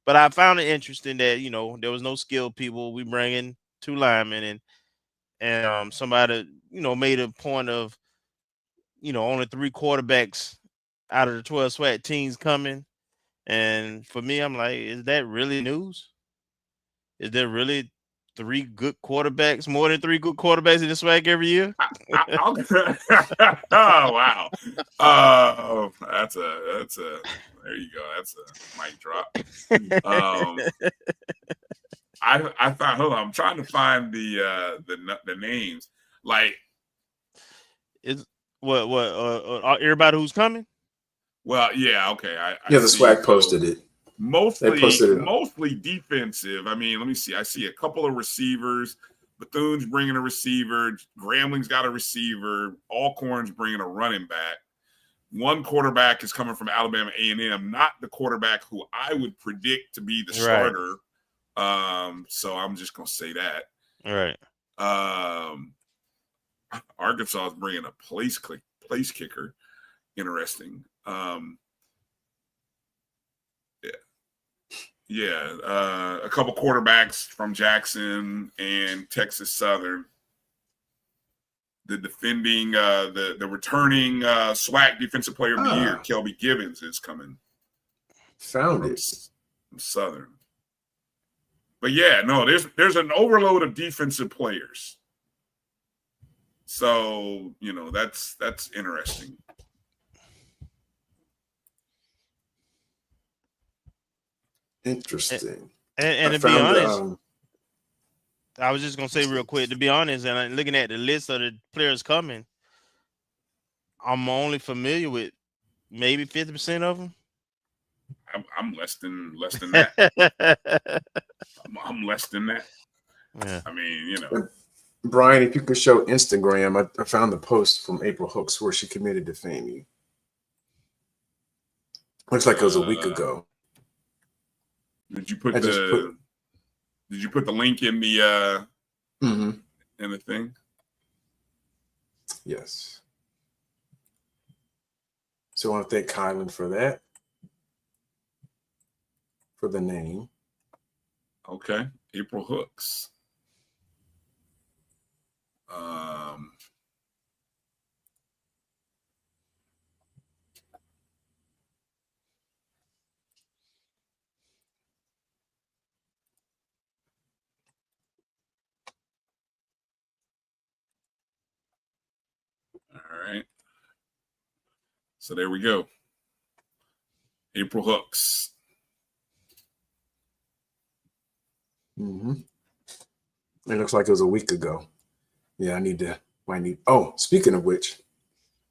but I found it interesting that there was no skilled people. We bring in 2 linemen, and somebody made a point of only 3 quarterbacks out of the 12 SWAT teams coming. And for me, I'm like, is that really news? Is there really 3 good quarterbacks, more than 3 good quarterbacks in the SWAC every year? Oh wow. That's a there you go. That's a mic drop. I thought, hold on, I'm trying to find the names. Like, is what everybody who's coming? Well, yeah, okay. I the see. SWAC posted it. Mostly defensive. I mean, let me see. I see a couple of receivers. Bethune's bringing a receiver. Grambling's got a receiver. Alcorn's bringing a running back. One quarterback is coming from Alabama A&M, not the quarterback who I would predict to be the starter. So I'm just gonna say that. All right. Arkansas is bringing a place kicker. Interesting. A couple quarterbacks from Jackson and Texas Southern. The defending, the returning SWAC Defensive Player of the Year, Kelby Gibbons, is coming. Found from it. Southern. But yeah, no, there's an overload of defensive players. So, that's interesting. Interesting. And to be honest, I was just gonna say real quick, to be honest, and I'm looking at the list of the players coming, I'm only familiar with maybe 50% of them. I'm less than that. I'm less than that. Yeah. I mean, Brian, if you could show Instagram, I found the post from April Hooks where she committed to FAMU. Looks like it was a week ago. Did you put the link in the in the thing? Yes. So I want to thank Kylan for that. For the name. Okay. April Hooks. All right. So there we go. April Hooks. It looks like it was a week ago. Yeah, oh, speaking of which,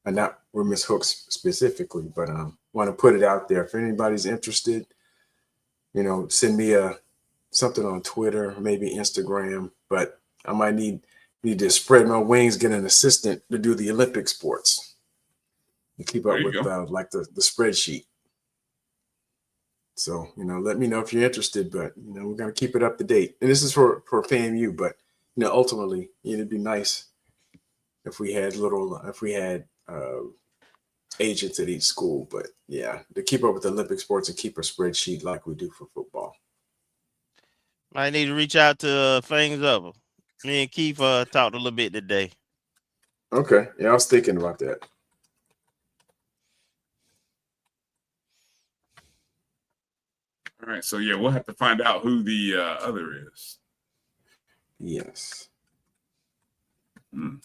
and not with Miss Hooks specifically, but want to put it out there. If anybody's interested, send me something on Twitter, maybe Instagram, but I might need to spread my wings, get an assistant to do the Olympic sports and keep up with the spreadsheet. So, let me know if you're interested, but, we're going to keep it up to date. And this is for FAMU, but, ultimately, it'd be nice if we had agents at each school. But, yeah, to keep up with the Olympic sports and keep a spreadsheet like we do for football. I need to reach out to Fangs Up. Me and Keith talked a little bit today. Okay. Yeah, I was thinking about that. All right, so yeah, we'll have to find out who the other is. Yes. I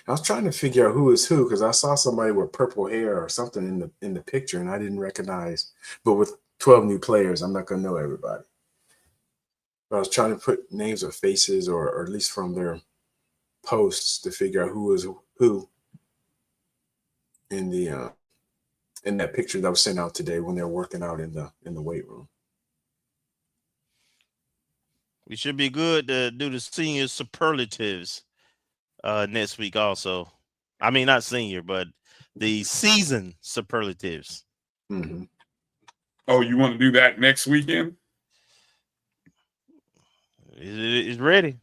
was trying to figure out who is who because I saw somebody with purple hair or something in the picture, and I didn't recognize. But with 12 new players, I'm not going to know everybody. But I was trying to put names or faces, or at least from their posts, to figure out who is who in the in that picture that was sent out today when they're working out in the weight room. We should be good to do the senior superlatives next week also. I mean, not senior, but the season superlatives. Oh, you want to do that next weekend? It's ready.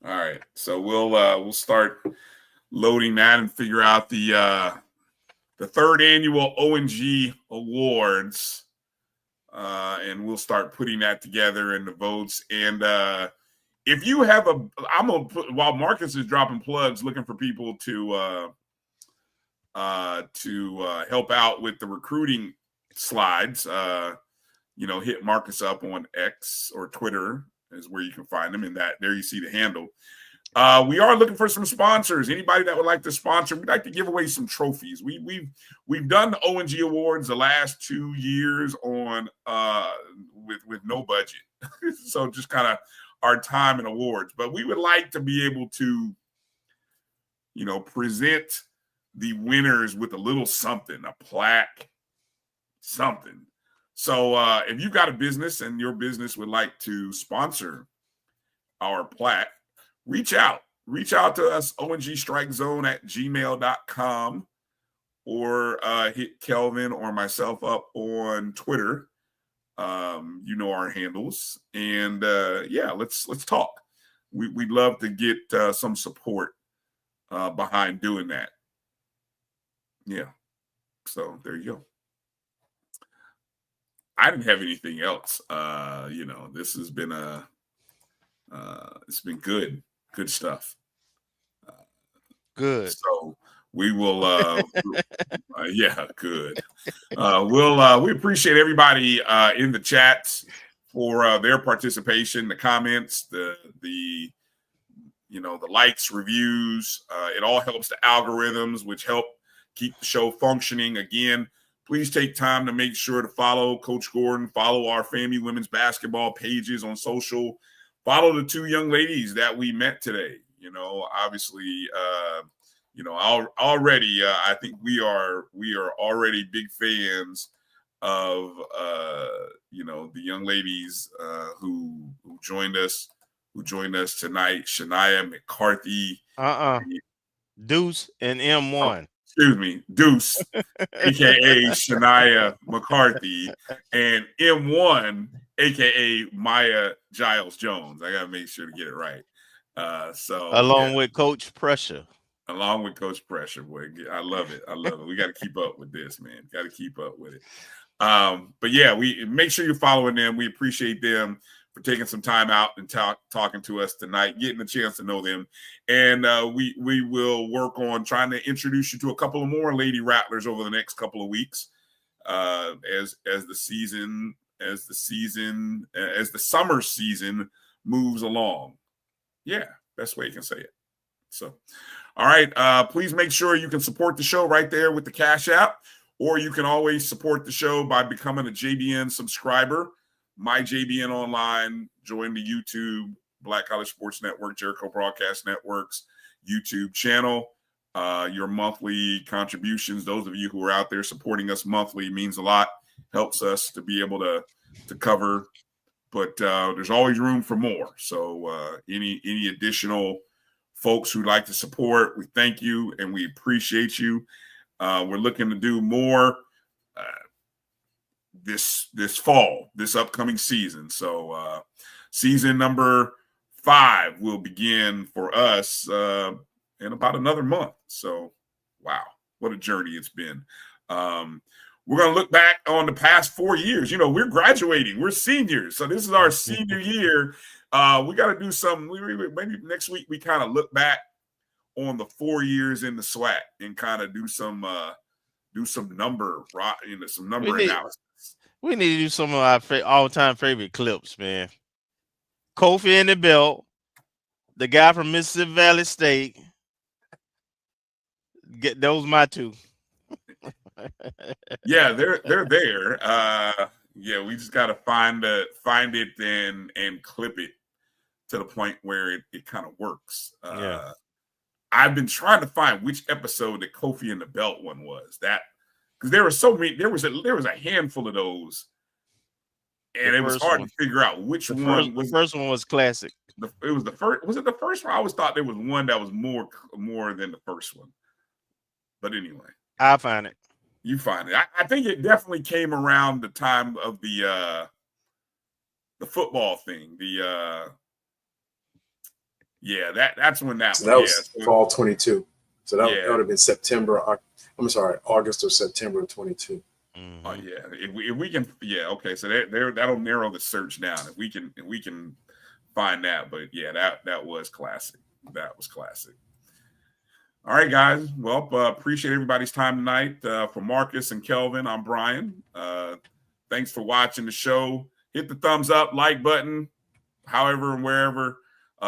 All right. So we'll start loading that and figure out the third annual ONG awards. And we'll start putting that together in the votes. And if you have I'm gonna put, while Marcus is dropping plugs, looking for people to help out with the recruiting slides. hit Marcus up on X or Twitter is where you can find him. And there you see the handle. We are looking for some sponsors. Anybody that would like to sponsor, we'd like to give away some trophies. We've done the O&G Awards the last 2 years on with no budget. So just kind of our time and awards. But we would like to be able to, present the winners with a little something, a plaque, something. So if you've got a business and your business would like to sponsor our plaque, reach out to us, ONGStrikeZone@gmail.com, or hit Kelvin or myself up on Twitter. Our handles, and let's talk. We'd love to get some support behind doing that. Yeah, so there you go. I didn't have anything else. This has been it's been good stuff. Good. So we will, good. We appreciate everybody in the chats for their participation, the comments, the likes, reviews. It all helps the algorithms, which help keep the show functioning. Again, please take time to make sure to follow Coach Gordon, follow our FAMU women's basketball pages on social, follow the two young ladies that we met today. Obviously, already, I think we are already big fans of, the young ladies who joined us tonight. Shania McCarthy. Deuce and M1. Excuse me, Deuce, a.k.a. Shania McCarthy, and M1, a.k.a. Maya Giles Jones. I got to make sure to get it right. Along with Coach Pressure. Along with Coach Pressure, boy. I love it. We got to keep up with this, man. Got to keep up with it. But yeah, we make sure you're following them. We appreciate them for taking some time out and talking to us tonight, getting a chance to know them. And we will work on trying to introduce you to a couple of more Lady Rattlers over the next couple of weeks as the summer season moves along. Yeah, best way you can say it. So, all right, please make sure you can support the show right there with the Cash App, or you can always support the show by becoming a JBN subscriber. My JBN Online, join the YouTube, Black College Sports Network, Jericho Broadcast Network's YouTube channel. Your monthly contributions, those of you who are out there supporting us monthly, means a lot, helps us to be able to cover, but there's always room for more. So any additional folks who'd like to support, we thank you and we appreciate you. We're looking to do more this fall, this upcoming season. So season number 5 will begin for us in about another month. So wow, what a journey it's been. We're going to look back on the past 4 years. We're graduating. We're seniors. So this is our senior year. We got to do some, maybe next week we kind of look back on the 4 years in the SWAC and kind of do some number, some number analysis. We need to do some of our all-time favorite clips, man. Kofi in the belt, the guy from Mississippi Valley State. Those my two. Yeah, they're there. Yeah, we just got to find it and clip it to the point where it kind of works. I've been trying to find which episode the Kofi in the belt one was. That because there were so many. There was a handful of those, and it was hard to figure out which one was. The first one was classic. It was the first. Was it the first one? I always thought there was one that was more than the first one. But anyway, I'll find it. You find it. I think it definitely came around the time of the football thing. That's when that. So that was fall 22. So that would have been August or September of 22. Oh yeah, if we can, okay. So that'll narrow the search down if we can find that. But yeah, that was classic. That was classic. All right, guys. Well, appreciate everybody's time tonight. For Marcus and Kelvin, I'm Bryan. Thanks for watching the show. Hit the thumbs up, like button, however and wherever.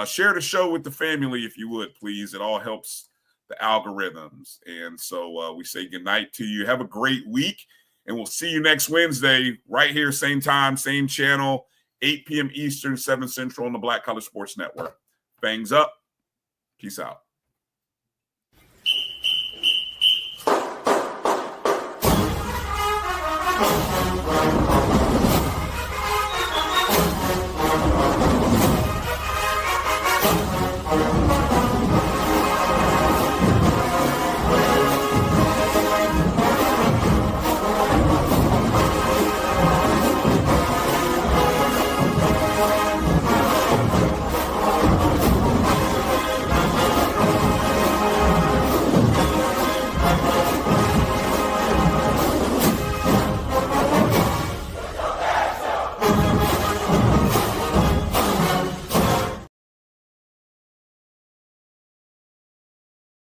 Share the show with the family if you would, please. It all helps the algorithms. And so we say goodnight to you. Have a great week, and we'll see you next Wednesday right here, same time, same channel, 8 p.m. Eastern, 7 Central on the Black College Sports Network. Fangs up. Peace out. Oh.